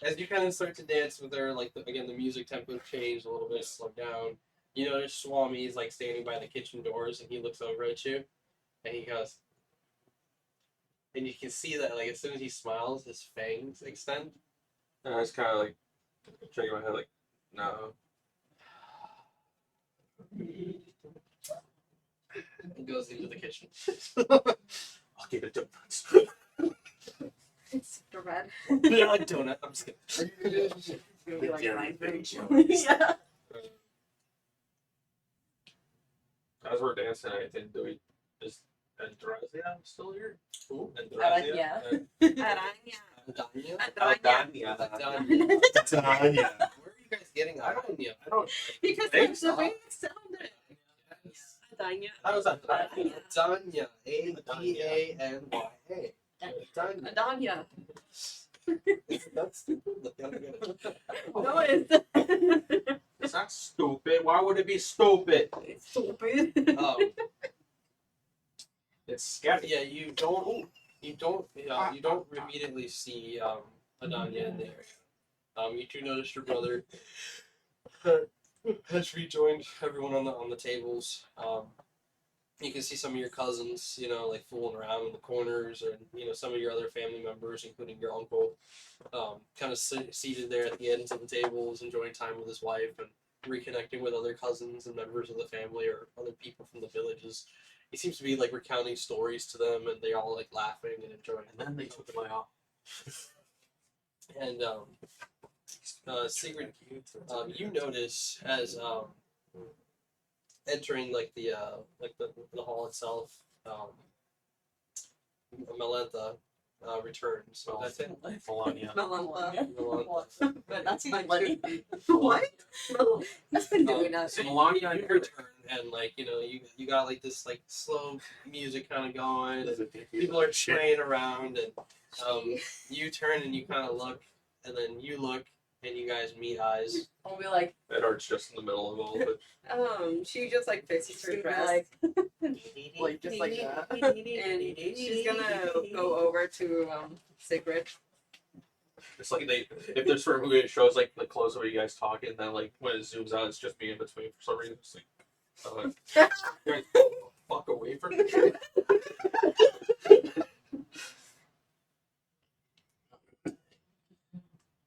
[SPEAKER 1] As you kind of start to dance with her, like again, the music tempo changed a little bit, slowed down. You notice Swami is like standing by the kitchen doors, and he looks over at you, and he goes, and you can see that like as soon as he smiles, his fangs extend.
[SPEAKER 8] And I was kind of like shaking my head, like, no.
[SPEAKER 1] And goes into the kitchen.
[SPEAKER 3] I'll give it donuts.
[SPEAKER 2] It's super bad.
[SPEAKER 1] Yeah, donut. I'm just kidding.
[SPEAKER 5] It's gonna be like
[SPEAKER 3] Yeah,
[SPEAKER 5] right
[SPEAKER 3] baby.
[SPEAKER 5] yeah.
[SPEAKER 8] As we're dancing, I think, do we just Andrazia still here?
[SPEAKER 1] Ooh.
[SPEAKER 5] Aranya.
[SPEAKER 2] Aranya.
[SPEAKER 1] Adanya.
[SPEAKER 2] Adanya.
[SPEAKER 3] Tanya.
[SPEAKER 1] Where are you guys getting Adanya?
[SPEAKER 8] I don't.
[SPEAKER 2] Because
[SPEAKER 1] Thanks,
[SPEAKER 2] the way
[SPEAKER 1] Doc.
[SPEAKER 2] it sounded. Adanya.
[SPEAKER 1] That was
[SPEAKER 2] Adanya.
[SPEAKER 1] Adanya. A-D-A-N-Y-A. Adanya.
[SPEAKER 2] Adanya.
[SPEAKER 1] That's stupid.
[SPEAKER 2] No, it's
[SPEAKER 8] It's not stupid. Why would it be stupid?
[SPEAKER 2] stupid.
[SPEAKER 8] It's scary.
[SPEAKER 1] Yeah, you don't immediately see Adanya in the area. You do notice your brother has rejoined everyone on the tables. You can see some of your cousins, you know, like fooling around in the corners, or you know, some of your other family members, including your uncle, kind of seated there at the ends of the tables, enjoying time with his wife and reconnecting with other cousins and members of the family or other people from the villages. He seems to be like recounting stories to them, and they all like laughing and enjoying.
[SPEAKER 3] And then they took my off.
[SPEAKER 1] And Sigrid, you notice as
[SPEAKER 6] entering like the hall itself, Melantha returns. What did I say?
[SPEAKER 3] Melania.
[SPEAKER 6] Melantha.
[SPEAKER 5] But that's my
[SPEAKER 2] Melania.
[SPEAKER 5] money.
[SPEAKER 2] What? He's been doing that.
[SPEAKER 6] So Melania, you return, and like you got like this like slow music kind of going. People are spraying around, and you turn and you kind of look, and then you look, and you guys meet eyes.
[SPEAKER 2] I'll be like,
[SPEAKER 8] Eddard's just in the middle of all of it.
[SPEAKER 2] she just like fixes her
[SPEAKER 5] She's
[SPEAKER 2] dress.
[SPEAKER 5] Like just like that.
[SPEAKER 2] And she's gonna go over to Sigrid.
[SPEAKER 8] It's like if there's sort of it shows like the close of you guys talking, then like when it zooms out, it's just me in between for some reason. It's like, guys, fuck away from me.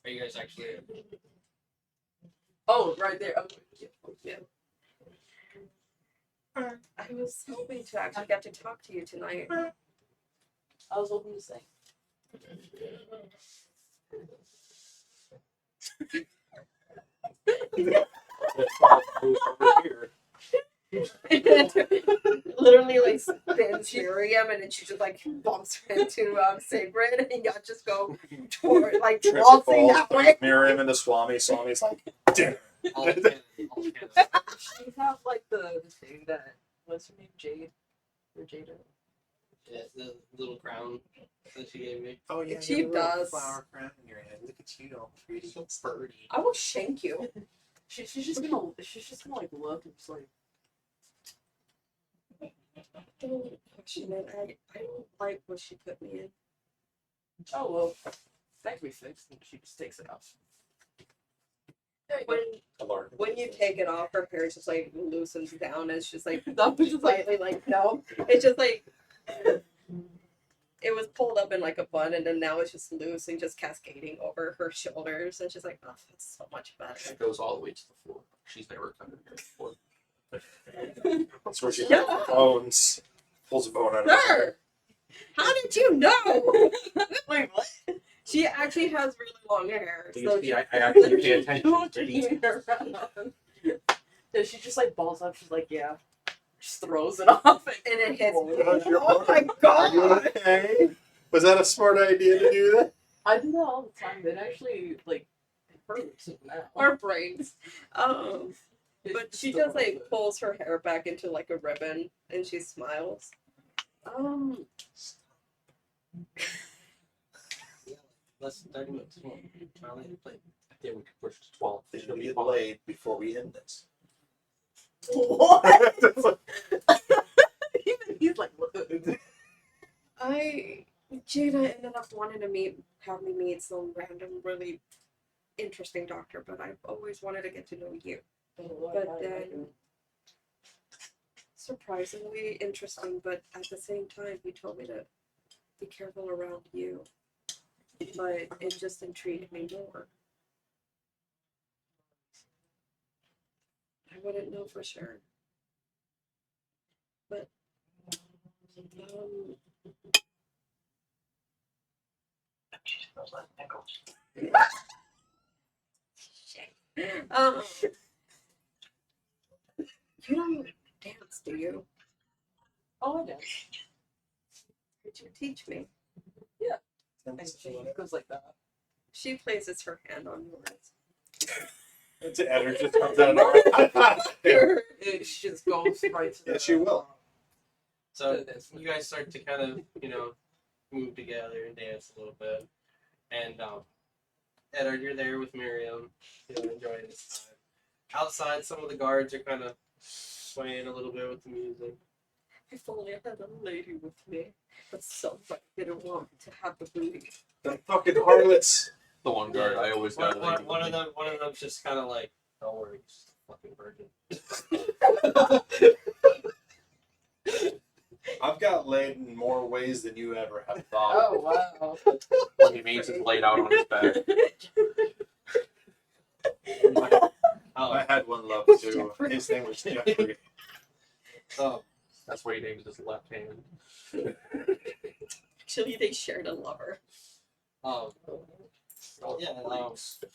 [SPEAKER 6] Are you guys actually?
[SPEAKER 2] Oh, right there. Oh, yeah. I was hoping to actually get to talk to you tonight.
[SPEAKER 5] I was hoping to say.
[SPEAKER 2] Literally like spins Miriam and then she just like bumps into Sigrid and y'all just go toward like waltzing that way.
[SPEAKER 3] Miriam and the Swami's like, dinner.
[SPEAKER 6] All canon, all canon.
[SPEAKER 5] She have like the thing that what's her name? Jade or Jada?
[SPEAKER 6] Yeah, the little crown that she gave me.
[SPEAKER 3] Oh yeah,
[SPEAKER 2] She does.
[SPEAKER 3] Flower crown in your head. Look at you, all pretty, so birdie.
[SPEAKER 2] I will shank you.
[SPEAKER 5] She's just gonna like look and just like
[SPEAKER 2] I don't like what she put me in.
[SPEAKER 5] oh well that can be fixed and she just takes it off.
[SPEAKER 2] When you take it off, her hair just like loosens down. It's just like slightly like no. It's just like it was pulled up in like a bun, and then now it's just loose and just cascading over her shoulders. And she's like, oh, that's so much better.
[SPEAKER 8] She goes all the way to the floor. She's never come in here before.
[SPEAKER 3] That's where she
[SPEAKER 2] Yeah.
[SPEAKER 3] owns. Pulls a bone out of her.
[SPEAKER 2] Sir, how did you know?
[SPEAKER 5] Wait, what?
[SPEAKER 2] She actually has really long hair. So
[SPEAKER 8] See, I actually pay attention.
[SPEAKER 5] Don't turn around. Yeah, she just like balls up. She's like, yeah, just throws it off and
[SPEAKER 2] it hits me.
[SPEAKER 3] How's your
[SPEAKER 2] Oh my
[SPEAKER 3] Are you
[SPEAKER 2] god!
[SPEAKER 3] okay? Was that a smart idea to do that?
[SPEAKER 5] I do that all the time. It actually like it hurts now.
[SPEAKER 2] Our brains. But she just like pulls her hair back into like a ribbon and she smiles.
[SPEAKER 6] Less than 30 minutes. Come on. Finally, play.
[SPEAKER 8] Yeah, we could push to 12.
[SPEAKER 3] It'll be delayed before we end this.
[SPEAKER 5] What? Even he's like, look.
[SPEAKER 2] Jada ended up wanting to have me meet some random, really interesting doctor, but I've always wanted to get to know you. But then, surprisingly interesting, but at the same time, he told me to be careful around you. But it just intrigued me more. I wouldn't know for sure. But, you don't dance, do you?
[SPEAKER 5] Oh, I know.
[SPEAKER 2] Could you teach me?
[SPEAKER 5] And she goes like that.
[SPEAKER 2] She places her hand on yours.
[SPEAKER 3] It's Eddard just comes out of nowhere.
[SPEAKER 5] She just goes right to the.
[SPEAKER 3] Yeah, she will.
[SPEAKER 6] So you guys start to kind of, move together and dance a little bit. And Eddard, you're there with Miriam, enjoying this time. Outside, some of the guards are kind of swaying a little bit with the music.
[SPEAKER 2] If only I had a lady with me, but somebody didn't want to have the booty.
[SPEAKER 3] The fucking harlots.
[SPEAKER 8] The one guard I always got.
[SPEAKER 6] One of them's just kind of like, don't worry, he's just a fucking virgin.
[SPEAKER 3] I've got laid in more ways than you ever have thought.
[SPEAKER 5] Oh wow.
[SPEAKER 8] What he means is laid out on his back.
[SPEAKER 3] I had one love too. His name was Jeffrey.
[SPEAKER 8] That's why he named his left hand.
[SPEAKER 2] Actually, they shared a lover.
[SPEAKER 1] Yeah,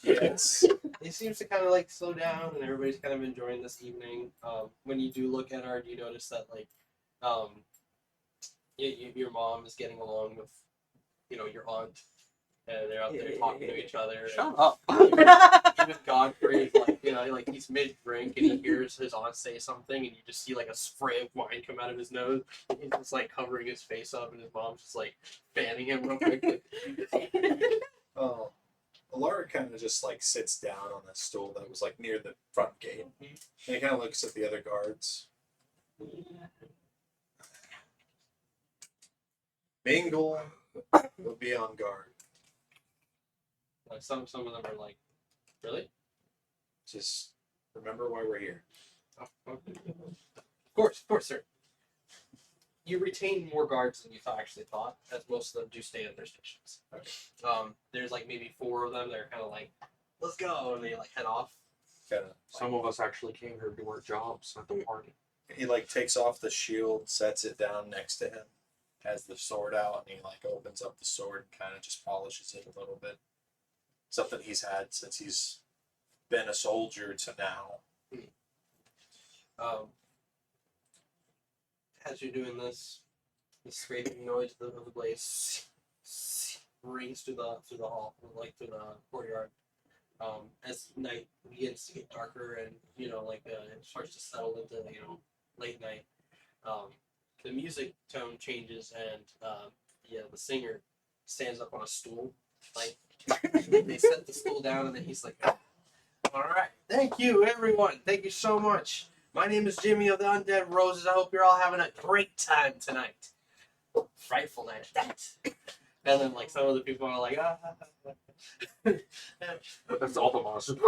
[SPEAKER 3] Yes.
[SPEAKER 1] it seems to kind of like slow down, and everybody's kind of enjoying this evening. When you do look at her, you notice that like, your mom is getting along with, your aunt, and they're out there talking to each other.
[SPEAKER 8] Shut up.
[SPEAKER 1] Even Godfrey is like, like he's mid drink and he hears his aunt say something, and you just see like a spray of wine come out of his nose. He's just like covering his face up, and his mom's just like fanning him real quick.
[SPEAKER 3] Oh, Alara kind of just like sits down on the stool that was like near the front gate, and he kind of looks at the other guards. Mingle will be on guard.
[SPEAKER 1] Like some of them are like, really?
[SPEAKER 3] Just remember why we're here.
[SPEAKER 1] Oh, okay. Of course, sir. You retain more guards than you actually thought, as most of them do stay at their stations.
[SPEAKER 3] Okay.
[SPEAKER 1] There's like maybe 4 of them. They're kind of like, let's go, and they like head off.
[SPEAKER 3] Kind of.
[SPEAKER 8] Some of us actually came here to work jobs at the party.
[SPEAKER 3] He like takes off the shield, sets it down next to him, has the sword out, and he like opens up the sword and kind of just polishes it a little bit. Something he's had since he's been a soldier to now.
[SPEAKER 1] As you're doing this, the scraping noise of the blaze rings through the hall, like through the courtyard. As night begins to get darker and it starts to settle into late night, the music tone changes and the singer stands up on a stool. Like they set the stool down and then he's like, "All right, thank you everyone, thank you so much. My name is Jimmy of the Undead Roses. I hope you're all having a great time tonight. Frightful night at that." And then like some of the people are like,
[SPEAKER 8] That's all the monsters.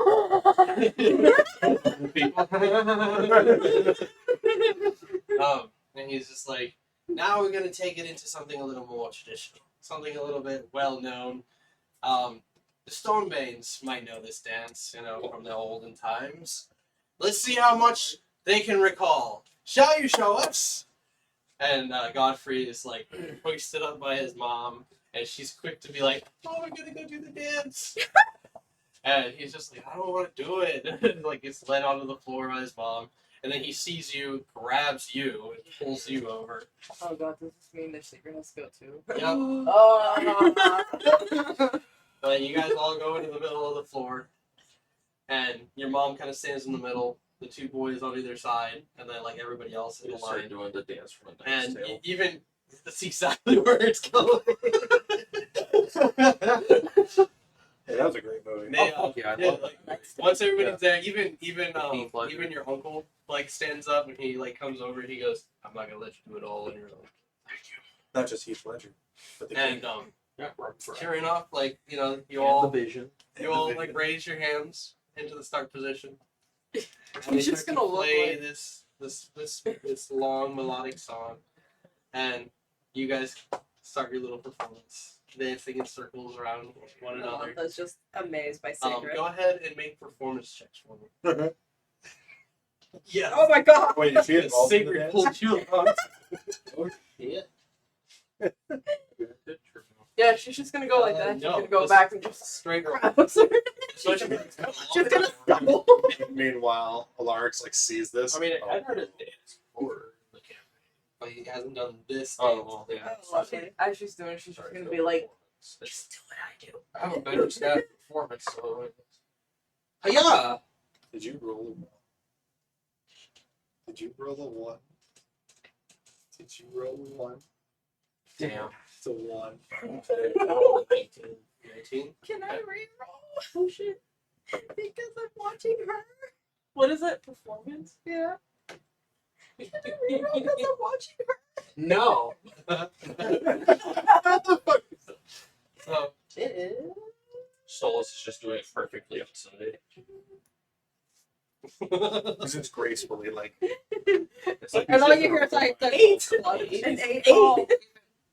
[SPEAKER 1] And he's just like, now we're gonna take it into something a little more traditional, something a little bit well known. The Stormbanes might know this dance, from the olden times. Let's see how much they can recall. Shall you show us? And Godfrey is like hoisted up by his mom, and she's quick to be like, "Oh, we're gonna go do the dance." And he's just like, "I don't want to do it." Like gets led onto the floor by his mom, and then he sees you, grabs you, and pulls you over.
[SPEAKER 5] Oh god, does this mean that Secret has to go too?
[SPEAKER 1] Yep.
[SPEAKER 5] Oh.
[SPEAKER 1] But you guys all go into the middle of the floor, and your mom kind of stands in the middle. The 2 boys on either side, and then like everybody else in
[SPEAKER 8] We
[SPEAKER 1] the line.
[SPEAKER 8] started doing the dance from a Knight's
[SPEAKER 1] And
[SPEAKER 8] Tale.
[SPEAKER 1] even that's exactly where it's going.
[SPEAKER 3] Hey, that was a great movie.
[SPEAKER 1] They,
[SPEAKER 8] Oh, fuck yeah, I
[SPEAKER 1] yeah,
[SPEAKER 8] love
[SPEAKER 1] like,
[SPEAKER 8] that movie.
[SPEAKER 1] once everybody's
[SPEAKER 8] Yeah.
[SPEAKER 1] there, even
[SPEAKER 8] Heath Ledger.
[SPEAKER 1] even your uncle like stands up and he like comes over and he goes, "I'm not gonna let you do it all on your own."
[SPEAKER 3] Not just Heath Ledger, but the
[SPEAKER 1] And
[SPEAKER 3] king.
[SPEAKER 8] Yeah, Robert Fry.
[SPEAKER 1] sure enough, like you
[SPEAKER 8] And
[SPEAKER 1] all
[SPEAKER 8] the Vision.
[SPEAKER 1] you all like raise your hands into the start position. And
[SPEAKER 5] I'm
[SPEAKER 1] they
[SPEAKER 5] just
[SPEAKER 1] start
[SPEAKER 5] gonna
[SPEAKER 1] to
[SPEAKER 5] look
[SPEAKER 1] play
[SPEAKER 5] like-
[SPEAKER 1] this long melodic song, and you guys start your little performance, dancing in circles around one another.
[SPEAKER 2] That's just amazed by Secret.
[SPEAKER 1] Go ahead and make performance checks for me. Yes.
[SPEAKER 2] Oh my god!
[SPEAKER 3] Wait, is she involved in the
[SPEAKER 1] Secret
[SPEAKER 3] dance?
[SPEAKER 1] pulled you along.
[SPEAKER 8] Oh, shit.
[SPEAKER 5] Yeah, she's just gonna go like that. She's
[SPEAKER 1] no,
[SPEAKER 5] gonna go
[SPEAKER 1] just
[SPEAKER 5] back and just
[SPEAKER 1] straight up.
[SPEAKER 5] grabs her.
[SPEAKER 2] She's gonna stumble.
[SPEAKER 3] Meanwhile, Alarix like sees this.
[SPEAKER 1] I mean,
[SPEAKER 3] Oh.
[SPEAKER 1] I've heard it dance before the campaign, but he hasn't done this.
[SPEAKER 8] Oh,
[SPEAKER 1] dance.
[SPEAKER 8] well, yeah.
[SPEAKER 2] Oh, lovely.
[SPEAKER 5] As she's doing, she's just gonna be like,
[SPEAKER 1] Just
[SPEAKER 5] do what I do.
[SPEAKER 1] I have a better stat performance, so. Hiya!
[SPEAKER 3] Did you roll a 1? Did you roll a 1? Did you roll a 1?
[SPEAKER 8] Damn.
[SPEAKER 3] It's a 1.
[SPEAKER 1] 19.
[SPEAKER 2] Can I reroll? Oh shit. Because I'm watching her.
[SPEAKER 5] What is it? Performance?
[SPEAKER 2] Yeah. Can I reroll because I'm watching her?
[SPEAKER 1] No. So,
[SPEAKER 2] It is.
[SPEAKER 8] Solus is just doing it perfectly outside.
[SPEAKER 3] He's just gracefully like.
[SPEAKER 8] It's like
[SPEAKER 2] And all you hear is like the 8. An 8. Oh.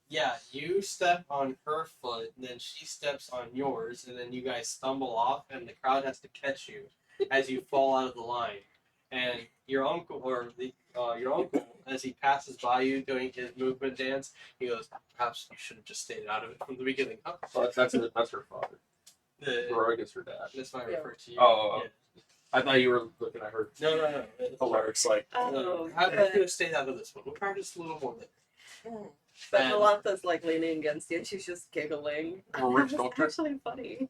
[SPEAKER 1] yeah, you step on her foot, and then she steps on yours, and then you guys stumble off, and the crowd has to catch you as you fall out of the line. And your uncle, as he passes by you doing his movement dance, he goes, "Perhaps you should have just stayed out of it from the beginning." Huh?
[SPEAKER 8] That's her father. Or I guess her dad.
[SPEAKER 6] That's why I
[SPEAKER 2] Yeah.
[SPEAKER 6] refer to you.
[SPEAKER 8] Oh,
[SPEAKER 6] Yeah.
[SPEAKER 8] I thought you were looking at her.
[SPEAKER 6] No.
[SPEAKER 3] Alaric's like,
[SPEAKER 2] Oh,
[SPEAKER 6] I'm
[SPEAKER 2] but,
[SPEAKER 6] gonna stay out of this one. We'll practice a little more later.
[SPEAKER 2] but
[SPEAKER 6] And-
[SPEAKER 2] Yolanda's like leaning against you and she's just giggling.
[SPEAKER 8] Well, we're just
[SPEAKER 2] It's
[SPEAKER 8] don't try-
[SPEAKER 2] actually funny.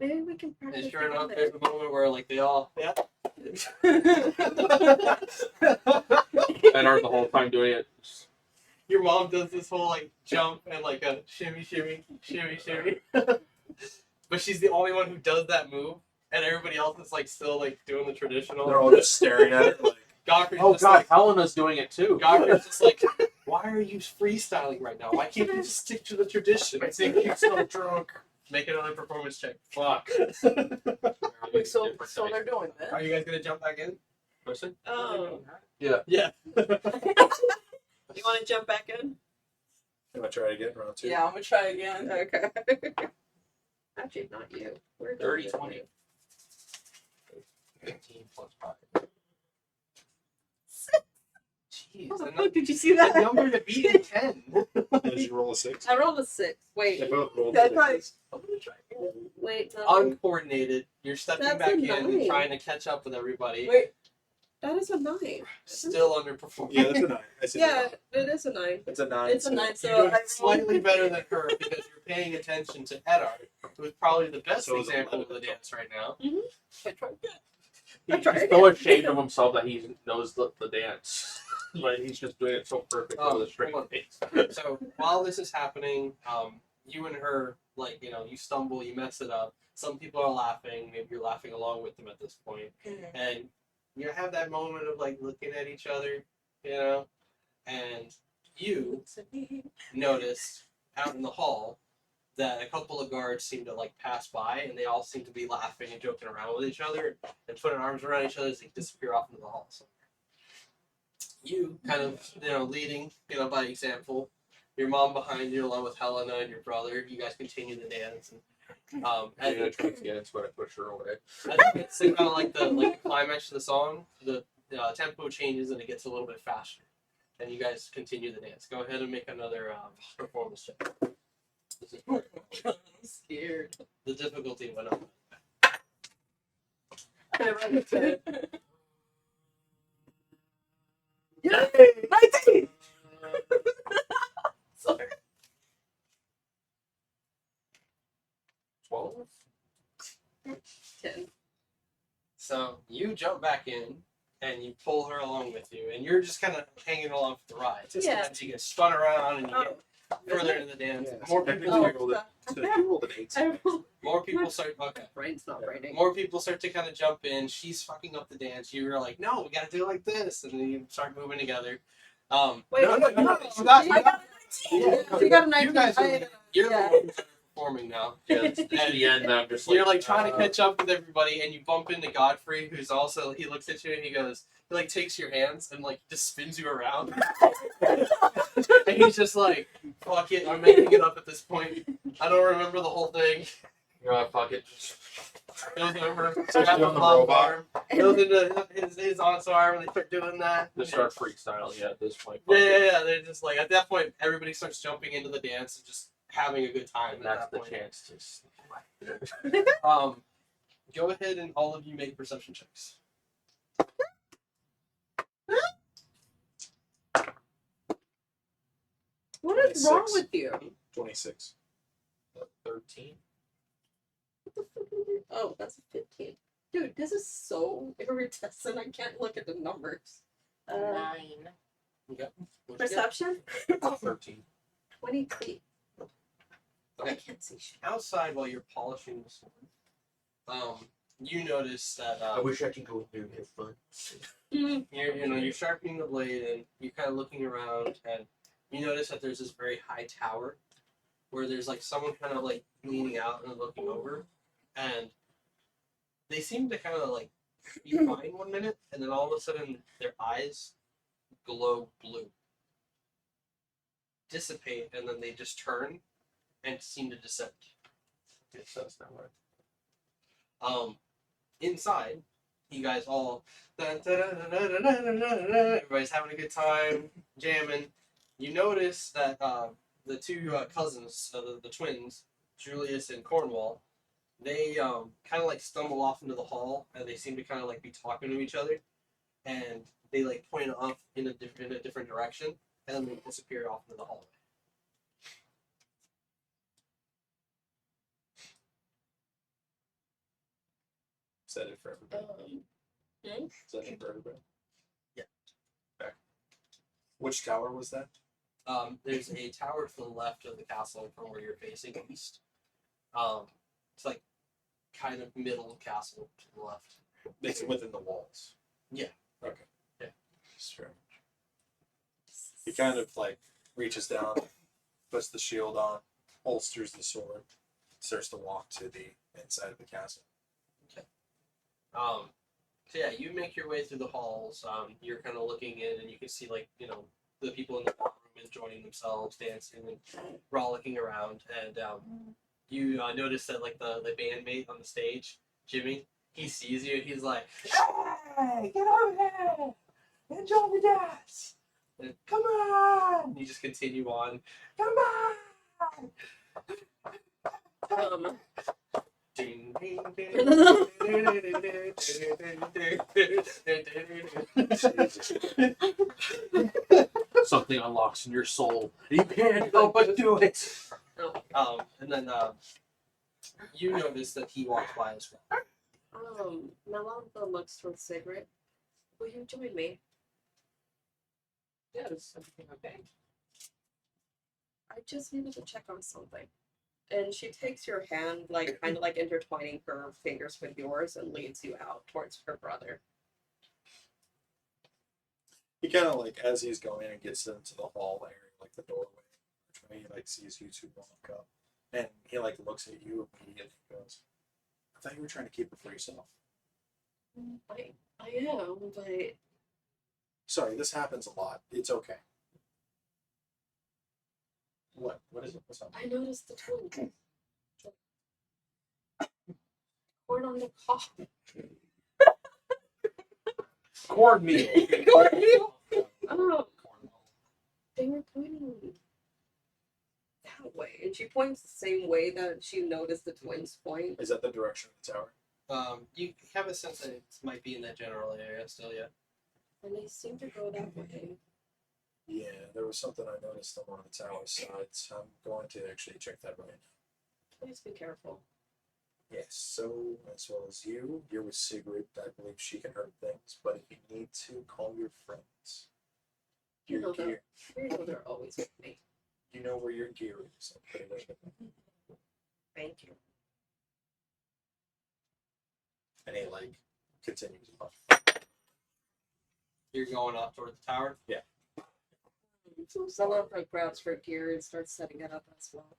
[SPEAKER 2] Maybe we can practice
[SPEAKER 6] And sure enough,
[SPEAKER 2] together.
[SPEAKER 6] there's a moment where like they all
[SPEAKER 8] And aren't the whole time doing it.
[SPEAKER 6] Your mom does this whole like jump and like a shimmy. But she's the only one who does that move, and everybody else is like still like doing the traditional.
[SPEAKER 3] they're all just staring at it like,
[SPEAKER 6] Godfrey's
[SPEAKER 8] Oh
[SPEAKER 6] just
[SPEAKER 8] god,
[SPEAKER 6] like,
[SPEAKER 8] Helena's doing it too.
[SPEAKER 6] Godfrey's just like, why are you freestyling right now? Why can't you just stick to the tradition?
[SPEAKER 3] I think he's so drunk.
[SPEAKER 6] Make another performance check. Fuck.
[SPEAKER 5] Wait, so they're doing this?
[SPEAKER 6] Are you guys gonna jump back in?
[SPEAKER 8] Person?
[SPEAKER 2] Oh.
[SPEAKER 6] Yeah.
[SPEAKER 2] You want to jump back in?
[SPEAKER 3] You want to try again, round 2?
[SPEAKER 5] Yeah, I'm gonna try again.
[SPEAKER 2] Okay. Actually, not you. We're
[SPEAKER 8] 30,
[SPEAKER 2] going
[SPEAKER 8] 20.
[SPEAKER 2] with
[SPEAKER 8] 15 plus 5.
[SPEAKER 6] Jeez.
[SPEAKER 2] you.
[SPEAKER 6] The,
[SPEAKER 2] Oh, did you see that?
[SPEAKER 6] the number to beat is 10.
[SPEAKER 3] Did you roll a 6?
[SPEAKER 2] I rolled a 6. Wait.
[SPEAKER 3] They both rolled
[SPEAKER 2] That's right.
[SPEAKER 3] 6s.
[SPEAKER 2] Wait, no.
[SPEAKER 6] Uncoordinated. You're stepping
[SPEAKER 2] That's
[SPEAKER 6] back
[SPEAKER 2] a
[SPEAKER 6] in and
[SPEAKER 2] 9.
[SPEAKER 6] trying to catch up with everybody.
[SPEAKER 2] Wait. That is a 9.
[SPEAKER 6] Still underperforming.
[SPEAKER 3] Yeah, that's a 9. I said
[SPEAKER 2] Yeah, it is a 9.
[SPEAKER 3] It's a 9.
[SPEAKER 2] It's a 9, so
[SPEAKER 6] You're doing
[SPEAKER 2] I rolled
[SPEAKER 6] slightly better than her because you're paying attention to Eddard, who is probably the best
[SPEAKER 3] So is
[SPEAKER 6] example of
[SPEAKER 3] 11.
[SPEAKER 6] the dance right now.
[SPEAKER 2] I tried.
[SPEAKER 8] He's
[SPEAKER 2] tried.
[SPEAKER 8] so ashamed of himself that he knows the dance. Like he's just doing it so perfect with a straight
[SPEAKER 6] hold on.
[SPEAKER 8] face.
[SPEAKER 6] So while this is happening, you and her, like, you stumble, you mess it up. Some people are laughing. Maybe you're laughing along with them at this point. And you have that moment of, like, looking at each other, and you notice out in the hall that a couple of guards seem to, like, pass by, and they all seem to be laughing and joking around with each other and putting arms around each other as they disappear off into the hall. So you kind of, leading, by example. Your mom behind you, along with Helena and your brother. You guys continue the dance, and
[SPEAKER 8] I'm gonna try to get it, but I push her away.
[SPEAKER 6] it's kind of like the climax of the song. The tempo changes and it gets a little bit faster, and you guys continue the dance. Go ahead and make another performance check. This is part of
[SPEAKER 2] I'm scared.
[SPEAKER 6] the difficulty went up.
[SPEAKER 2] I rolled a 10.
[SPEAKER 5] Yay! 19!
[SPEAKER 2] Sorry.
[SPEAKER 8] 12?
[SPEAKER 2] 10.
[SPEAKER 6] So you jump back in and you pull her along with you, and you're just kind of hanging along for the ride.
[SPEAKER 2] Yeah.
[SPEAKER 6] As you get spun around and you
[SPEAKER 2] Oh.
[SPEAKER 6] get further into the dance,
[SPEAKER 3] Yeah,
[SPEAKER 6] more
[SPEAKER 3] so
[SPEAKER 6] people,
[SPEAKER 2] Oh,
[SPEAKER 3] you rolled you rolled an 8.
[SPEAKER 2] I rolled.
[SPEAKER 6] more people start. Okay.
[SPEAKER 2] Brain's not braining.
[SPEAKER 6] More people start to kind of jump in. She's fucking up the dance. You're like, no, we gotta do it like this, and then you start moving together.
[SPEAKER 2] Wait,
[SPEAKER 6] no,
[SPEAKER 2] wait,
[SPEAKER 6] no,
[SPEAKER 2] no.
[SPEAKER 6] you got-
[SPEAKER 2] I got a 19.
[SPEAKER 6] Yeah.
[SPEAKER 2] You got a
[SPEAKER 6] You
[SPEAKER 2] 19.
[SPEAKER 6] guys are-
[SPEAKER 2] I-
[SPEAKER 6] You're
[SPEAKER 2] Yeah.
[SPEAKER 6] the one who's performing now.
[SPEAKER 8] Yeah, it's at the end, I'm just
[SPEAKER 6] You're like trying to catch up with everybody, and you bump into Godfrey, who's also, he looks at you and he goes, he like takes your hands and like just spins you around. And he's just like, fuck it, I'm making it up at this point. I don't remember the whole thing.
[SPEAKER 8] fuck it.
[SPEAKER 6] Goes over,
[SPEAKER 3] So
[SPEAKER 6] grabs
[SPEAKER 3] doing the
[SPEAKER 6] mom's
[SPEAKER 3] robot.
[SPEAKER 6] arm, goes into his aunt's arm, and they start doing that.
[SPEAKER 8] Just start freestyling at this point.
[SPEAKER 6] Yeah. They're just like, at that point, everybody starts jumping into the dance and just having a good time.
[SPEAKER 8] And
[SPEAKER 6] at
[SPEAKER 8] that's
[SPEAKER 6] that
[SPEAKER 8] the
[SPEAKER 6] point.
[SPEAKER 8] chance to sneak away.
[SPEAKER 6] Go ahead and all of you make perception checks.
[SPEAKER 2] What is wrong
[SPEAKER 3] 26.
[SPEAKER 2] with you?
[SPEAKER 3] 26.
[SPEAKER 8] 13.
[SPEAKER 2] What the fuck is it? Oh, that's a 15. Dude, this is so iridescent. I can't look at the numbers.
[SPEAKER 5] 9.
[SPEAKER 6] What'd you get?
[SPEAKER 2] Perception?
[SPEAKER 8] 13.
[SPEAKER 2] 23. I
[SPEAKER 6] Okay.
[SPEAKER 2] can't see shit.
[SPEAKER 6] Outside while you're polishing the sword, you notice that
[SPEAKER 8] I wish I could go there and have fun.
[SPEAKER 6] you're sharpening the blade and you're kind of looking around, and you notice that there's this very high tower where there's like someone kind of like leaning out and looking over, and they seem to kind of like be fine one minute, and then all of a sudden their eyes glow blue, dissipate, and then they just turn and seem to descend.
[SPEAKER 8] Yes, that's not right.
[SPEAKER 6] Inside, you guys all everybody's having a good time, jamming. You notice that
[SPEAKER 1] the two cousins, the twins, Julius and Cornwall, they kind of like stumble off into the hall, and they seem to kind of like be talking to each other, and they like point off in a different direction, and then they disappear off into the hallway.
[SPEAKER 3] Is that it for everybody? Is that it for everybody?
[SPEAKER 1] Yeah.
[SPEAKER 3] Okay. Which tower was that?
[SPEAKER 1] There's a tower to the left of the castle from where you're facing east. It's like kind of middle castle to the left.
[SPEAKER 3] It's within the walls.
[SPEAKER 1] Yeah.
[SPEAKER 3] Okay.
[SPEAKER 1] Yeah.
[SPEAKER 3] Sure. He kind of like reaches down, puts the shield on, holsters the sword, starts to walk to the inside of the castle.
[SPEAKER 1] So yeah, you make your way through the halls. You're kind of looking in, and you can see like the people in the ballroom enjoying themselves, dancing and frolicking around. And you notice that like the bandmate on the stage, Jimmy, he sees you. He's like, "Hey, get over here! Enjoy the dance! And, come on!" And you just continue on. Come on! Ding, ding,
[SPEAKER 8] Something unlocks in your soul. You can't help but do it.
[SPEAKER 1] And then you notice that he walks by as well.
[SPEAKER 2] Melanka looks towards Sigrid. Will you join me?
[SPEAKER 5] Yeah, is everything okay?
[SPEAKER 2] I just needed to check on something. And she takes your hand, like kind of like intertwining her fingers with yours, and leads you out towards her brother.
[SPEAKER 3] He kind of like, as he's going and gets into the hall area, like the doorway, he like sees you two walk up, and he like looks at you immediately and goes, "I thought you were trying to keep it for yourself."
[SPEAKER 2] I am, but
[SPEAKER 3] Sorry, this happens a lot. It's okay. What? What is it? What's up?
[SPEAKER 2] I noticed the twins. Corn on the cob.
[SPEAKER 8] Cornmeal.
[SPEAKER 2] Oh, they were pointing that way, and she points the same way that she noticed the twins point.
[SPEAKER 3] Is that the direction of the tower?
[SPEAKER 1] You have a sense that it might be in that general area still, yeah.
[SPEAKER 2] And they seem to go that way.
[SPEAKER 3] Yeah, there was something I noticed on one of the tower sides. I'm going to actually check that right now.
[SPEAKER 2] Please be careful.
[SPEAKER 3] Yes, so as well as you're with Sigrid. I believe she can hurt things, but if you need to, call your friends.
[SPEAKER 2] You
[SPEAKER 3] Your
[SPEAKER 2] know
[SPEAKER 3] gear.
[SPEAKER 2] You know they're always with me.
[SPEAKER 3] You know where your gear is. I'll put it right there.
[SPEAKER 2] Thank you.
[SPEAKER 3] And he like continues on.
[SPEAKER 1] You're going up toward the tower?
[SPEAKER 3] Yeah.
[SPEAKER 2] Melanka grabs her gear and starts setting it up as well.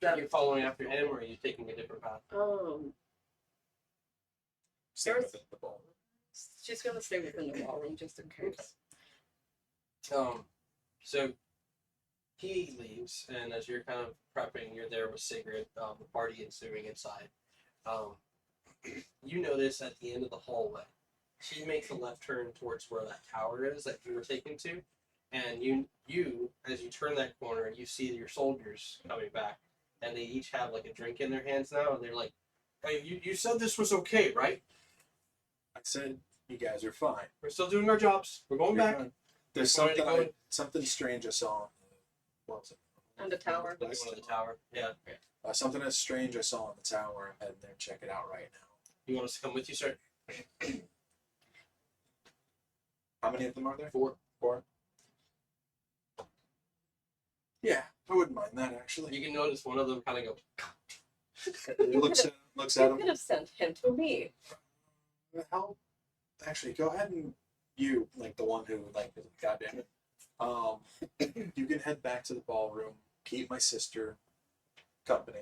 [SPEAKER 1] Are you following after him, or are you taking a different path?
[SPEAKER 3] Stay
[SPEAKER 2] There's-
[SPEAKER 3] within the ball.
[SPEAKER 2] She's gonna stay within the ballroom just in case.
[SPEAKER 1] So he leaves, and as you're kind of prepping, you're there with Sigrid, the party ensuing inside. You notice at the end of the hallway, she makes a left turn towards where that tower is that you were taken to, and you as you turn that corner, you see your soldiers coming back, and they each have like a drink in their hands now, and they're like, "Hey, you said this was okay, right?
[SPEAKER 3] I said you guys are fine.
[SPEAKER 1] We're still doing our jobs. We're going
[SPEAKER 3] You're
[SPEAKER 1] back."
[SPEAKER 3] fine. There's
[SPEAKER 1] We're going to
[SPEAKER 3] something
[SPEAKER 1] go
[SPEAKER 3] something strange I saw. What was it?
[SPEAKER 2] And the tower.
[SPEAKER 1] Looking at the tower. Yeah.
[SPEAKER 3] Something that's strange I saw on the tower. I'm heading there and check it out right now.
[SPEAKER 1] You want us to come with you, sir?
[SPEAKER 3] How many of them are there?
[SPEAKER 1] 4.
[SPEAKER 3] 4. Yeah, I wouldn't mind that actually.
[SPEAKER 1] You can notice one of them kind of go.
[SPEAKER 3] He looks at
[SPEAKER 2] You
[SPEAKER 3] him.
[SPEAKER 2] could have sent him to me.
[SPEAKER 3] How? Actually, go ahead and you, like the one who, like, goddamn it. You can head back to the ballroom. Keep my sister company.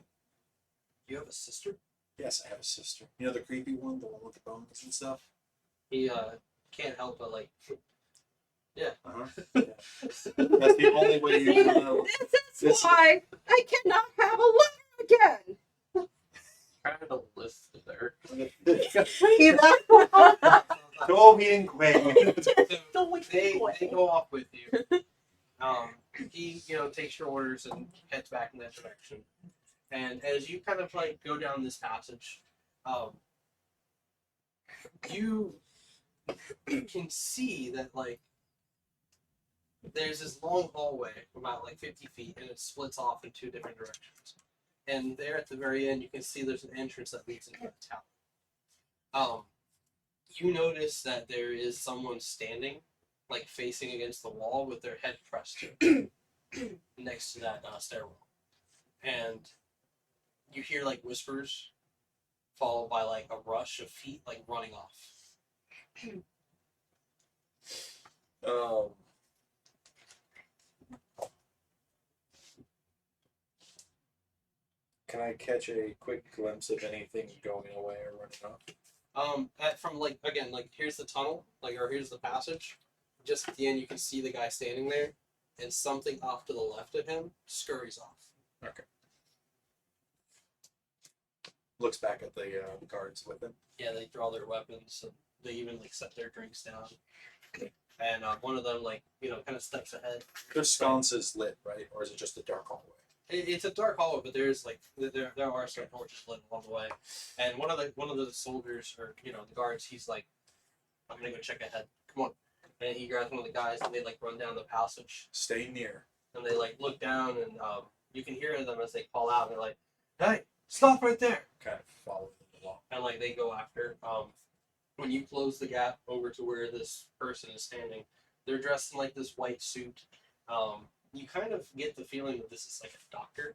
[SPEAKER 1] You have a sister?
[SPEAKER 3] Yes, I have a sister. You know the creepy one, the one with the bones and stuff.
[SPEAKER 1] He can't help but like. Yeah.
[SPEAKER 3] That's the only way you know.
[SPEAKER 2] This is why I cannot have a lover again.
[SPEAKER 8] Kind of a list there.
[SPEAKER 2] He left.
[SPEAKER 3] Toby and Quay.
[SPEAKER 1] They go off with you. He, takes your orders and heads back in that direction. And as you kind of like go down this passage, you can see that like there's this long hallway about like 50 feet, and it splits off in two different directions. And there at the very end, you can see there's an entrance that leads into the tower. You notice that there is someone standing, like facing against the wall with their head pressed to next to that stairwell. And you hear like whispers, followed by like a rush of feet like running off.
[SPEAKER 3] Can I catch a quick glimpse of anything going away or running off?
[SPEAKER 1] From like again, like here's the tunnel, like or here's the passage. Just at the end, you can see the guy standing there, and something off to the left of him scurries off.
[SPEAKER 3] Okay. Looks back at the guards with him.
[SPEAKER 1] Yeah, they draw their weapons, and they even like set their drinks down. And one of them, like kind of steps ahead.
[SPEAKER 3] Their sconce is lit, right, or is it just a dark hallway?
[SPEAKER 1] It's a dark hallway, but there's like there are some torches lit along the way. And one of the soldiers or the guards, he's like, I'm gonna go check ahead. Come on. And he grabs one of the guys, and they like run down the passage.
[SPEAKER 3] Stay near.
[SPEAKER 1] And they like look down, and you can hear them as they call out. They're like, "Hey, stop right there!"
[SPEAKER 3] Kind of follow the law.
[SPEAKER 1] And like they go after. When you close the gap over to where this person is standing, they're dressed in like this white suit. You kind of get the feeling that this is like a doctor.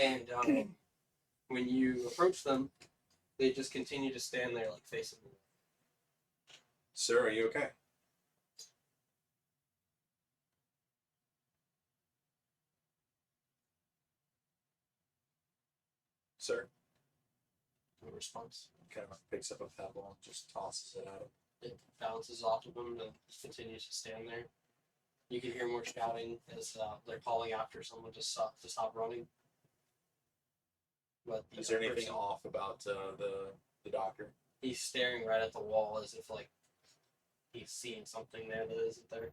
[SPEAKER 1] And when you approach them, they just continue to stand there like facing the wall.
[SPEAKER 3] Sir, are you okay? Sir,
[SPEAKER 1] No response.
[SPEAKER 3] kind of picks up a pebble and just tosses it at him.
[SPEAKER 1] It bounces off of them and just continues to stand there. You can hear more shouting as they're calling after someone to stop running. But
[SPEAKER 3] Is there anything off about the doctor?
[SPEAKER 1] He's staring right at the wall as if like he's seeing something there that isn't there.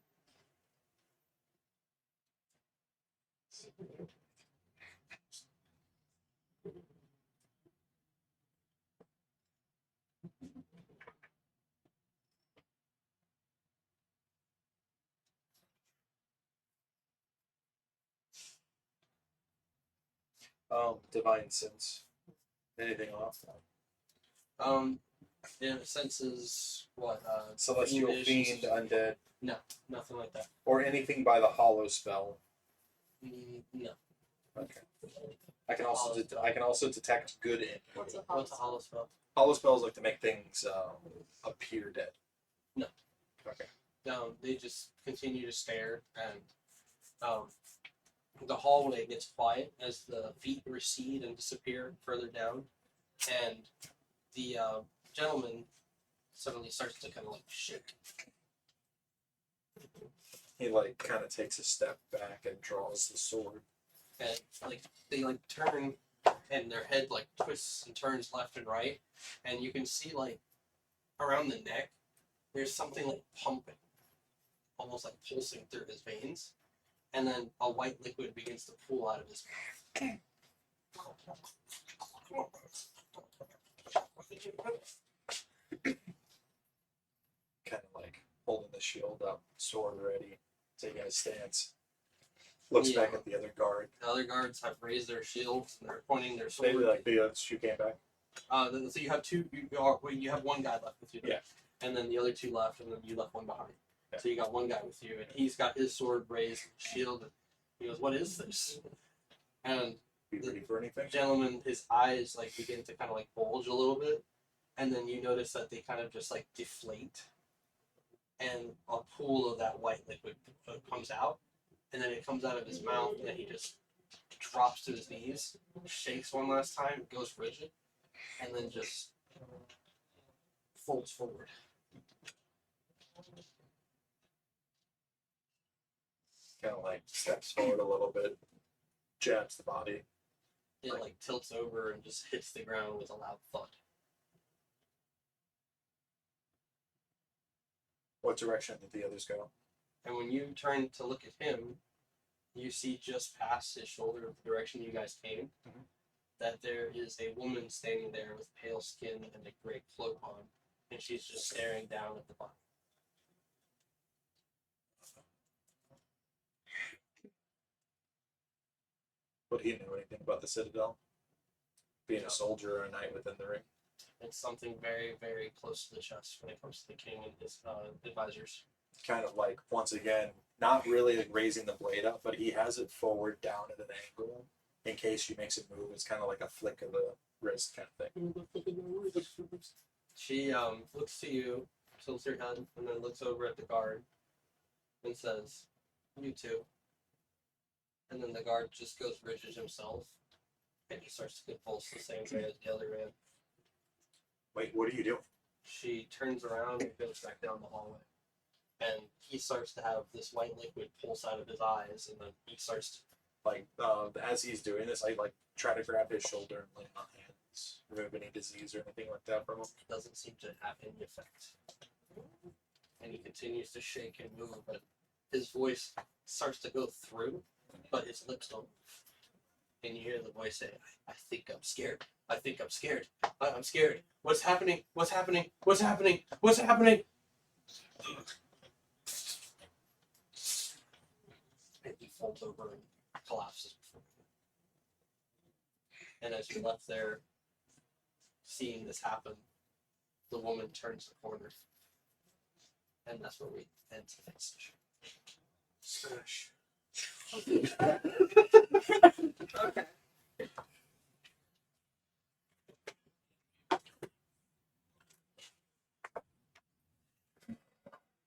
[SPEAKER 3] Divine sense. Anything off?
[SPEAKER 1] Yeah, senses what?
[SPEAKER 3] Celestial
[SPEAKER 1] fiendish,
[SPEAKER 3] fiend, undead,
[SPEAKER 1] nothing like that.
[SPEAKER 3] or anything by the hollow spell.
[SPEAKER 1] No.
[SPEAKER 3] Okay. I can also detect good in.
[SPEAKER 2] What's a
[SPEAKER 1] What's a hollow spell?
[SPEAKER 3] Hollow spells like to make things appear dead.
[SPEAKER 1] No.
[SPEAKER 3] Okay.
[SPEAKER 1] They just continue to stare, and the hallway gets quiet as the feet recede and disappear further down, and the gentleman suddenly starts to kind of like shake.
[SPEAKER 3] He like kind of takes a step back and draws the sword.
[SPEAKER 1] And like they like turn, and their head like twists and turns left and right, and you can see like around the neck there's something like pumping, almost like pulsing through his veins, and then a white liquid begins to pool out of his mouth.
[SPEAKER 3] Kind of like holding the shield up, sword ready, taking a stance. Looks
[SPEAKER 1] Yeah.
[SPEAKER 3] back at the other guard.
[SPEAKER 1] The other guards have raised their shields and they're pointing their sword.
[SPEAKER 3] Maybe like the shoe came back.
[SPEAKER 1] So you have two. You have one guy left with you.
[SPEAKER 3] Yeah.
[SPEAKER 1] And then the other two left, and then you left one behind.
[SPEAKER 3] Yeah.
[SPEAKER 1] So you got one guy with you, and he's got his sword raised, shield. And he goes, "What is this?" And
[SPEAKER 3] Be ready for anything.
[SPEAKER 1] gentleman, his eyes like begin to kind of like bulge a little bit, and then you notice that they kind of just like deflate, and a pool of that white liquid comes out, and then it comes out of his mouth, and he just drops to his knees, shakes one last time, goes rigid, and then just folds forward.
[SPEAKER 3] Kind of like steps forward a little bit, jabs the body.
[SPEAKER 1] It like tilts over and just hits the ground with a loud thud.
[SPEAKER 3] What direction did the others go?
[SPEAKER 6] And when you turn to look at him, you see just past his shoulder, the direction you guys came, that there is a woman standing there with pale skin and a gray cloak on, and she's just staring down at the body.
[SPEAKER 3] Would he know anything about the Citadel? Being a soldier or a knight within the ring?
[SPEAKER 6] It's something very, very close to the chest when it comes to the king and his advisors.
[SPEAKER 3] Kind of like, once again, not really like raising the blade up, but he has it forward down at an angle in case she makes a move. It's kind of like a flick of the wrist kind of thing.
[SPEAKER 6] She looks to you, tilts her head, and then looks over at the guard and says, "You too." And then the guard just goes rigid himself, and he starts to convulse the same way as the other man.
[SPEAKER 3] Wait, what are you doing?
[SPEAKER 6] She turns around and goes back down the hallway. And he starts to have this white liquid pulse out of his eyes, and then he starts to,
[SPEAKER 3] Like, as he's doing this, I like try to grab his shoulder and lay on hands, remove any disease or anything like that from him.
[SPEAKER 6] it doesn't seem to have any effect. And he continues to shake and move, but his voice starts to go through, but his lips don't move. And you hear the voice say, I think I'm scared. I think I'm scared. I'm scared. What's happening? What's happening? What's happening? What's happening? And he falls over and collapses before you. And as you left there, seeing this happen, the woman turns the corner. And that's where we end today's session.
[SPEAKER 3] Smash.
[SPEAKER 2] Okay.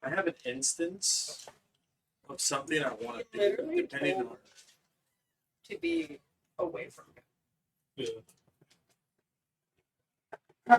[SPEAKER 3] I have an instance of something I want to do,
[SPEAKER 2] Literally
[SPEAKER 3] depending on.
[SPEAKER 2] told to be away from him.
[SPEAKER 3] Yeah.